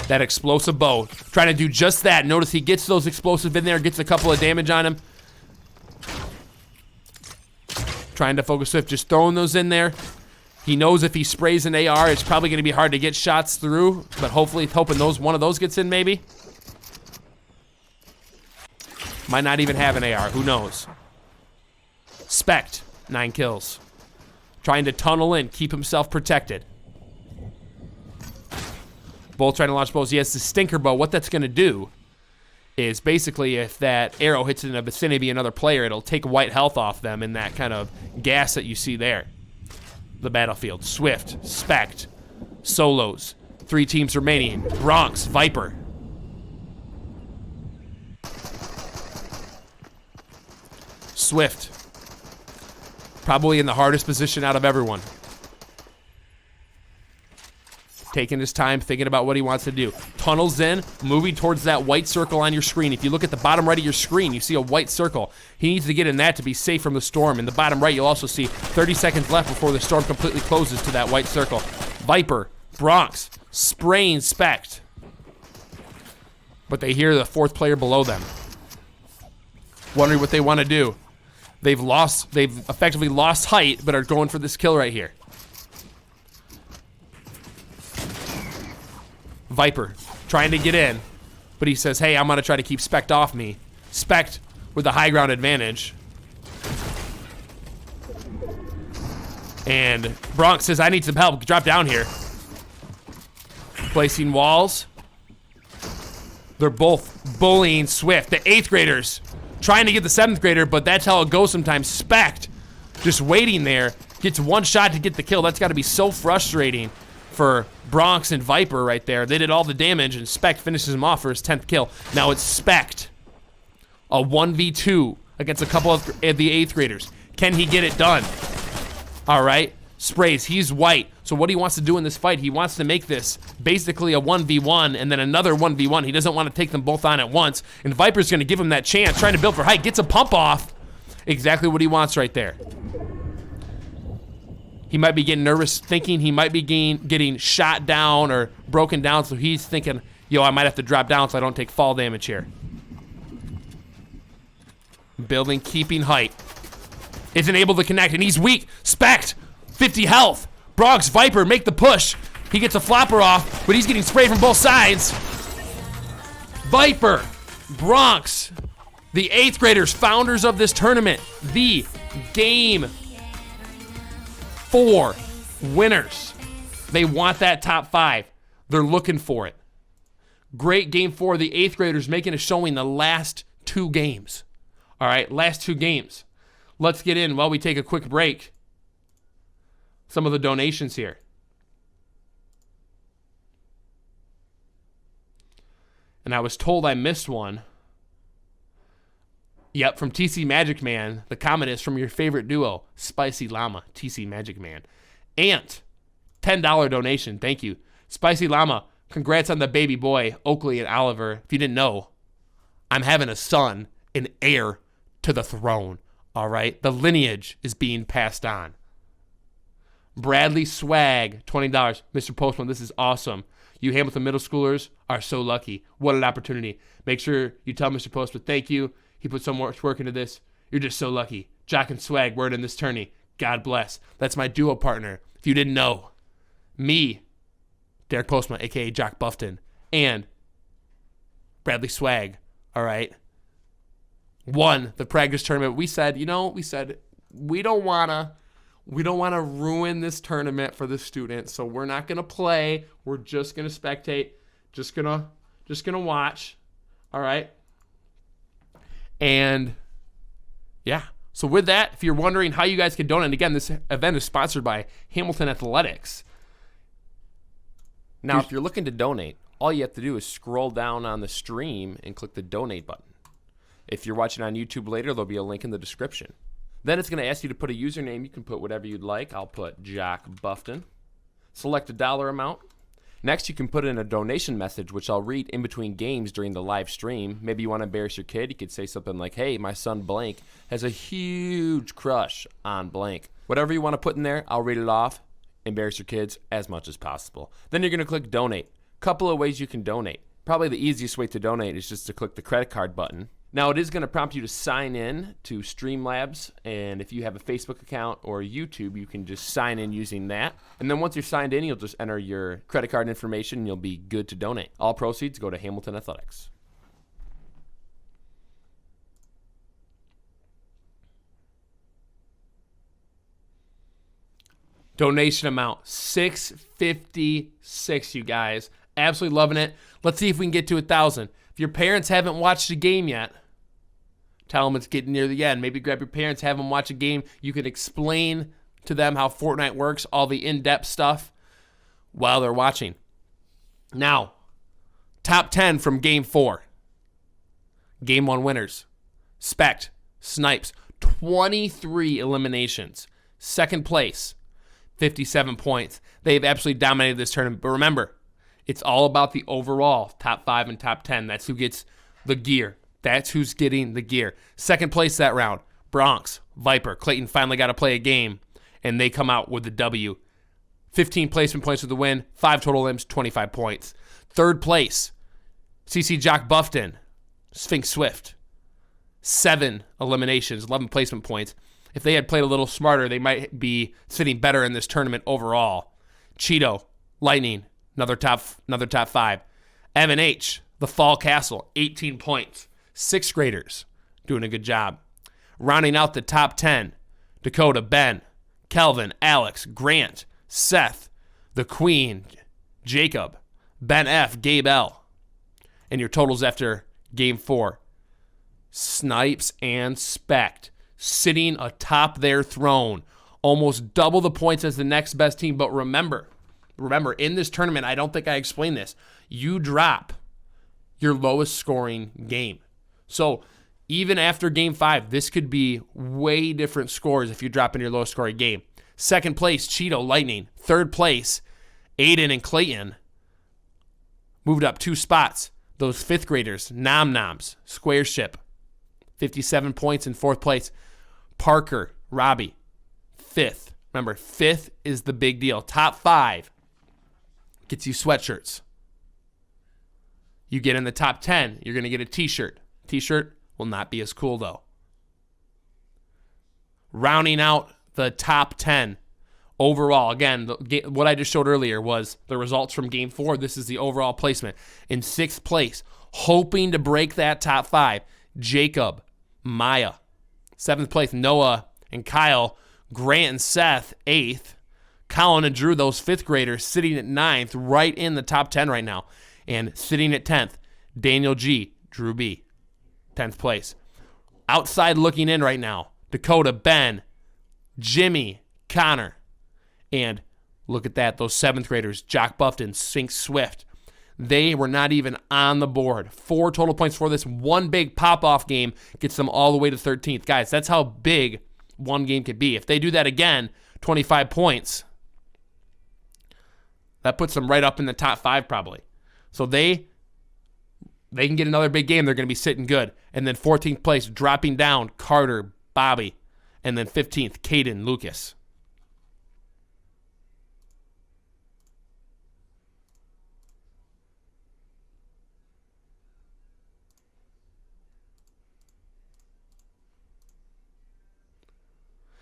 That explosive bow. Trying to do just that. Notice he gets those explosive in there, gets a couple of damage on him. Trying to focus Swift, just throwing those in there. He knows if he sprays an AR, it's probably going to be hard to get shots through, but hopefully he's hoping one of those gets in maybe. Might not even have an AR, who knows. Spect, 9 kills. Trying to tunnel in, keep himself protected. Both trying to launch bows. He has the stinker bow. What that's going to do is basically if that arrow hits in the vicinity of another player, it'll take white health off them in that kind of gas that you see there. The battlefield. Swift, Spect, solos. 3 teams remaining. Bronx, Viper. Swift. Probably in the hardest position out of everyone. Taking his time, thinking about what he wants to do. Tunnels in, moving towards that white circle on your screen. If you look at the bottom right of your screen, you see a white circle. He needs to get in that to be safe from the storm. In the bottom right, you'll also see 30 seconds left before the storm completely closes to that white circle. Viper, Bronx, spraying Spect. But they hear the 4th player below them. Wondering what they want to do. They've effectively lost height, but are going for this kill right here. Viper trying to get in, but he says, hey, I'm going to try to keep Spect off me. Spect with the high ground advantage. And Bronx says, I need some help. Drop down here. Placing walls. They're both bullying Swift. The 8th graders trying to get the 7th grader, but that's how it goes sometimes. Spect just waiting there. Gets 1 shot to get the kill. That's got to be so frustrating for Bronx and Viper right there. They did all the damage, and Spect finishes him off for his 10th kill. Now it's Spect. A 1v2 against a couple of the 8th graders. Can he get it done? All right. Sprays. He's white. So what he wants to do in this fight, he wants to make this basically a 1v1 and then another 1v1. He doesn't want to take them both on at once. And Viper's going to give him that chance, trying to build for height. Gets a pump off. Exactly what he wants right there. He might be getting nervous, thinking he might be getting shot down or broken down, so he's thinking, yo, I might have to drop down so I don't take fall damage here. Building, keeping height. Isn't able to connect, and he's weak. Spect, 50 health. Bronx, Viper, make the push. He gets a flopper off, but he's getting sprayed from both sides. Viper, Bronx, the 8th graders, founders of this tournament, the Game 4 winners. They want that top 5. They're looking for it. Great game 4. The 8th graders making a showing the last 2 games. All right, last 2 games. Let's get in while we take a quick break. Some of the donations here. And I was told I missed one. Yep, from TC Magic Man. The comment is from your favorite duo, Spicy Llama, TC Magic Man. Ant, $10 donation. Thank you. Spicy Llama, congrats on the baby boy, Oakley and Oliver. If you didn't know, I'm having a son, an heir to the throne. All right? The lineage is being passed on. Bradley Swag, $20. Mr. Postman, this is awesome. You Hamilton middle schoolers are so lucky. What an opportunity. Make sure you tell Mr. Postman thank you. He put so much work into this. You're just so lucky. Jock and Swag, word in this tourney. God bless. That's my duo partner. If you didn't know, me, Derek Postma, a.k.a. Jock Buffton, and Bradley Swag, all right, won the practice tournament. We said we don't want to ruin this tournament for the students, so we're not going to play. We're just going to spectate, just going to watch, all right? And yeah, so with that, if you're wondering how you guys can donate, again, this event is sponsored by Hamilton Athletics. Now, if you're looking to donate, all you have to do is scroll down on the stream and click the donate button. If you're watching on YouTube later, there'll be a link in the description. Then it's going to ask you to put a username. You can put whatever you'd like. I'll put Jack Buffton. Select a dollar amount. Next, you can put in a donation message, which I'll read in between games during the live stream. Maybe you want to embarrass your kid. You could say something like, hey, my son blank has a huge crush on blank. Whatever you want to put in there, I'll read it off. Embarrass your kids as much as possible. Then you're going to click donate. Couple of ways you can donate. Probably the easiest way to donate is just to click the credit card button. Now, it is going to prompt you to sign in to Streamlabs, and if you have a Facebook account or YouTube, you can just sign in using that. And then once you're signed in, you'll just enter your credit card information, and you'll be good to donate. All proceeds go to Hamilton Athletics. Donation amount, $6.56, you guys. Absolutely loving it. Let's see if we can get to 1,000. If your parents haven't watched a game yet, tell them it's getting near the end. Maybe grab your parents, have them watch a game. You can explain to them how Fortnite works, all the in-depth stuff while they're watching. Now, top 10 from Game 4. Game 1 winners. Spect, Snipes, 23 eliminations. Second place, 57 points. They've absolutely dominated this tournament. But remember, it's all about the overall top 5 and top 10. That's who gets the gear. That's who's getting the gear. Second place that round, Bronx, Viper. Clayton finally got to play a game, and they come out with the W. 15 placement points with the win, 5 total limbs, 25 points. Third place, CC Jock Buffton, Sphinx Swift. 7 eliminations, 11 placement points. If they had played a little smarter, they might be sitting better in this tournament overall. Cheeto, Lightning, another top 5. Evan H, the Fall Castle, 18 points. 6th graders doing a good job. Rounding out the top 10, Dakota, Ben, Kelvin, Alex, Grant, Seth, the Queen, Jacob, Ben F, Gabe L. And your totals after Game 4. Snipes and Spect sitting atop their throne. Almost double the points as the next best team. But remember, in this tournament, I don't think I explained this. You drop your lowest scoring game. So even after Game 5, this could be way different scores if you drop in your lowest scoring game. Second place, Cheeto, Lightning. Third place, Aiden and Clayton moved up 2 spots. Those 5th graders, Nom Noms, Square Ship, 57 points in 4th place. Parker, Robbie, 5th. Remember, 5th is the big deal. Top 5 gets you sweatshirts. You get in the top 10, you're going to get a t-shirt. T-shirt will not be as cool, though. Rounding out the top 10 overall. Again, what I just showed earlier was the results from Game 4. This is the overall placement. In 6th place, hoping to break that top 5, Jacob, Maya. 7th place, Noah and Kyle. Grant and Seth, 8th. Colin and Drew, those 5th graders, sitting at 9th, right in the top 10 right now. And sitting at 10th, Daniel G, Drew B, 10th place. Outside looking in right now, Dakota, Ben, Jimmy, Connor. And look at that, those 7th graders, Jock Buffton, Sphinx Swift. They were not even on the board. 4 total points for this. One big pop-off game gets them all the way to 13th. Guys, that's how big one game could be. If they do that again, 25 points, that puts them right up in the top 5 probably. So they can get another big game. They're going to be sitting good. And then 14th place, dropping down, Carter, Bobby. And then 15th, Caden, Lucas.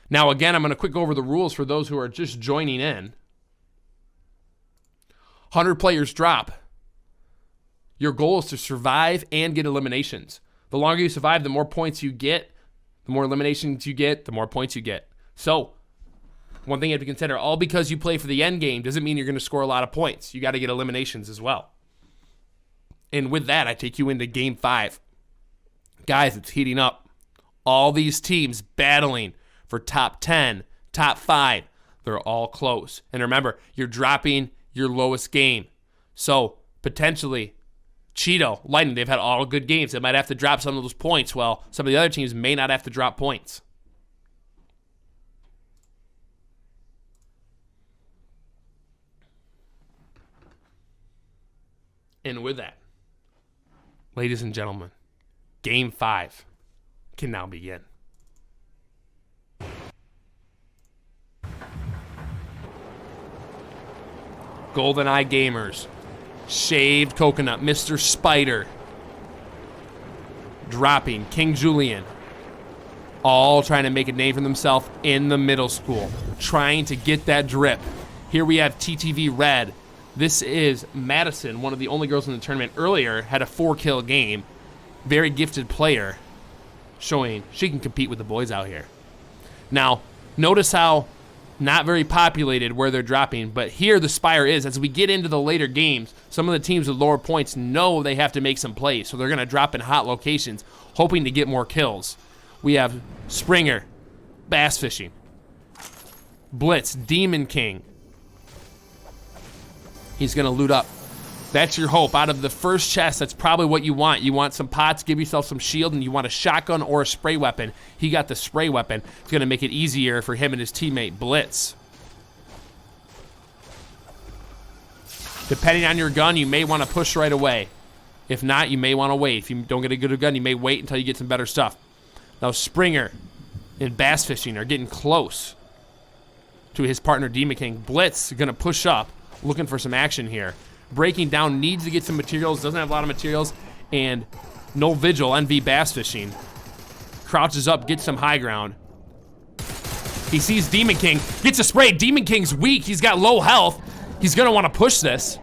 Now, again, I'm going to quick go over the rules for those who are just joining in. 100 players drop. Your goal is to survive and get eliminations. The longer you survive, the more points you get. The more eliminations you get, the more points you get. So, one thing you have to consider, all because you play for the end game doesn't mean you're going to score a lot of points. You got to get eliminations as well. And with that, I take you into Game 5. Guys, it's heating up. All these teams battling for top 10, top 5. They're all close. And remember, you're dropping your lowest game. So, potentially, Cheeto, Lightning, they've had all good games. They might have to drop some of those points. Well, some of the other teams may not have to drop points. And with that, ladies and gentlemen, Game 5 can now begin. GoldenEye Gamers, Shaved Coconut, Mr. Spider, dropping King Julian, all trying to make a name for themselves in the middle school, trying to get that drip. Here we have TTV Red. This is Madison, one of the only girls in the tournament earlier, had a 4-kill game. Very gifted player, showing she can compete with the boys out here. Now, notice how not very populated where they're dropping, but here the Spire is. As we get into the later games, some of the teams with lower points know they have to make some plays, so they're going to drop in hot locations, hoping to get more kills. We have Springer, bass fishing, Blitz, Demon King. He's going to loot up. That's your hope. Out of the first chest, that's probably what you want. You want some pots, give yourself some shield, and you want a shotgun or a spray weapon. He got the spray weapon. It's going to make it easier for him and his teammate, Blitz. Depending on your gun, you may want to push right away. If not, you may want to wait. If you don't get a good gun, you may wait until you get some better stuff. Now, Springer and Bass Fishing are getting close to his partner, Demon King. Blitz is going to push up, looking for some action here. Breaking down, needs to get some materials, doesn't have a lot of materials, and no Vigil, NV Bass Fishing. Crouches up, gets some high ground. He sees Demon King, gets a spray. Demon King's weak, he's got low health. He's gonna wanna push this.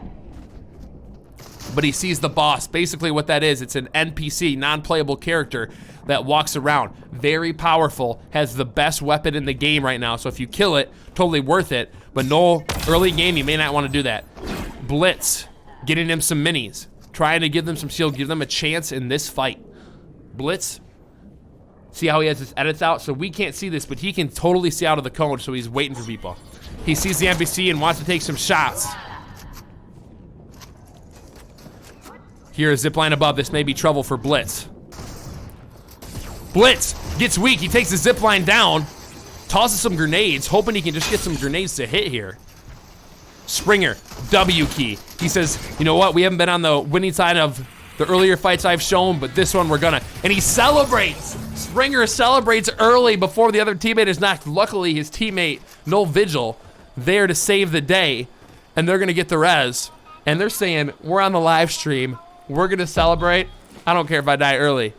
But he sees the boss. Basically what that is, it's an NPC, non-playable character that walks around. Very powerful, has the best weapon in the game right now, so if you kill it, totally worth it. But no, early game, you may not wanna do that. Blitz, getting him some minis, trying to give them some shield, give them a chance in this fight. Blitz, see how he has his edits out? So we can't see this, but he can totally see out of the cone, so he's waiting for people. He sees the NPC and wants to take some shots. Here, a zipline above. This may be trouble for Blitz. Blitz gets weak. He takes the zipline down, tosses some grenades, hoping he can just get some grenades to hit here. Springer, W key. He says, you know what? We haven't been on the winning side of the earlier fights I've shown, but this one we're gonna. And he celebrates. Springer celebrates early before the other teammate is knocked. Luckily, his teammate, No Vigil, there to save the day, and they're gonna get the res. And they're saying, we're on the live stream. We're gonna celebrate. I don't care if I die early.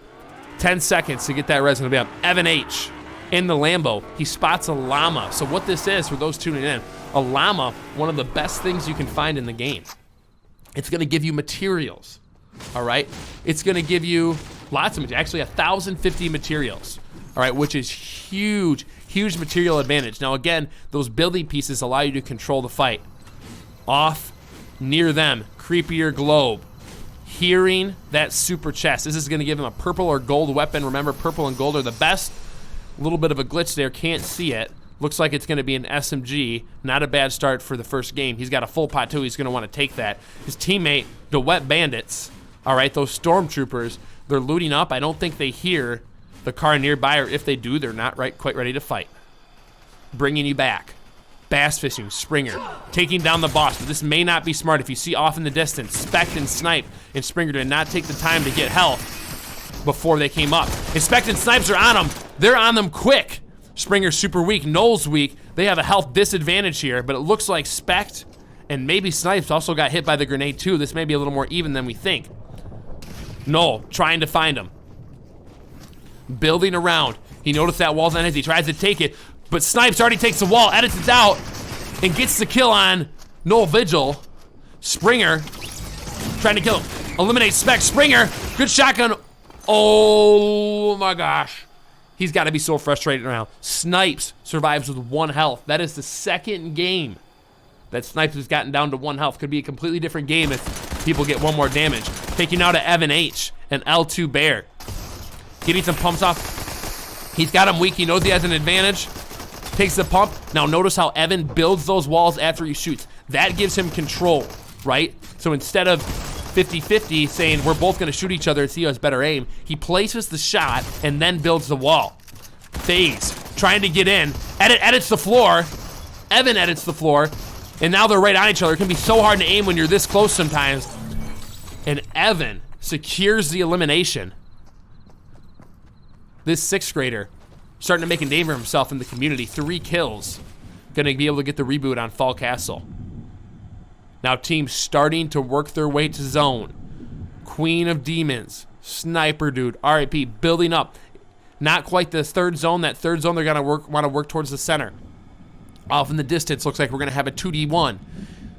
10 seconds to get that res. It'll be up. Evan H. in the Lambo. He spots a llama. So what this is, for those tuning in, a llama, one of the best things you can find in the game. It's gonna give you materials, all right? It's gonna give you lots of materials, actually 1,050 materials, all right, which is huge, huge material advantage. Now again, those building pieces allow you to control the fight. Off, near them, creepier globe. Hearing that super chest. This is gonna give him a purple or gold weapon. Remember, purple and gold are the best. A little bit of a glitch there, can't see it. Looks like it's going to be an SMG. Not a bad start for the first game. He's got a full pot too. He's going to want to take that. His teammate, the Wet Bandits, all right, those stormtroopers, they're looting up. I don't think they hear the car nearby, or if they do, they're not quite ready to fight. Bringing you back. Bass Fishing, Springer, taking down the boss. But this may not be smart. If you see off in the distance, Spect and Snipe, and Springer did not take the time to get health before they came up. And Spect and Snipes are on them. They're on them quick. Springer's super weak, Noel's weak. They have a health disadvantage here, but it looks like Spect and maybe Snipes also got hit by the grenade too. This may be a little more even than we think. Noel trying to find him. Building around. He noticed that wall's empty. He tries to take it, but Snipes already takes the wall, edits it out, and gets the kill on Noel Vigil. Springer trying to kill him. Eliminate Spect. Springer, good shotgun. Oh my gosh. He's got to be so frustrated now. Snipes survives with 1 health. That is the second game that Snipes has gotten down to 1 health. Could be a completely different game if people get 1 more damage. Taking out to Evan H. and L2 Bear. Getting some pumps off. He's got him weak. He knows he has an advantage. Takes the pump. Now notice how Evan builds those walls after he shoots. That gives him control, right? So instead of 50-50, saying we're both going to shoot each other and see who has better aim. He places the shot and then builds the wall. FaZe trying to get in. Edits the floor. Evan edits the floor. And now they're right on each other. It can be so hard to aim when you're this close sometimes. And Evan secures the elimination. This 6th grader starting to make a name for himself in the community. 3 kills. Gonna be able to get the reboot on Fall Castle. Now teams starting to work their way to zone. Queen of Demons, Sniper Dude, RIP, building up. Not quite the 3rd zone. That 3rd zone they're gonna want to work towards the center. Off in the distance, looks like we're gonna have a 2v1.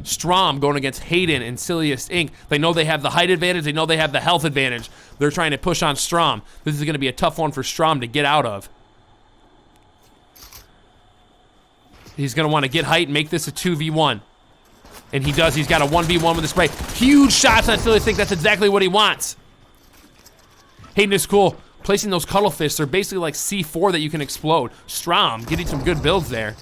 Strom going against Hayden and Silius Inc. They know they have the height advantage. They know they have the health advantage. They're trying to push on Strom. This is gonna be a tough one for Strom to get out of. He's gonna want to get height and make this a 2v1. And he does. He's got a 1v1 with the spray. Huge shots on Silius Inc. That's exactly what he wants. Hayden is cool. Placing those cuttlefish, they're basically like C4 that you can explode. Strom getting some good builds there.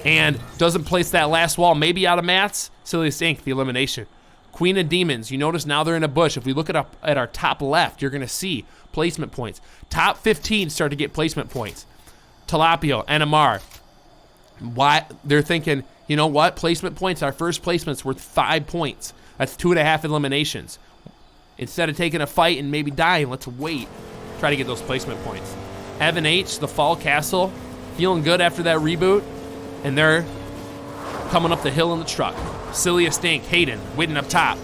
And doesn't place that last wall, maybe out of mats. Silius Inc., the elimination. Queen of Demons, you notice now they're in a bush. If we look at our top left, you're gonna see placement points. Top 15 start to get placement points. Tilapio, NMR. Why? They're thinking, you know what? Placement points, our first placement's worth 5 points. That's 2.5 eliminations. Instead of taking a fight and maybe dying, let's wait. Try to get those placement points. Evan H., the Fall Castle, feeling good after that reboot. And they're coming up the hill in the truck. Silius Inc., Hayden, waiting up top.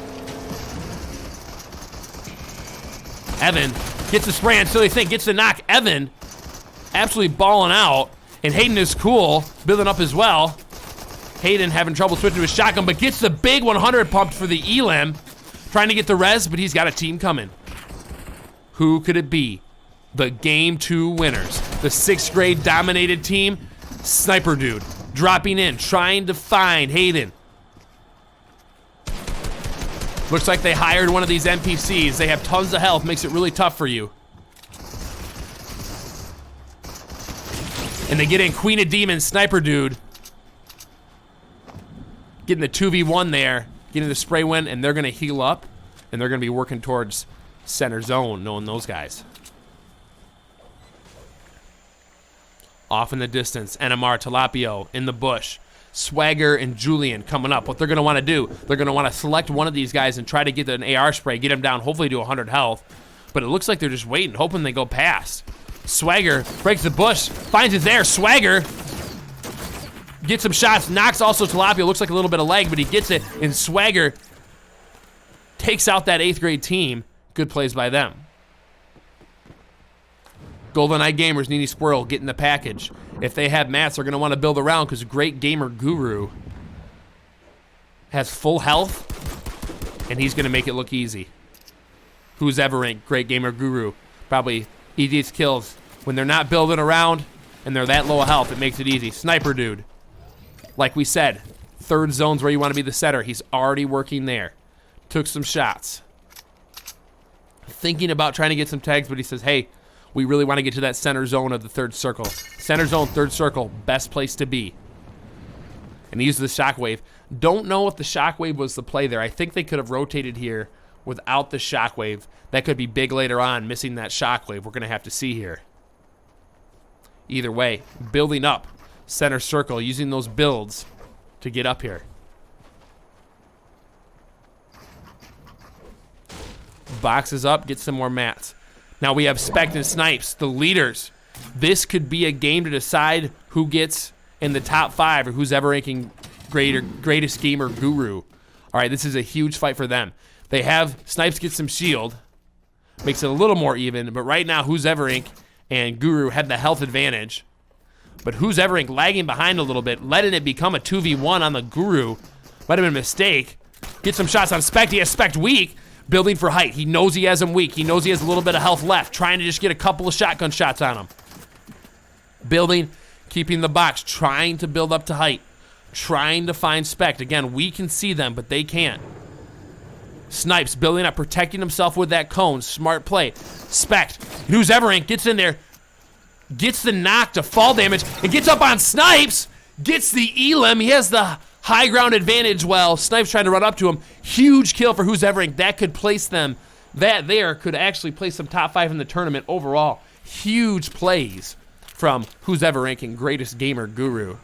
Evan gets the spray on Silius Inc., gets the knock. Evan absolutely balling out. And Hayden is cool, building up as well. Hayden having trouble switching to his shotgun, but gets the big 100 pumped for the Elim. Trying to get the res, but he's got a team coming. Who could it be? The Game 2 winners. The 6th grade dominated team. Sniper Dude dropping in, trying to find Hayden. Looks like they hired one of these NPCs. They have tons of health, makes it really tough for you. And they get in Queen of Demons, Sniper Dude. Getting the 2v1 there, getting the spray win, and they're gonna heal up, and they're gonna be working towards center zone, knowing those guys. Off in the distance, NMR, Tilapio in the bush. Swagger and Julian coming up. What they're going to want to do, they're going to want to select one of these guys and try to get an AR spray, get him down, hopefully to 100 health. But it looks like they're just waiting, hoping they go past. Swagger breaks the bush, finds it there. Swagger gets some shots, knocks also Tilapio. Looks like a little bit of lag, but he gets it. And Swagger takes out that 8th grade team. Good plays by them. Golden Eye Gamers, Nini Squirrel getting the package. If they have mats, they're going to want to build around because Great Gamer Guru has full health, and he's going to make it look easy. Who's ever ranked Great Gamer Guru? Probably easiest kills. When they're not building around and they're that low health, it makes it easy. Sniper Dude. Like we said, 3rd zone's where you want to be the setter. He's already working there. Took some shots. Thinking about trying to get some tags, but he says, hey, we really want to get to that center zone of the 3rd circle. Center zone, 3rd circle, best place to be. And he used the shockwave. Don't know if the shockwave was the play there. I think they could have rotated here without the shockwave. That could be big later on, missing that shockwave. We're going to have to see here. Either way, building up center circle, using those builds to get up here. Boxes up, get some more mats. Now we have Spect and Snipes, the leaders. This could be a game to decide who gets in the top 5 or who's ever ranking greatest gamer guru. All right, this is a huge fight for them. They have Snipes get some shield, makes it a little more even, but right now Who's Ever Inc. and Guru had the health advantage. But Who's Ever Inc. lagging behind a little bit, letting it become a 2v1 on the Guru. Might have been a mistake. Get some shots on Spect. He has Spect weak. Building for height. He knows he has him weak. He knows he has a little bit of health left. Trying to just get a couple of shotgun shots on him. Building, keeping the box. Trying to build up to height. Trying to find Spect. Again, we can see them, but they can't. Snipes building up, protecting himself with that cone. Smart play. Spect, Who's Ever Inc. gets in there. Gets the knock to fall damage. And gets up on Snipes. Gets the Elim. He has the High ground advantage. Well, Snipe's trying to run up to him. Huge kill for Who's Evering. That could place them. That there could actually place them top 5 in the tournament overall. Huge plays from Who's Evering and Greatest Gamer Guru.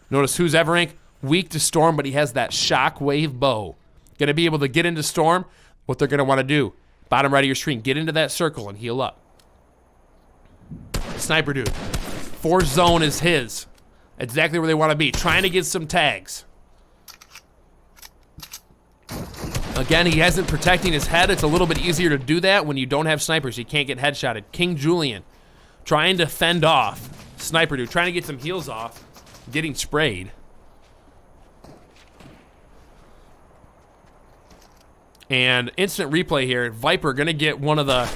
Notice Who's Evering, weak to Storm, but he has that shockwave bow. Going to be able to get into Storm. What they're going to want to do, bottom right of your screen, get into that circle and heal up. Sniper Dude. Force zone is his. Exactly where they want to be. Trying to get some tags. Again, he hasn't protecting his head. It's a little bit easier to do that when you don't have snipers. You can't get headshotted. King Julian trying to fend off Sniper Dude. Trying to get some heals off. Getting sprayed. And instant replay here. Viper gonna get one of the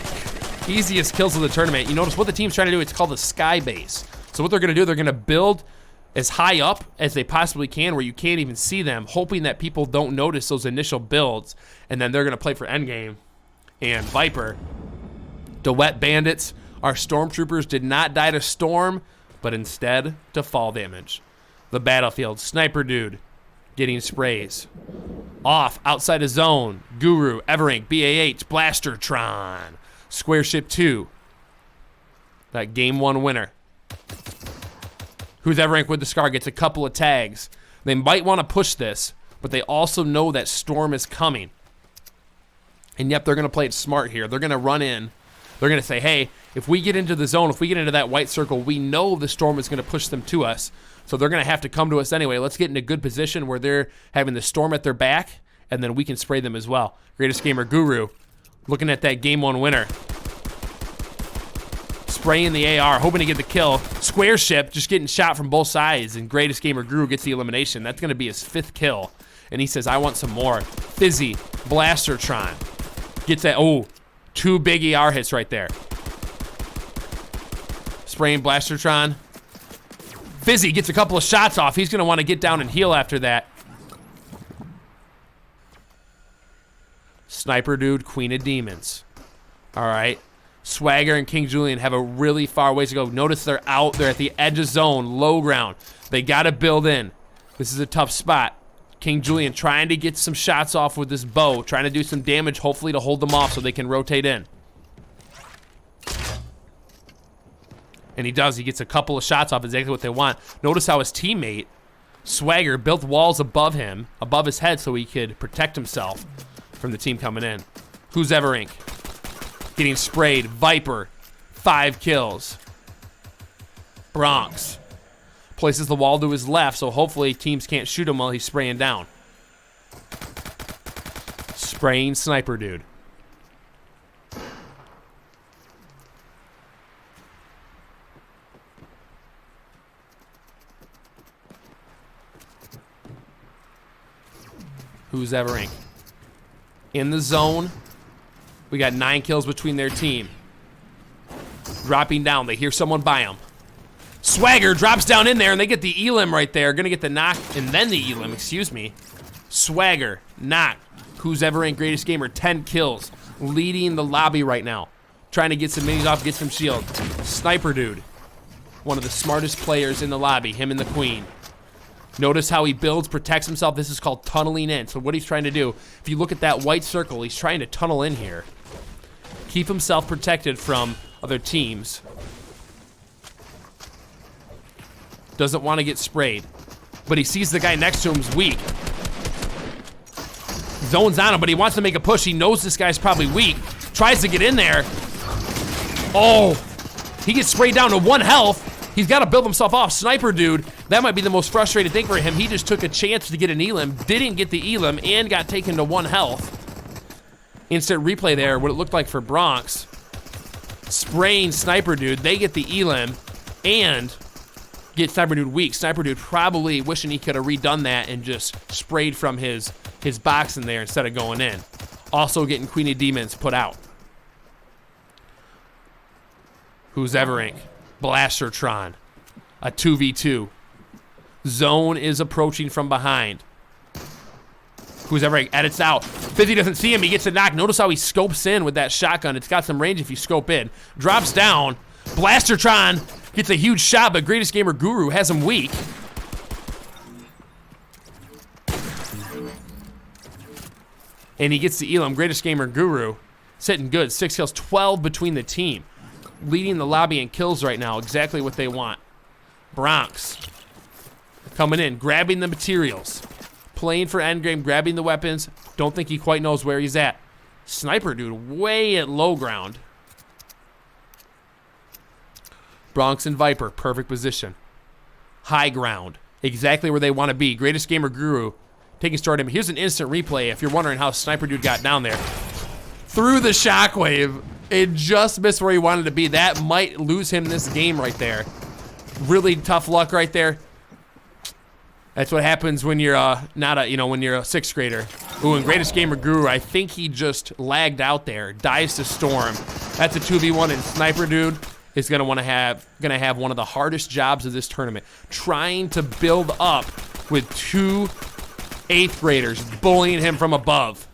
easiest kills of the tournament. You notice what the team's trying to do, it's called the sky base. So what they're gonna do, they're gonna build as high up as they possibly can where you can't even see them, hoping that people don't notice those initial builds, and then they're gonna play for endgame. And Viper, the wet bandits, our stormtroopers did not die to storm, but instead to fall damage. The battlefield, Sniper Dude getting sprays. Off, outside of zone, Guru, Everink, BAH, Blastertron, Square Ship 2. That game 1 winner. Who's Everink with the Scar gets a couple of tags. They might want to push this, but they also know that Storm is coming. And yep, they're going to play it smart here. They're going to run in. They're going to say, hey, if we get into the zone, if we get into that white circle, we know the Storm is going to push them to us. So they're going to have to come to us anyway. Let's get in a good position where they're having the Storm at their back, and then we can spray them as well. Greatest Gamer Guru looking at that game 1 winner. Spraying the AR, hoping to get the kill. Square Ship just getting shot from both sides, and Greatest Gamer Guru gets the elimination. That's going to be his 5th kill. And he says, I want some more. Fizzy, Blastertron gets that. Oh, 2 big AR hits right there. Spraying Blastertron. Fizzy gets a couple of shots off. He's going to want to get down and heal after that. Sniper Dude, Queen of Demons. All right. Swagger and King Julian have a really far ways to go. Notice they're out there at the edge of zone, low ground. They got to build in. This is a tough spot. King Julian trying to get some shots off with this bow, trying to do some damage, hopefully to hold them off so they can rotate in. And he does. He gets a couple of shots off, exactly what they want. Notice how his teammate, Swagger, built walls above him, above his head, so he could protect himself from the team coming in. Who's Everink? Getting sprayed. Viper, 5 kills. Bronx places the wall to his left, so hopefully teams can't shoot him while he's spraying down. Spraying Sniper Dude. Who's Everink? In the zone. We got 9 kills between their team. Dropping down. They hear someone by them. Swagger drops down in there, and they get the elim right there. Gonna get the knock, and then the elim, excuse me. Swagger, knock. Who's Everink, Greatest Gamer, 10 kills. Leading the lobby right now. Trying to get some minis off, get some shield. Sniper Dude. One of the smartest players in the lobby, him and the Queen. Notice how he builds, protects himself. This is called tunneling in. So what he's trying to do, if you look at that white circle, he's trying to tunnel in here. Keep himself protected from other teams. Doesn't want to get sprayed. But he sees the guy next to him is weak. Zones on him, but he wants to make a push. He knows this guy's probably weak. Tries to get in there. Oh, he gets sprayed down to 1 health. He's got to build himself off. Sniper Dude, that might be the most frustrating thing for him. He just took a chance to get an elim, didn't get the elim, and got taken to 1 health. Instant replay there, what it looked like for Bronx. Spraying Sniper Dude, they get the elim, and get Sniper Dude weak. Sniper Dude probably wishing he could have redone that and just sprayed from his box in there instead of going in. Also getting Queen of Demons put out. Who's Everink? Blastertron, a 2v2. Zone is approaching from behind. Who's Everink? Edits out. Fizzy doesn't see him. He gets a knock. Notice how he scopes in with that shotgun. It's got some range if you scope in. Drops down. Blastertron Gets a huge shot, but Greatest Gamer Guru has him weak. And he gets the Elam. Greatest Gamer Guru sitting good. 6 kills, 12 between the team. Leading the lobby in kills right now. Exactly what they want. Bronx coming in, grabbing the materials. Playing for endgame, grabbing the weapons. Don't think he quite knows where he's at. Sniper dude way at low ground. Bronx and Viper, perfect position. High ground, exactly where they want to be. Greatest Gamer Guru taking start him. Here's an instant replay if you're wondering how Sniper dude got down there. Through the shockwave, it just missed where he wanted to be. That might lose him this game right there. Really tough luck right there. That's what happens when you're when you're a 6th grader. Ooh, and Greatest Gamer Guru, I think he just lagged out there. Dies to Storm. That's a 2v1, and Sniper dude is gonna have one of the hardest jobs of this tournament. Trying to build up with 2 8th graders bullying him from above.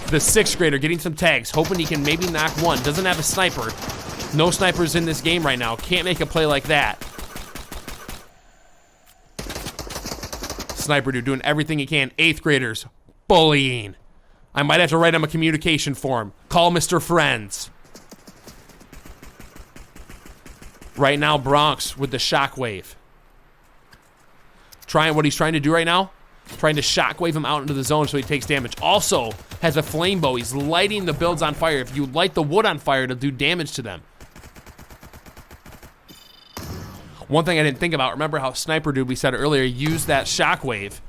The 6th grader getting some tags, hoping he can maybe knock one. Doesn't have a sniper. No snipers in this game right now. Can't make a play like that. Sniper dude doing everything he can. 8th graders bullying. I might have to write him a communication form. Call Mr. Friends. Right now, Bronx with the shockwave. What he's trying to do right now, trying to shockwave him out into the zone so he takes damage. Also has a flame bow. He's lighting the builds on fire. If you light the wood on fire, it'll do damage to them. One thing I didn't think about, remember how Sniper dude, we said earlier, used that shockwave.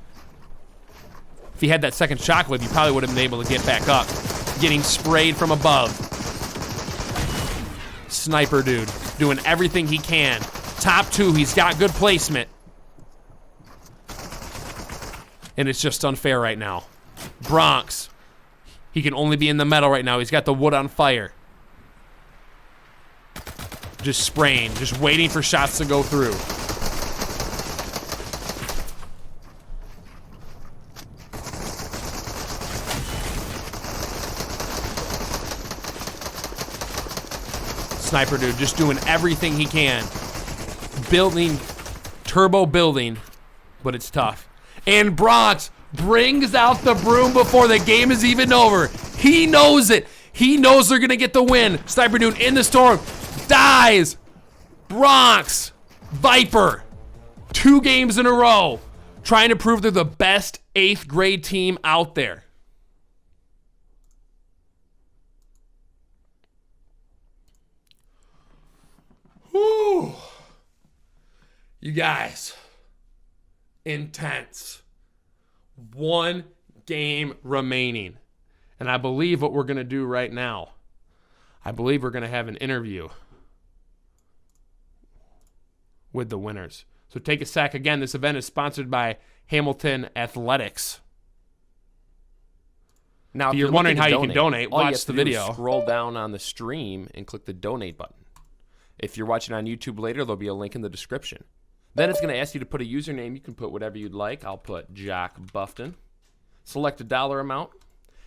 If he had that second shockwave, you probably would have been able to get back up. Getting sprayed from above. Sniper dude doing everything he can. Top 2, he's got good placement. And it's just unfair right now. Bronx, he can only be in the metal right now. He's got the wood on fire. Just spraying, just waiting for shots to go through. Sniper dude just doing everything he can. Building, turbo building, but it's tough. And Bronx brings out the broom before the game is even over. He knows it. He knows they're gonna get the win. Sniper dude in the storm. Dies. Bronx. Viper. 2 games in a row. Trying to prove they're the best 8th grade team out there. Whew. You guys. Intense. 1 game remaining. And I believe what we're going to do right now, I believe we're going to have an interview with the winners. So take a sec. Again, this event is sponsored by Hamilton Athletics. Now, if you're wondering how you can donate, all you watch have the to do is video. scroll down on the stream and click the donate button. If you're watching on YouTube later, there'll be a link in the description. Then it's going to ask you to put a username. You can put whatever you'd like. I'll put Jock Buffton. Select a dollar amount.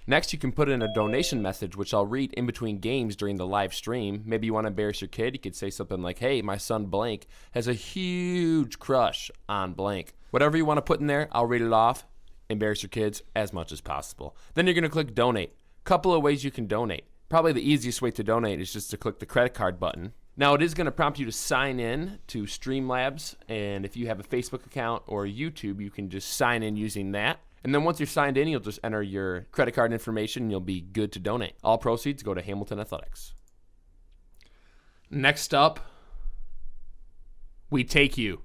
Next, you can put in a donation message, which I'll read in between games during the live stream. Maybe you want to embarrass your kid. You could say something like, hey, my son blank has a huge crush on blank. Whatever you want to put in there, I'll read it off. Embarrass your kids as much as possible. Then you're going to click donate. Couple of ways you can donate. Probably the easiest way to donate is just to click the credit card button. Now, it is going to prompt you to sign in to Streamlabs, and if you have a Facebook account or YouTube, you can just sign in using that. And then once you're signed in, you'll just enter your credit card information, and you'll be good to donate. All proceeds go to Hamilton Athletics. Next up, we take you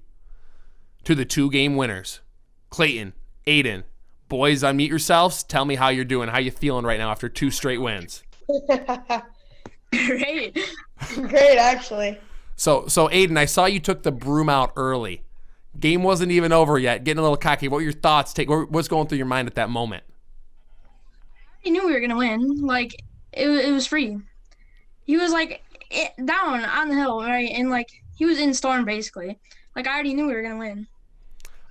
to the 2 game winners. Clayton, Aiden, boys, unmute yourselves. Tell me how you're doing, how you feeling right now after 2 straight wins. Great. Great, actually. So Aiden, I saw you took the broom out early. Game wasn't even over yet. Getting a little cocky. What were your thoughts? What's going through your mind at that moment? I knew we were gonna win. Like it was free. He was like down on the hill, right? And like he was in storm basically. Like I already knew we were gonna win.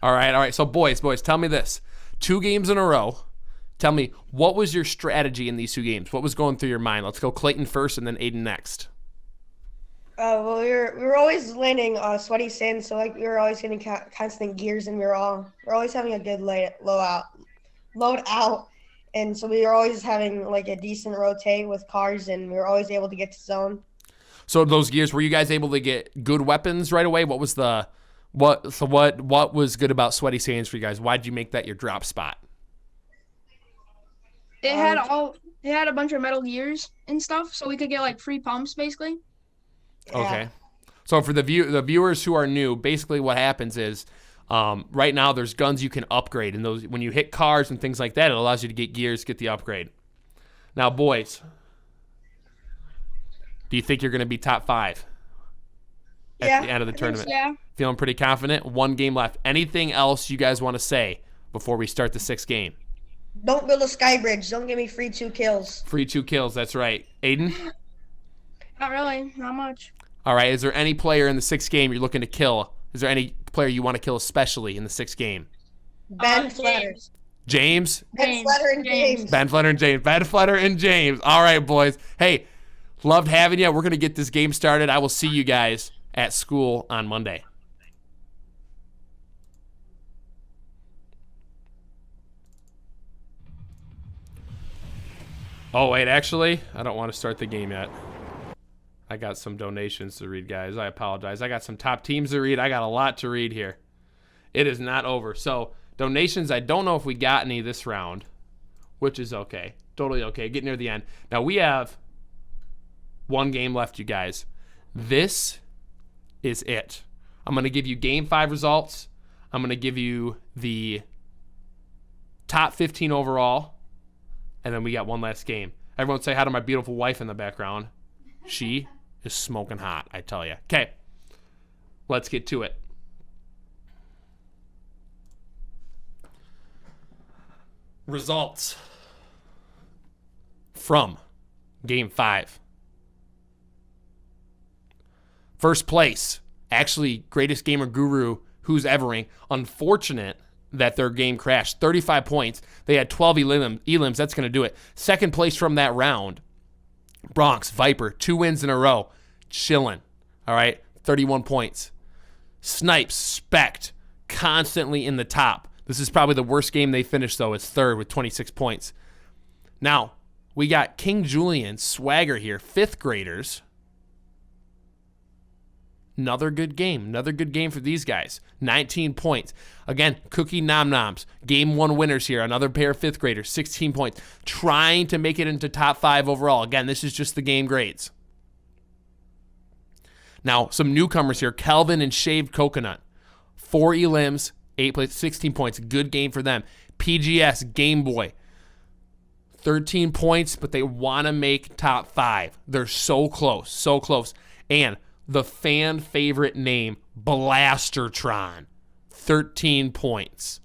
All right. So boys, tell me this: 2 games in a row. Tell me, what was your strategy in these 2 games? What was going through your mind? Let's go Clayton first, and then Aiden next. Well, we were always landing sweaty sand, so like we were always getting constant gears, and we're always having a good load out, and so we were always having like a decent rotate with cars, and we were always able to get to zone. So those gears, were you guys able to get good weapons right away? What was what was good about Sweaty Sands for you guys? Why did you make that your drop spot? It had a bunch of metal gears and stuff, so we could get like free pumps basically. Yeah. Okay. So for the viewers who are new, basically what happens is right now there's guns you can upgrade, and those when you hit cars and things like that, it allows you to get gears, get the upgrade. Now, boys, do you think you're going to be top 5 at the end of the tournament? Yeah. Feeling pretty confident? 1 game left. Anything else you guys want to say before we start the 6th game? Don't build a sky bridge. Don't give me free 2 kills. Free 2 kills, that's right. Aiden? Not really, not much. All right, is there any player in the 6th game you're looking to kill? Is there any player you want to kill especially in the 6th game? Ben Fletter. James? Ben Fletter and James. Ben Fletter and James. Ben Fletter and James. All right, boys. Hey, loved having you. We're going to get this game started. I will see you guys at school on Monday. Oh, wait, actually, I don't want to start the game yet. I got some donations to read, guys. I apologize. I got some top teams to read. I got a lot to read here. It is not over. So, donations, I don't know if we got any this round, which is okay. Totally okay. Getting near the end. Now, we have 1 game left, you guys. This is it. I'm going to give you Game 5 results. I'm going to give you the top 15 overall, and then we got one last game. Everyone say hi to my beautiful wife in the background. She is smoking hot, I tell you. Okay, let's get to it. Results from Game 5. First place, actually, greatest gamer guru who's evering. Unfortunate that their game crashed. 35 points. They had 12 elims. That's going to do it. Second place from that round, Bronx, Viper, 2 wins in a row. Chilling. All right, 31 points. Snipes, Spect, constantly in the top. This is probably the worst game they finished, though. It's third with 26 points. Now, we got King Julian, Swagger here, 5th graders. Another good game. Another good game for these guys. 19 points. Again, Cookie Nom Noms. Game 1 winners here. Another pair of 5th graders. 16 points. Trying to make it into top 5 overall. Again, this is just the game grades. Now, some newcomers here. Kelvin and Shaved Coconut. 4 elims. 8 plays. 16 points. Good game for them. PGS, Game Boy. 13 points, but they want to make top 5. They're so close. So close. And the fan favorite name, Blastertron. 13 points.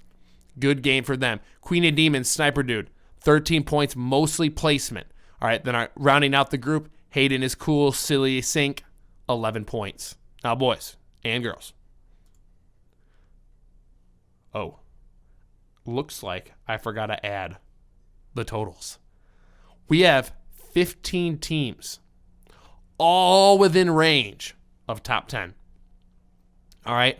Good game for them. Queen of Demons, Sniper Dude. 13 points, mostly placement. All right, then rounding out the group, Hayden is cool, Silly Sink, 11 points. Now, boys and girls. Oh, looks like I forgot to add the totals. We have 15 teams, all within range of top 10. All right.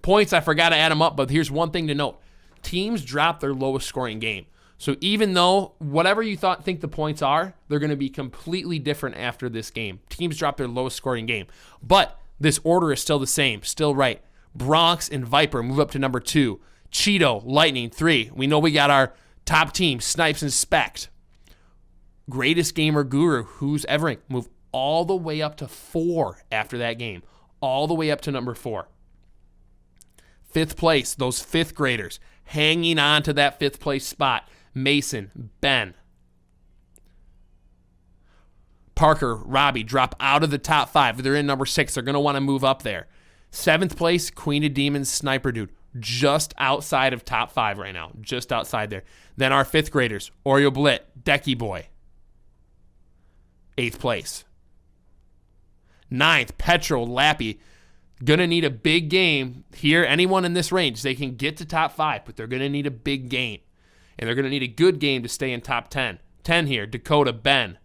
Points, I forgot to add them up, but here's one thing to note. Teams drop their lowest scoring game. So even though whatever you think the points are, they're going to be completely different after this game. Teams drop their lowest scoring game. But this order is still the same, still right. Bronx and Viper move up to number 2. Cheeto, Lightning, 3. We know we got our top team, Snipes and Spect. Greatest gamer guru, who's evering, move all the way up to 4 after that game. All the way up to number 4. 5th place, those 5th graders, hanging on to that 5th place spot. Mason, Ben. Parker, Robbie drop out of the top 5. They're in number 6. They're going to want to move up there. 7th place, Queen of Demons, Sniper Dude. Just outside of top 5 right now. Just outside there. Then our 5th graders, Oreo Blit, Decky Boy. 8th place. 9th, Petro, Lappy. Gonna need a big game here. Anyone in this range, they can get to top 5, but they're gonna need a big game. And they're gonna need a good game to stay in top 10. 10 here, Dakota, Ben.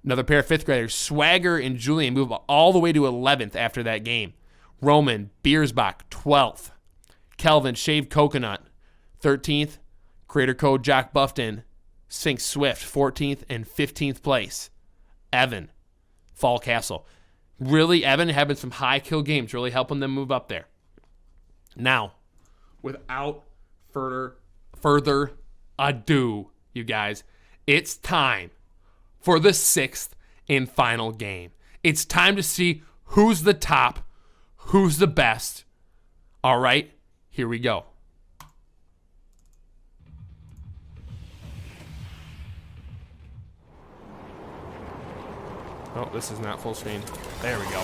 Another pair of 5th graders. Swagger and Julian move all the way to 11th after that game. Roman Biersbach, 12th. Kelvin Shaved Coconut, 13th. Creator Code Jack Buffton, Sink Swift, 14th and 15th place. Evan, Fall Castle. Really, Evan having some high kill games, really helping them move up there. Now, without further ado, you guys, it's time for the 6th and final game. It's time to see who's the top, who's the best. All right, here we go. Oh, this is not full screen. There we go.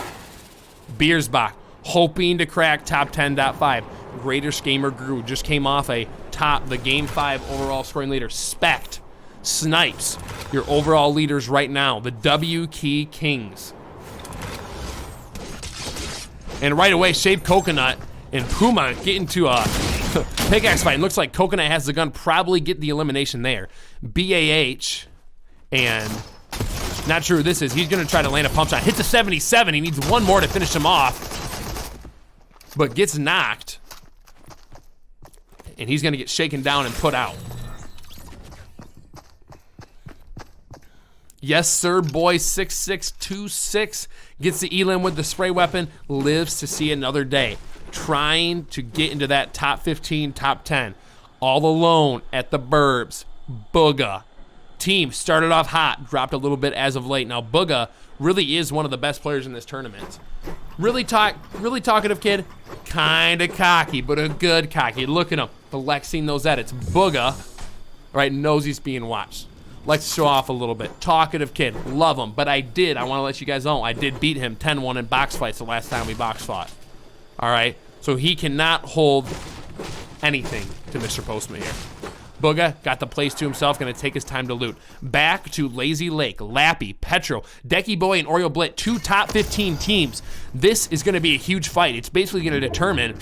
Biersbach, hoping to crack top 10.5. Greatest Gamer Guru just came off the Game 5 overall scoring leader. Spect, Snipes, your overall leaders right now. The W Key Kings. And right away, Shaved Coconut and Puma get into a pickaxe fight. And looks like Coconut has the gun, probably get the elimination there. BAH and... not sure who this is. He's going to try to land a pump shot. Hits a 77. He needs one more to finish him off. But gets knocked. And he's going to get shaken down and put out. Yes, sir, boy. 6626 gets the elim with the spray weapon. Lives to see another day. Trying to get into that top 15, top 10. All alone at the Burbs. Booga. Team started off hot, dropped a little bit as of late. Now, Booga really is one of the best players in this tournament. Really talkative kid, kind of cocky, but a good cocky. Look at him, flexing those edits. Booga, right, knows he's being watched. Likes to show off a little bit. Talkative kid, love him. But I want to let you guys know, I did beat him 10-1 in box fights the last time we box fought. All right, so he cannot hold anything to Mr. Postman here. Booga got the place to himself, going to take his time to loot. Back to Lazy Lake, Lappy, Petro, Decky Boy, and Oreo Blit, 2 top 15 teams. This is going to be a huge fight. It's basically going to determine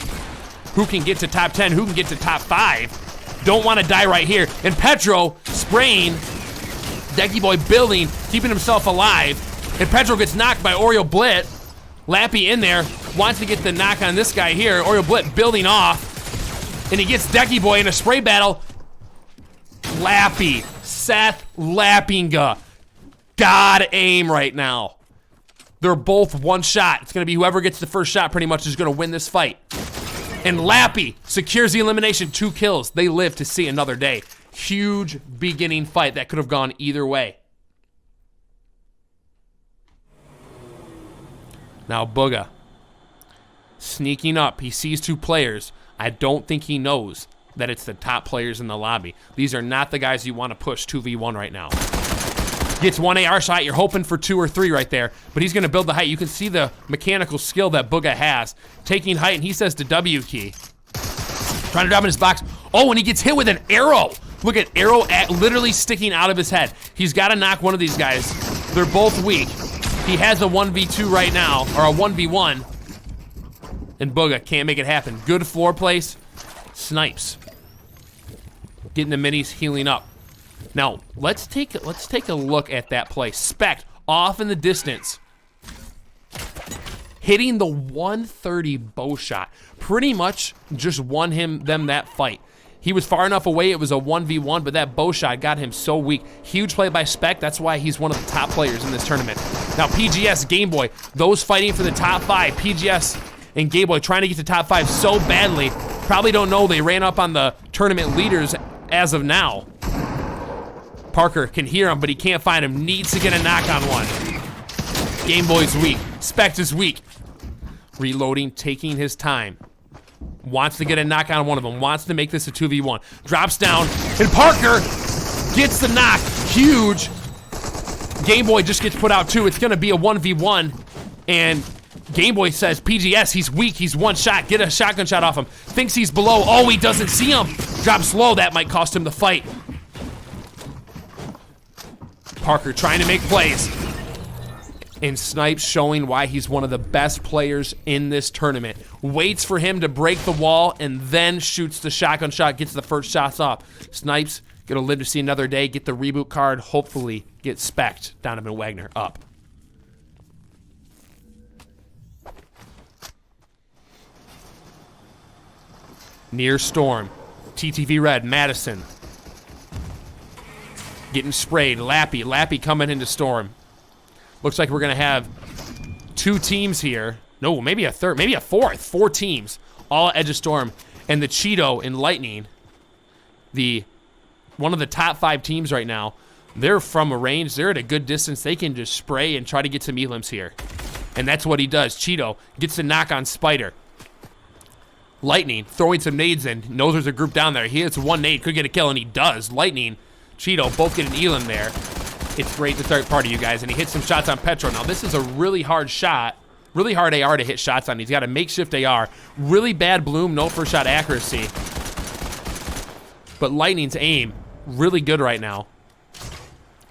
who can get to top 10, who can get to top 5. Don't want to die right here. And Petro spraying, Decky Boy building, keeping himself alive. And Petro gets knocked by Oreo Blit. Lappy in there, wants to get the knock on this guy here. Oreo Blit building off. And he gets Decky Boy in a spray battle. Lappy, Seth Lappinga. God aim right now. They're both one shot. It's going to be whoever gets the first shot pretty much is going to win this fight. And Lappy secures the elimination, 2 kills. They live to see another day. Huge beginning fight that could have gone either way. Now Booga sneaking up. He sees 2 players. I don't think he knows that it's the top players in the lobby. These are not the guys you want to push 2v1 right now. Gets 1 AR shot. You're hoping for 2 or 3 right there, but he's going to build the height. You can see the mechanical skill that Booga has. Taking height, and he says to W Key. Trying to drop in his box. Oh, and he gets hit with an arrow. Look at arrow literally sticking out of his head. He's got to knock one of these guys. They're both weak. He has a 1v2 right now, or a 1v1. And Booga can't make it happen. Good floor place. Snipes. Getting the minis, healing up. Now, let's take a look at that play. Spect off in the distance. Hitting the 130 bow shot. Pretty much just won them that fight. He was far enough away, it was a 1v1, but that bow shot got him so weak. Huge play by Spect, that's why he's one of the top players in this tournament. Now, PGS, Game Boy, those fighting for the top 5. PGS and Game Boy trying to get to top 5 so badly. Probably don't know they ran up on the tournament leaders as of now. Parker can hear him, but he can't find him. Needs to get a knock on one. Game Boy's weak. Spect is weak. Reloading, taking his time. Wants to get a knock on one of them. Wants to make this a 2v1. Drops down, and Parker gets the knock. Huge. Game Boy just gets put out too. It's going to be a 1v1, and Game Boy says, PGS, he's weak. He's one shot. Get a shotgun shot off him. Thinks he's below. Oh, he doesn't see him. Drops low. That might cost him the fight. Parker trying to make plays. And Snipes showing why he's one of the best players in this tournament. Waits for him to break the wall and then shoots the shotgun shot, gets the first shots off. Snipes Gonna live to see another day, get the reboot card, hopefully get spec'd Donovan Wagner up. Near Storm. TTV Red, Madison. Getting sprayed. Lappy coming into Storm. Looks like we're going to have 2 teams here. No, maybe a third, maybe a fourth. 4 teams. All Edge of Storm. And the Cheeto and Lightning, one of the top 5 teams right now, they're from a range. They're at a good distance. They can just spray and try to get some elims here. And that's what he does. Cheeto gets the knock on Spider. Lightning throwing some nades in. Knows there's a group down there. He hits 1 nade. Could get a kill, and he does. Lightning, Cheeto, both get an elim there. It's great to start party, you guys. And he hits some shots on Petro. Now, this is a really hard shot. Really hard AR to hit shots on. He's got a makeshift AR. Really bad bloom. No first shot accuracy. But Lightning's aim, really good right now.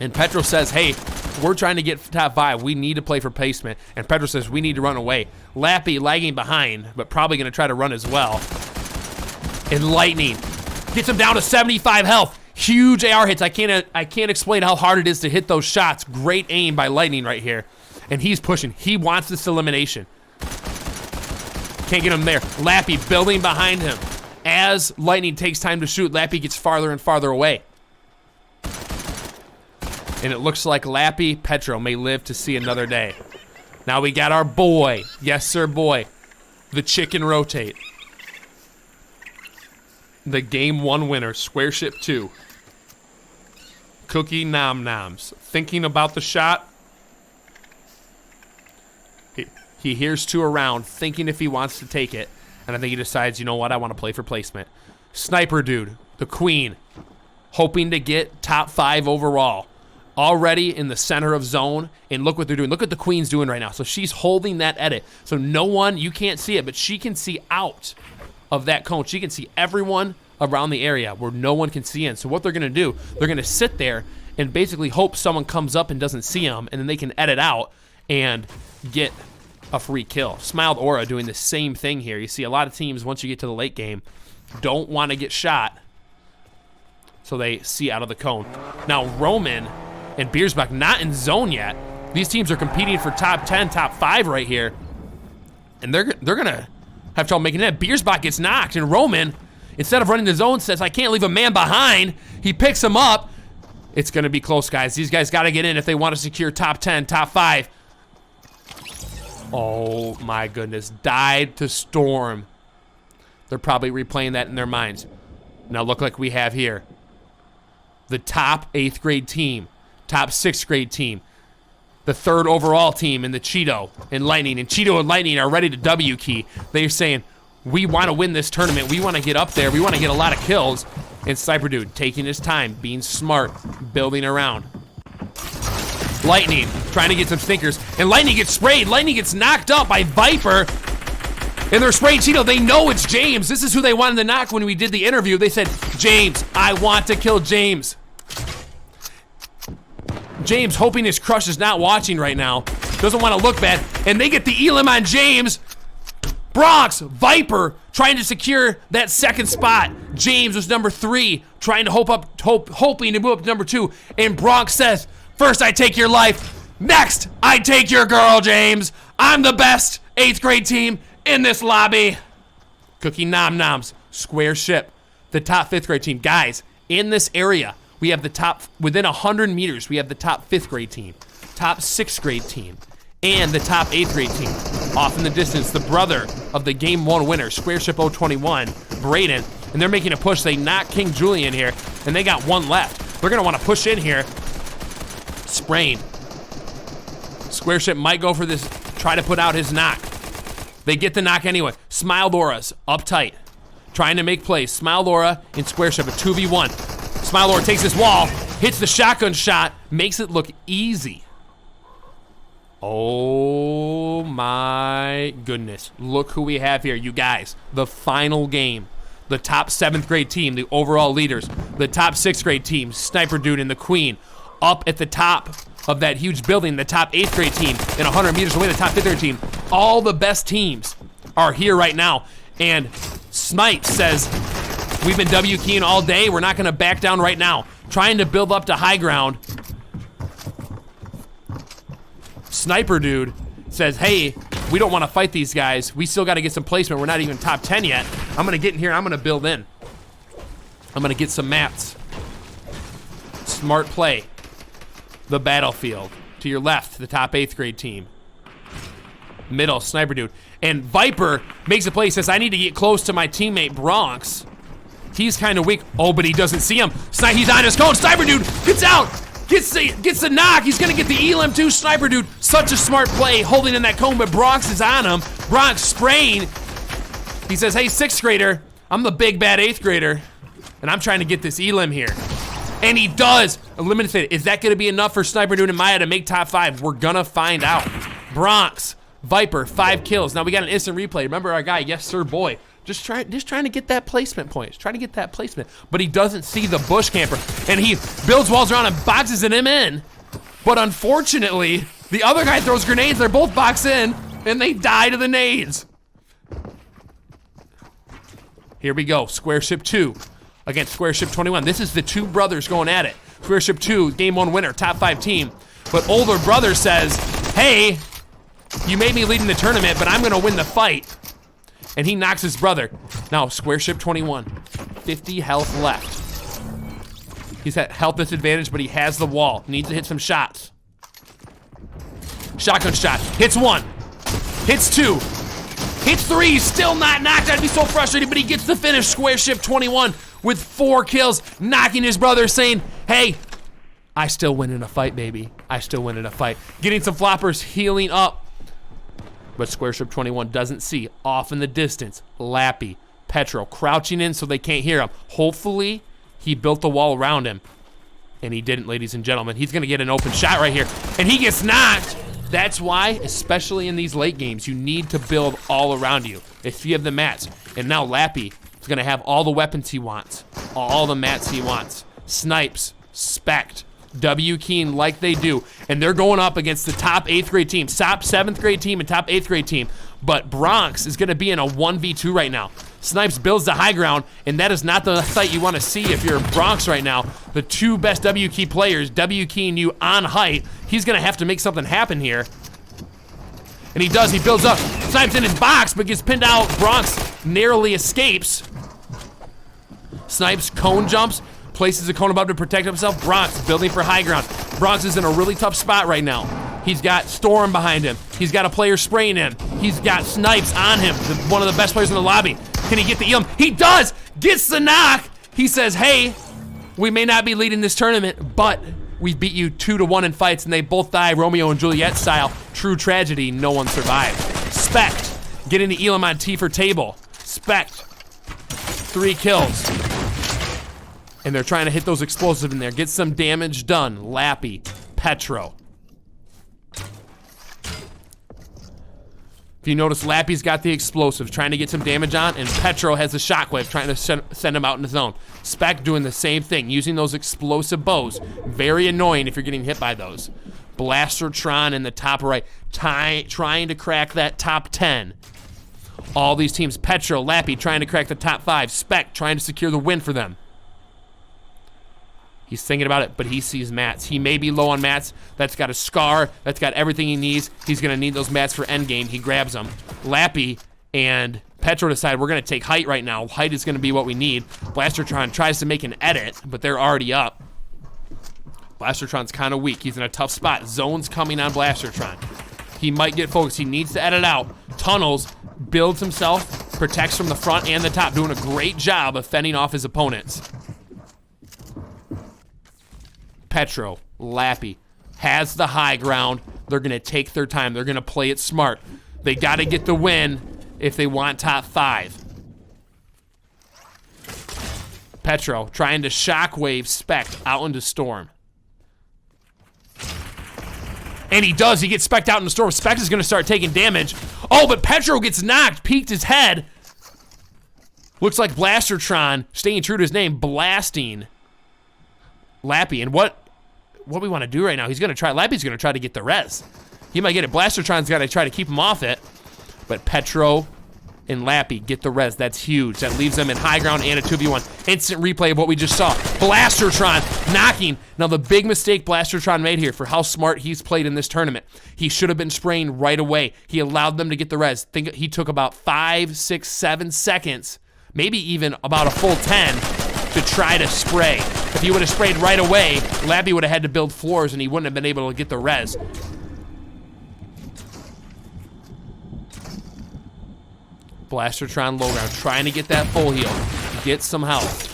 And Petro says, hey, we're trying to get top 5. We need to play for placement. And Petro says, we need to run away. Lappy lagging behind, but probably going to try to run as well. And Lightning gets him down to 75 health. Huge AR hits. I can't explain how hard it is to hit those shots. Great aim by Lightning right here. And he's pushing. He wants this elimination. Can't get him there. Lappy building behind him. As Lightning takes time to shoot, Lappy gets farther and farther away. And it looks like Lappy Petro may live to see another day. Now we got our boy. Yes, sir, boy. The chicken rotate. The game 1 winner, Square Ship 2. Cookie Nom Noms. Thinking about the shot. He hears 2 around, thinking if he wants to take it. And I think he decides, you know what, I want to play for placement. Sniper Dude, the queen. Hoping to get top 5 overall. Already in the center of zone, and look what they're doing. Look what the queen's doing right now. So she's holding that edit. So no one, you can't see it, but she can see out of that cone. She can see everyone around the area where no one can see in. So what they're going to do, they're going to sit there and basically hope someone comes up and doesn't see them, and then they can edit out and get a free kill. Smiled Aura doing the same thing here. You see a lot of teams, once you get to the late game, don't want to get shot, so they see out of the cone. Now Roman and Biersbach not in zone yet. These teams are competing for top 10, top 5 right here. And they're gonna have trouble making it. Biersbach gets knocked, and Roman, instead of running the zone, says, I can't leave a man behind. He picks him up. It's gonna be close, guys. These guys gotta get in if they want to secure top 10, top 5. Oh my goodness, died to Storm. They're probably replaying that in their minds. Now look like we have here the top 8th grade team, top 6th grade team, the 3rd overall team, and the Cheeto and Lightning. And Cheeto and Lightning are ready to W key. They're saying, we want to win this tournament. We want to get up there. We want to get a lot of kills. And Sniper Dude taking his time, being smart, building around. Lightning trying to get some stinkers. And Lightning gets sprayed. Lightning gets knocked up by Viper. And they're spraying Cheeto. They know it's James. This is who they wanted to knock when we did the interview. They said, James, I want to kill James. James, hoping his crush is not watching right now, doesn't want to look bad, and they get the elim on James. Bronx, Viper, trying to secure that 2nd spot. James was number 3, trying to hoping to move up to number 2, and Bronx says, first I take your life, next I take your girl, James. I'm the best 8th grade team in this lobby. Cookie Nom Noms, Square Ship, the top 5th grade team. Guys, in this area, we have the top, within 100 meters, we have the top 5th grade team, top 6th grade team, and the top 8th grade team. Off in the distance, the brother of the game 1 winner, Square Ship 021, Braden, and they're making a push. They knock King Julian here, and they got 1 left. They're gonna wanna push in here. Sprain. Square Ship might go for this, try to put out his knock. They get the knock anyway. Smiled Aura's up tight, trying to make plays. Smiled Aura in Square Ship, a 2v1. Smile Aura takes this wall, hits the shotgun shot, makes it look easy. Oh my goodness. Look who we have here, you guys. The final game. The top 7th grade team, the overall leaders. The top 6th grade team, Sniper Dude and the Queen. Up at the top of that huge building, the top 8th grade team. And 100 meters away, the top 5th grade team. All the best teams are here right now. And Smite says, We've been W keying all day. We're not gonna back down right now. Trying to build up to high ground. Sniper dude says, hey, we don't want to fight these guys. We still got to get some placement. We're not even top 10 yet. I'm gonna get in here. I'm gonna build in. I'm gonna get some mats. Smart play. The battlefield. To your left, the top 8th grade team. Middle, sniper dude. And Viper makes a play, says, I need to get close to my teammate Bronx. He's kind of weak. Oh, but he doesn't see him. He's on his cone. Sniper dude gets out. Gets the knock. He's gonna get the elim too. Sniper dude, such a smart play, holding in that cone, but Bronx is on him. Bronx spraying. He says, hey, 6th grader, I'm the big bad 8th grader, and I'm trying to get this elim here. And he does. Eliminate it. Is that gonna be enough for Sniper dude and Maya to make top 5? We're gonna find out. Bronx, Viper, 5 kills. Now we got an instant replay. Remember our guy, yes sir boy. Just trying to get that placement point. Just trying to get that placement. But he doesn't see the bush camper. And he builds walls around and boxes him in. But unfortunately, the other guy throws grenades. They're both boxed in. And they die to the nades. Here we go. Square Ship 2 against Square Ship 21. This is the two brothers going at it. Square Ship 2, game 1 winner, top 5 team. But older brother says, hey, you made me lead in the tournament, but I'm going to win the fight. And he knocks his brother. Now, Square Ship 21, 50 health left. He's at health disadvantage, but he has the wall. Needs to hit some shots. Shotgun shot. Hits 1. Hits 2. Hits 3. Still not knocked. I'd be so frustrated, but he gets the finish. Square Ship 21 with 4 kills, knocking his brother, saying, hey, I still win in a fight, baby. I still win in a fight. Getting some floppers, healing up. But Square Ship 21 doesn't see. Off in the distance, Lappy, Petro, crouching in so they can't hear him. Hopefully, he built the wall around him. And he didn't, ladies and gentlemen. He's gonna get an open shot right here. And he gets knocked. That's why, especially in these late games, you need to build all around you. If you have the mats. And now Lappy is gonna have all the weapons he wants. All the mats he wants. Snipes, Spect, W keying like they do, and they're going up against the top 8th grade team, top 7th grade team and top 8th grade team. But Bronx is gonna be in a 1v2 right now. Snipes builds the high ground, and that is not the sight you wanna see if you're Bronx right now. The two best W key players, W keying you on height. He's gonna have to make something happen here. And he does, he builds up. Snipes in his box, but gets pinned out. Bronx narrowly escapes. Snipes cone jumps. Places a cone above to protect himself. Bronx building for high ground. Bronx is in a really tough spot right now. He's got Storm behind him. He's got a player spraying him. He's got Snipes on him, one of the best players in the lobby. Can he get the elim? He does! Gets the knock! He says, hey, we may not be leading this tournament, but we beat you 2-1 in fights, and they both die Romeo and Juliet style. True tragedy, no one survived. Spect, getting the elim on T for table. Spect, 3 kills. And they're trying to hit those explosives in there. Get some damage done. Lappy, Petro. If you notice, Lappy's got the explosives, trying to get some damage on, and Petro has the shockwave, trying to send him out in the zone. Spec doing the same thing, using those explosive bows. Very annoying if you're getting hit by those. Blastertron in the top right, trying to crack that top 10. All these teams, Petro, Lappy trying to crack the top 5. Spec trying to secure the win for them. He's thinking about it, but he sees mats. He may be low on mats. That's got a scar. That's got everything he needs. He's going to need those mats for endgame. He grabs them. Lappy and Petro decide we're going to take height right now. Height is going to be what we need. Blastertron tries to make an edit, but they're already up. Blastertron's kind of weak. He's in a tough spot. Zone's coming on Blastertron. He might get focused. He needs to edit out. Tunnels, builds himself, protects from the front and the top, doing a great job of fending off his opponents. Petro, Lappy, has the high ground. They're going to take their time. They're going to play it smart. They got to get the win if they want top 5. Petro trying to shockwave Spect out into Storm. And he does. He gets Spect out into Storm. Spect is going to start taking damage. Oh, but Petro gets knocked. Peeked his head. Looks like Blastertron, staying true to his name, blasting Lappy. And what we want to do right now, he's going to try, Lappy's going to try to get the res. He might get it. Blastertron's got to try to keep him off it. But Petro and Lappy get the res. That's huge. That leaves them in high ground and a 2v1. Instant replay of what we just saw. Blastertron knocking. Now, the big mistake Blastertron made here for how smart he's played in this tournament, he should have been spraying right away. He allowed them to get the res. Think he took about 5, 6, 7 seconds, maybe even about a full 10 to try to spray. If he would have sprayed right away, Lappy would have had to build floors and he wouldn't have been able to get the res. Blastertron low ground, trying to get that full heal. Get some health.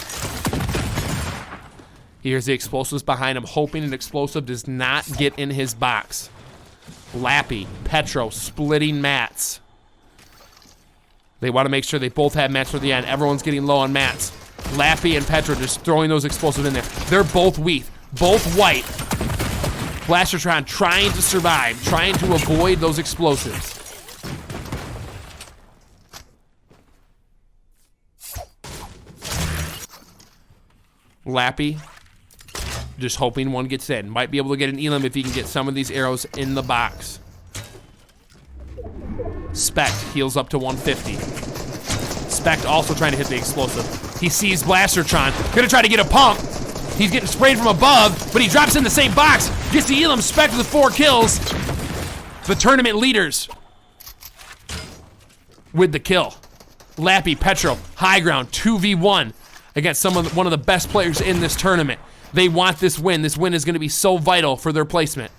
Here's the explosives behind him, hoping an explosive does not get in his box. Lappy, Petro, splitting mats. They want to make sure they both have mats for the end. Everyone's getting low on mats. Lappy and Petro just throwing those explosives in there. They're both weak, both white. Blastertron trying to survive, trying to avoid those explosives. Lappy, just hoping one gets in. Might be able to get an elim if he can get some of these arrows in the box. Spect heals up to 150. Spect also trying to hit the explosive. He sees Blastertron, gonna try to get a pump. He's getting sprayed from above, but he drops in the same box. Gets the elim. Spect with 4 kills. The tournament leaders with the kill. Lappy, Petro, high ground, 2v1. Against one of the best players in this tournament. They want this win. This win is going to be so vital for their placement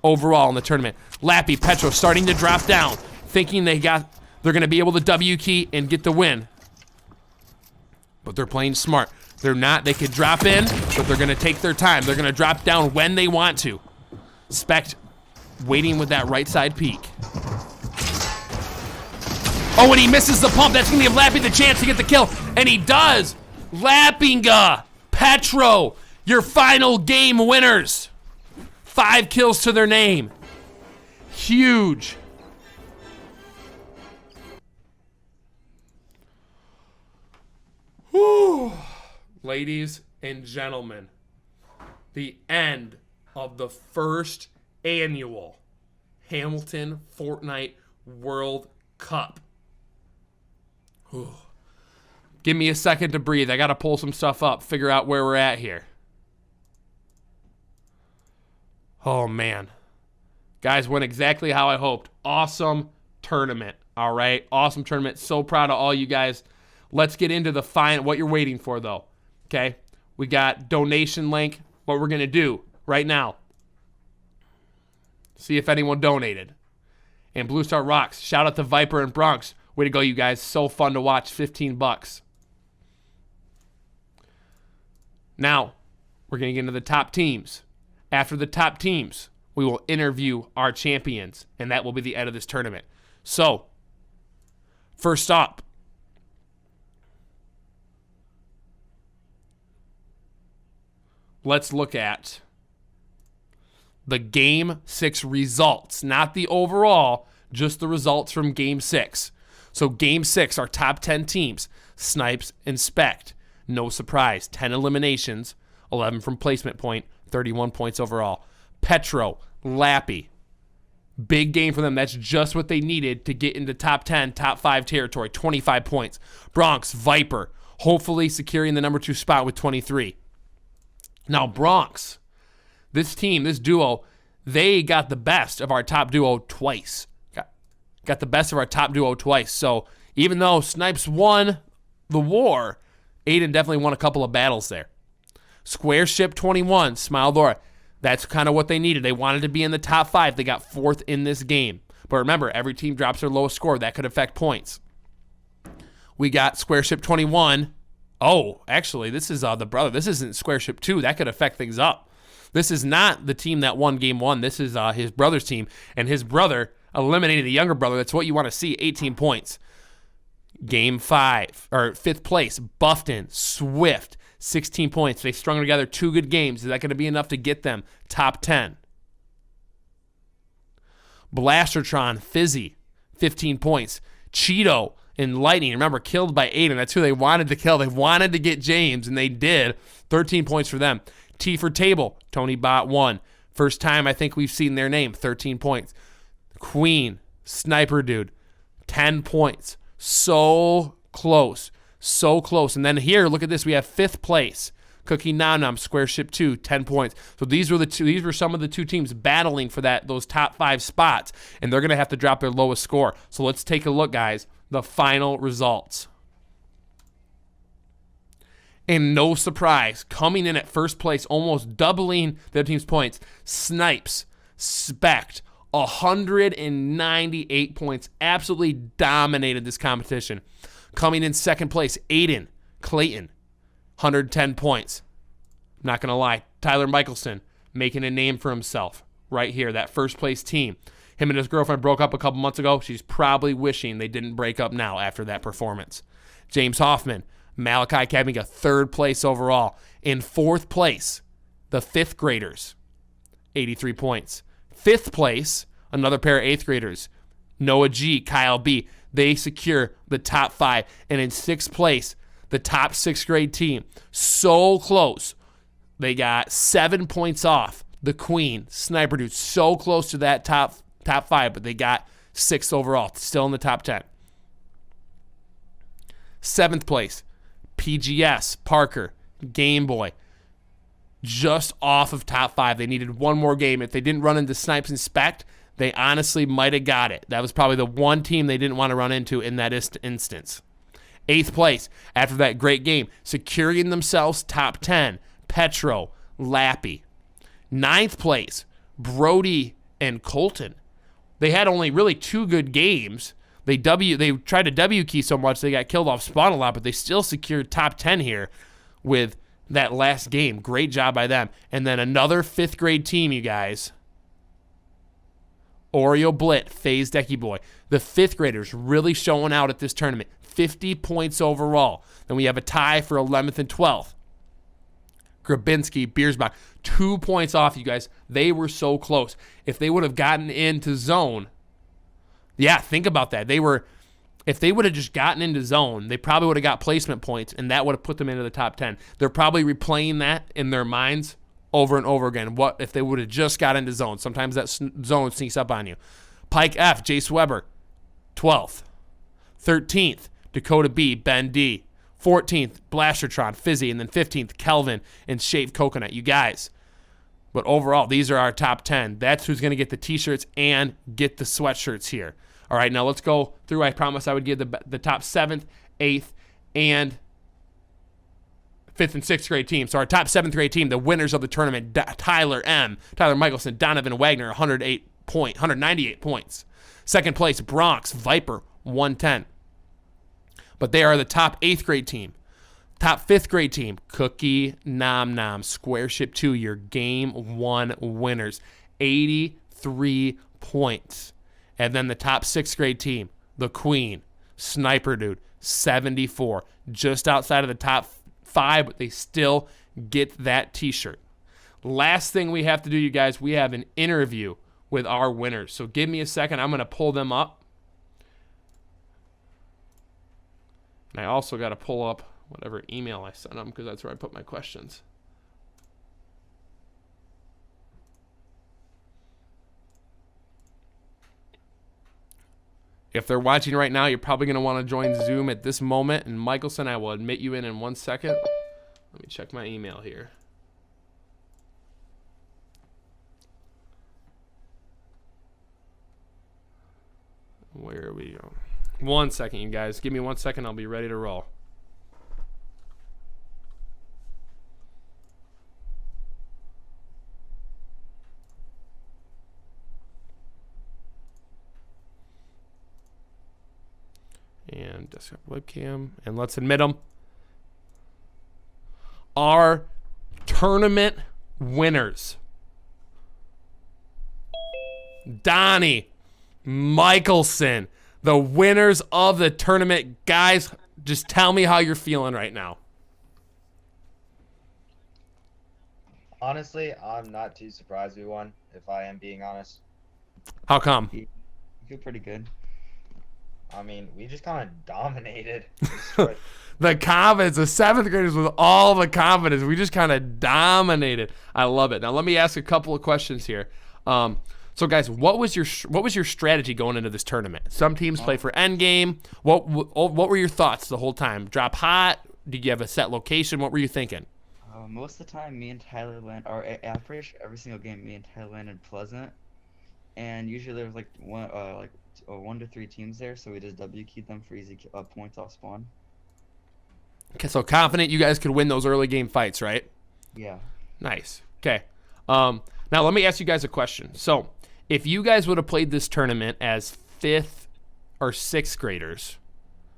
overall in the tournament. Lappy, Petro starting to drop down, thinking they're going to be able to W key and get the win. But they're playing smart. They're not. They could drop in, but they're going to take their time. They're going to drop down when they want to. Spect waiting with that right side peek. Oh, and he misses the pump. That's going to give Lappy the chance to get the kill, and he does. Lappinga, Petro, your final game winners. 5 kills to their name. Huge. Whew. Ladies and gentlemen, the end of the first annual Hamilton Fortnite World Cup. Whew. Give me a second to breathe. I got to pull some stuff up, figure out where we're at here. Oh, man. Guys, went exactly how I hoped. Awesome tournament, all right? Awesome tournament. So proud of all you guys. Let's get into the what you're waiting for, though, okay? We got donation link. What we're going to do right now, see if anyone donated. And Blue Star rocks. Shout out to Viper and Bronx. Way to go, you guys. So fun to watch. $15. Now, we're going to get into the top teams. After the top teams, we will interview our champions, and that will be the end of this tournament. So, first up, let's look at the Game 6 results. Not the overall, just the results from Game 6. So, Game 6, our top 10 teams, Snipes and Spect. No surprise, 10 eliminations, 11 from placement point, 31 points overall. Petro, Lappy, big game for them. That's just what they needed to get into top 10, top 5 territory, 25 points. Bronx, Viper, hopefully securing the number 2 spot with 23. Now, Bronx, this team, this duo, they got the best of our top duo twice. Got the best of our top duo twice. So even though Snipes won the war, Aiden definitely won a couple of battles there. Square Ship 21, Smile. That's kind of what they needed. They wanted to be in the top 5. They got 4th in this game. But remember, every team drops their lowest score. That could affect points. We got Square Ship 21. Oh, actually, this is the brother. This isn't Square Ship 2. That could affect things up. This is not the team that won Game 1. This is his brother's team. And his brother eliminated the younger brother. That's what you want to see, 18 points. Game 5, or 5th place, Buffton, Swift, 16 points. They strung together 2 good games. Is that going to be enough to get them top 10? Blastertron, Fizzy, 15 points. Cheeto and Lightning, remember, killed by Aiden. That's who they wanted to kill. They wanted to get James, and they did. 13 points for them. T for Table, Tony Bot 1. First time I think we've seen their name, 13 points. Queen, Sniper Dude, 10 points. So close. So close. And then here, look at this. We have 5th place. Cookie Nom Nom, Square Ship 2, 10 points. So these were some of the 2 teams battling for those top 5 spots, and they're going to have to drop their lowest score. So let's take a look, guys. The final results. And no surprise, coming in at first place, almost doubling the other team's points, Snipes, Spect, 198 points. Absolutely dominated this competition. Coming in second place, Aiden, Clayton, 110 points. Not going to lie, Tyler Michelson making a name for himself right here, that first place team. Him and his girlfriend broke up a couple months ago. She's probably wishing they didn't break up now after that performance. James Hoffman, Malachi having a 3rd place overall. In 4th place, the 5th graders, 83 points. 5th place, another pair of 8th graders, Noah G, Kyle B. They secure the top 5. And in 6th place, the top 6th grade team. So close. They got 7 points off the Queen, Sniper Dude. So close to that top 5, but they got 6th overall. Still in the top 10. 7th place, PGS, Parker, Game Boy. Just off of top 5. They needed one more game. If they didn't run into Snipes and Spect, they honestly might have got it. That was probably the one team they didn't want to run into in that instance. 8th place, after that great game, securing themselves top 10, Petro, Lappy. 9th place, Brody and Colton. They had only really 2 good games. They tried to W key so much they got killed off spawn a lot, but they still secured top 10 here with that last game. Great job by them. And then another 5th grade team, you guys. Oreo Blit, FaZe Decky Boy. The 5th graders really showing out at this tournament. 50 points overall. Then we have a tie for 11th and 12th. Grabinski, Biersbach, 2 points off, you guys. They were so close. If they would have gotten into zone, yeah, think about that. If they would have just gotten into zone, they probably would have got placement points, and that would have put them into the top 10. They're probably replaying that in their minds over and over again. What if they would have just got into zone? Sometimes that zone sneaks up on you. Pike F, Jace Weber, 12th. 13th, Dakota B, Ben D. 14th, Blastertron, Fizzy, and then 15th, Kelvin and Shaved Coconut. You guys. But overall, these are our top 10. That's who's going to get the T-shirts and get the sweatshirts here. All right, now let's go through. I promised I would give the top 7th, 8th, and 5th and 6th grade team. So our top 7th grade team, the winners of the tournament, Tyler M., Tyler Michelson, Donovan Wagner, 198 points. Second place, Bronx, Viper, 110. But they are the top 8th grade team. Top 5th grade team, Cookie Nom Nom, Square Ship 2, your Game 1 winners, 83 points. And then the top 6th grade team, the Queen, Sniper Dude, 74. Just outside of the top 5, but they still get that T-shirt. Last thing we have to do, you guys, we have an interview with our winners. So give me a second. I'm going to pull them up. And I also got to pull up whatever email I sent them because that's where I put my questions. If they're watching right now, you're probably going to want to join Zoom at this moment. And Michelson, I will admit you in 1 second. Let me check my email here. Where are we going? 1 second, you guys. Give me 1 second. I'll be ready to roll. And desktop webcam. And let's admit them. Our tournament winners. Donnie Michelson. The winners of the tournament. Guys, just tell me how you're feeling right now. Honestly, I'm not too surprised we won, if I am being honest. How come? I feel pretty good. I mean, we just kind of dominated. The confidence, the 7th graders with all the confidence. We just kind of dominated. I love it. Now, let me ask a couple of questions here. So guys, what was your strategy going into this tournament? Some teams play for end game. What were your thoughts the whole time? Drop hot? Did you have a set location? What were you thinking? Most of the time, me and Tyler land, or average every single game, me and Tyler landed Pleasant, and usually there was like 1 to 3 teams there, so we just W keyed them for easy points off spawn. Okay, so confident you guys could win those early game fights, right? Yeah. Nice. Okay. Now let me ask you guys a question. So if you guys would have played this tournament as 5th or 6th graders,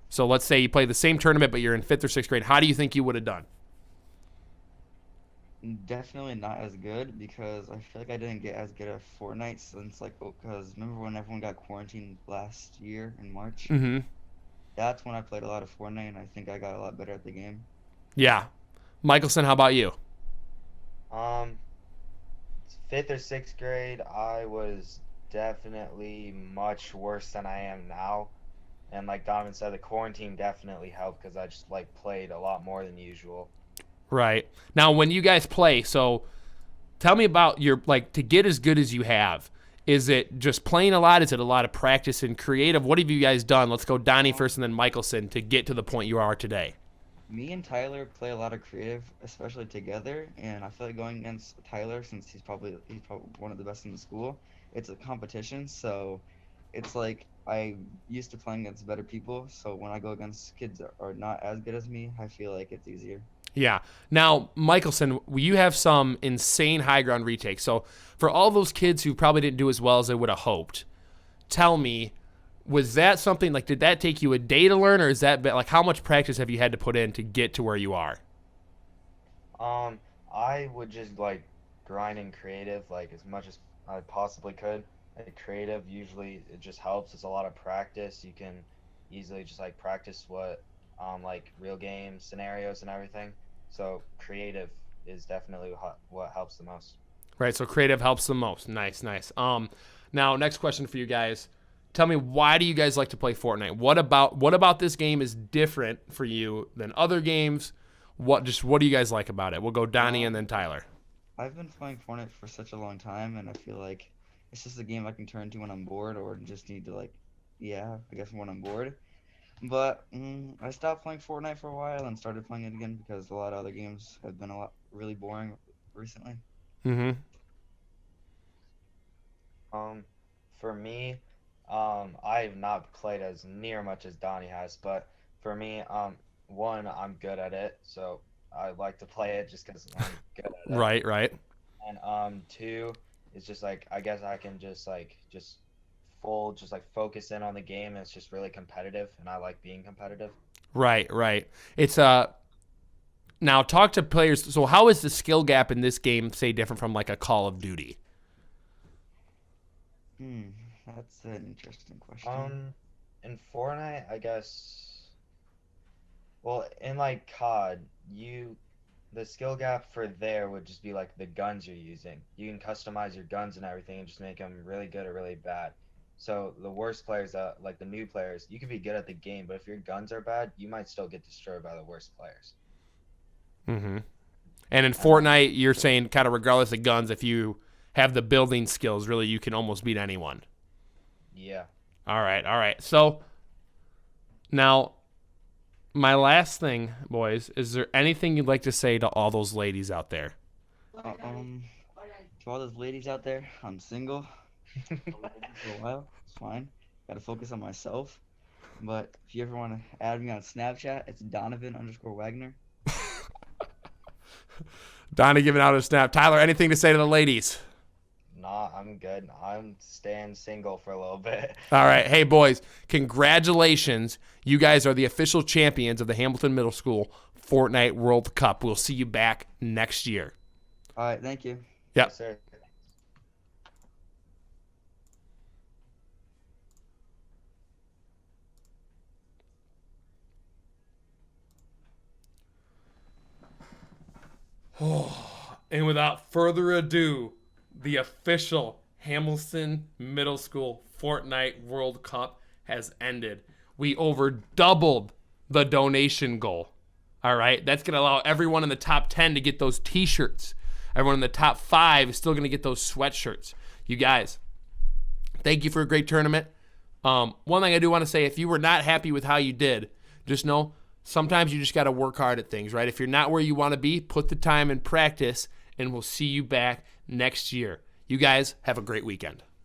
so let's say you play the same tournament but you're in 5th or 6th grade, how do you think you would have done? Definitely not as good because I feel like I didn't get as good at Fortnite since because remember when everyone got quarantined last year in March? Mm-hmm. That's when I played a lot of Fortnite and I think I got a lot better at the game. Yeah. Michelson, how about you? 5th or 6th grade, I was definitely much worse than I am now. And like Donovan said, the quarantine definitely helped because I just like played a lot more than usual. Right. Now, when you guys play, so tell me about your, like, to get as good as you have. Is it just playing a lot? Is it a lot of practice and creative? What have you guys done? Let's go Donnie first and then Michelson to get to the point you are today. Me and Tyler play a lot of creative, especially together, and I feel like going against Tyler, since he's probably one of the best in the school, it's a competition, so it's like I used to playing against better people, so when I go against kids that are not as good as me, I feel like it's easier. Yeah. Now, Michelson, you have some insane high ground retakes. So for all those kids who probably didn't do as well as they would have hoped, tell me, was that something, like, did that take you a day to learn, or is that, like, how much practice have you had to put in to get to where you are? I would just like grind in creative like as much as I possibly could. Like creative, usually it just helps. It's a lot of practice. You can easily just like practice what like real game scenarios and everything. So creative is definitely what helps the most. Right, so creative helps the most. Nice, nice. Now, next question for you guys. Tell me, why do you guys like to play Fortnite? What about this game is different for you than other games? What do you guys like about it? We'll go Donnie and then Tyler. I've been playing Fortnite for such a long time, and I feel like it's just a game I can turn to when I'm bored or just need to, like, I guess when I'm bored. But I stopped playing Fortnite for a while and started playing it again because a lot of other games have been really boring recently. Mm-hmm. For me, I've not played as near much as Donnie has, but for me, one, I'm good at it, so I like to play it just because I'm good at it. Right. And two, it's just like I guess I can just focus in on the game. And it's just really competitive, and I like being competitive. Right. It's now talk to players. So how is the skill gap in this game, say, different from like a Call of Duty? That's an interesting question. In Fortnite, I guess. Well, in like COD, the skill gap for there would just be like the guns you're using. You can customize your guns and everything and just make them really good or really bad. So the worst players, like the new players, you can be good at the game, but if your guns are bad, you might still get destroyed by the worst players. Mm-hmm. And in Fortnite, you're saying kind of regardless of guns, if you have the building skills, really you can almost beat anyone. Yeah. All right. So now, my last thing, boys, is there anything you'd like to say to all those ladies out there? To all those ladies out there, I'm single. For a while, it's fine. Gotta focus on myself. But if you ever want to add me on Snapchat, it's Donovan_Wagner. Donnie giving out a snap. Tyler, anything to say to the ladies? Nah, I'm good. I'm staying single for a little bit. All right. Hey, boys, congratulations. You guys are the official champions of the Hamilton Middle School Fortnite World Cup. We'll see you back next year. All right, thank you. Yep. Yes, sir. And without further ado, the official Hamilton Middle School Fortnite World Cup has ended. We over doubled the donation goal. All right, that's going to allow everyone in the top 10 to get those t-shirts. Everyone in the top 5 is still going to get those sweatshirts. You guys, Thank you for a great tournament. One thing I do want to say, if you were not happy with how you did, just know sometimes you just got to work hard at things, right? If you're not where you want to be, put the time in practice, and we'll see you back next year. You guys have a great weekend.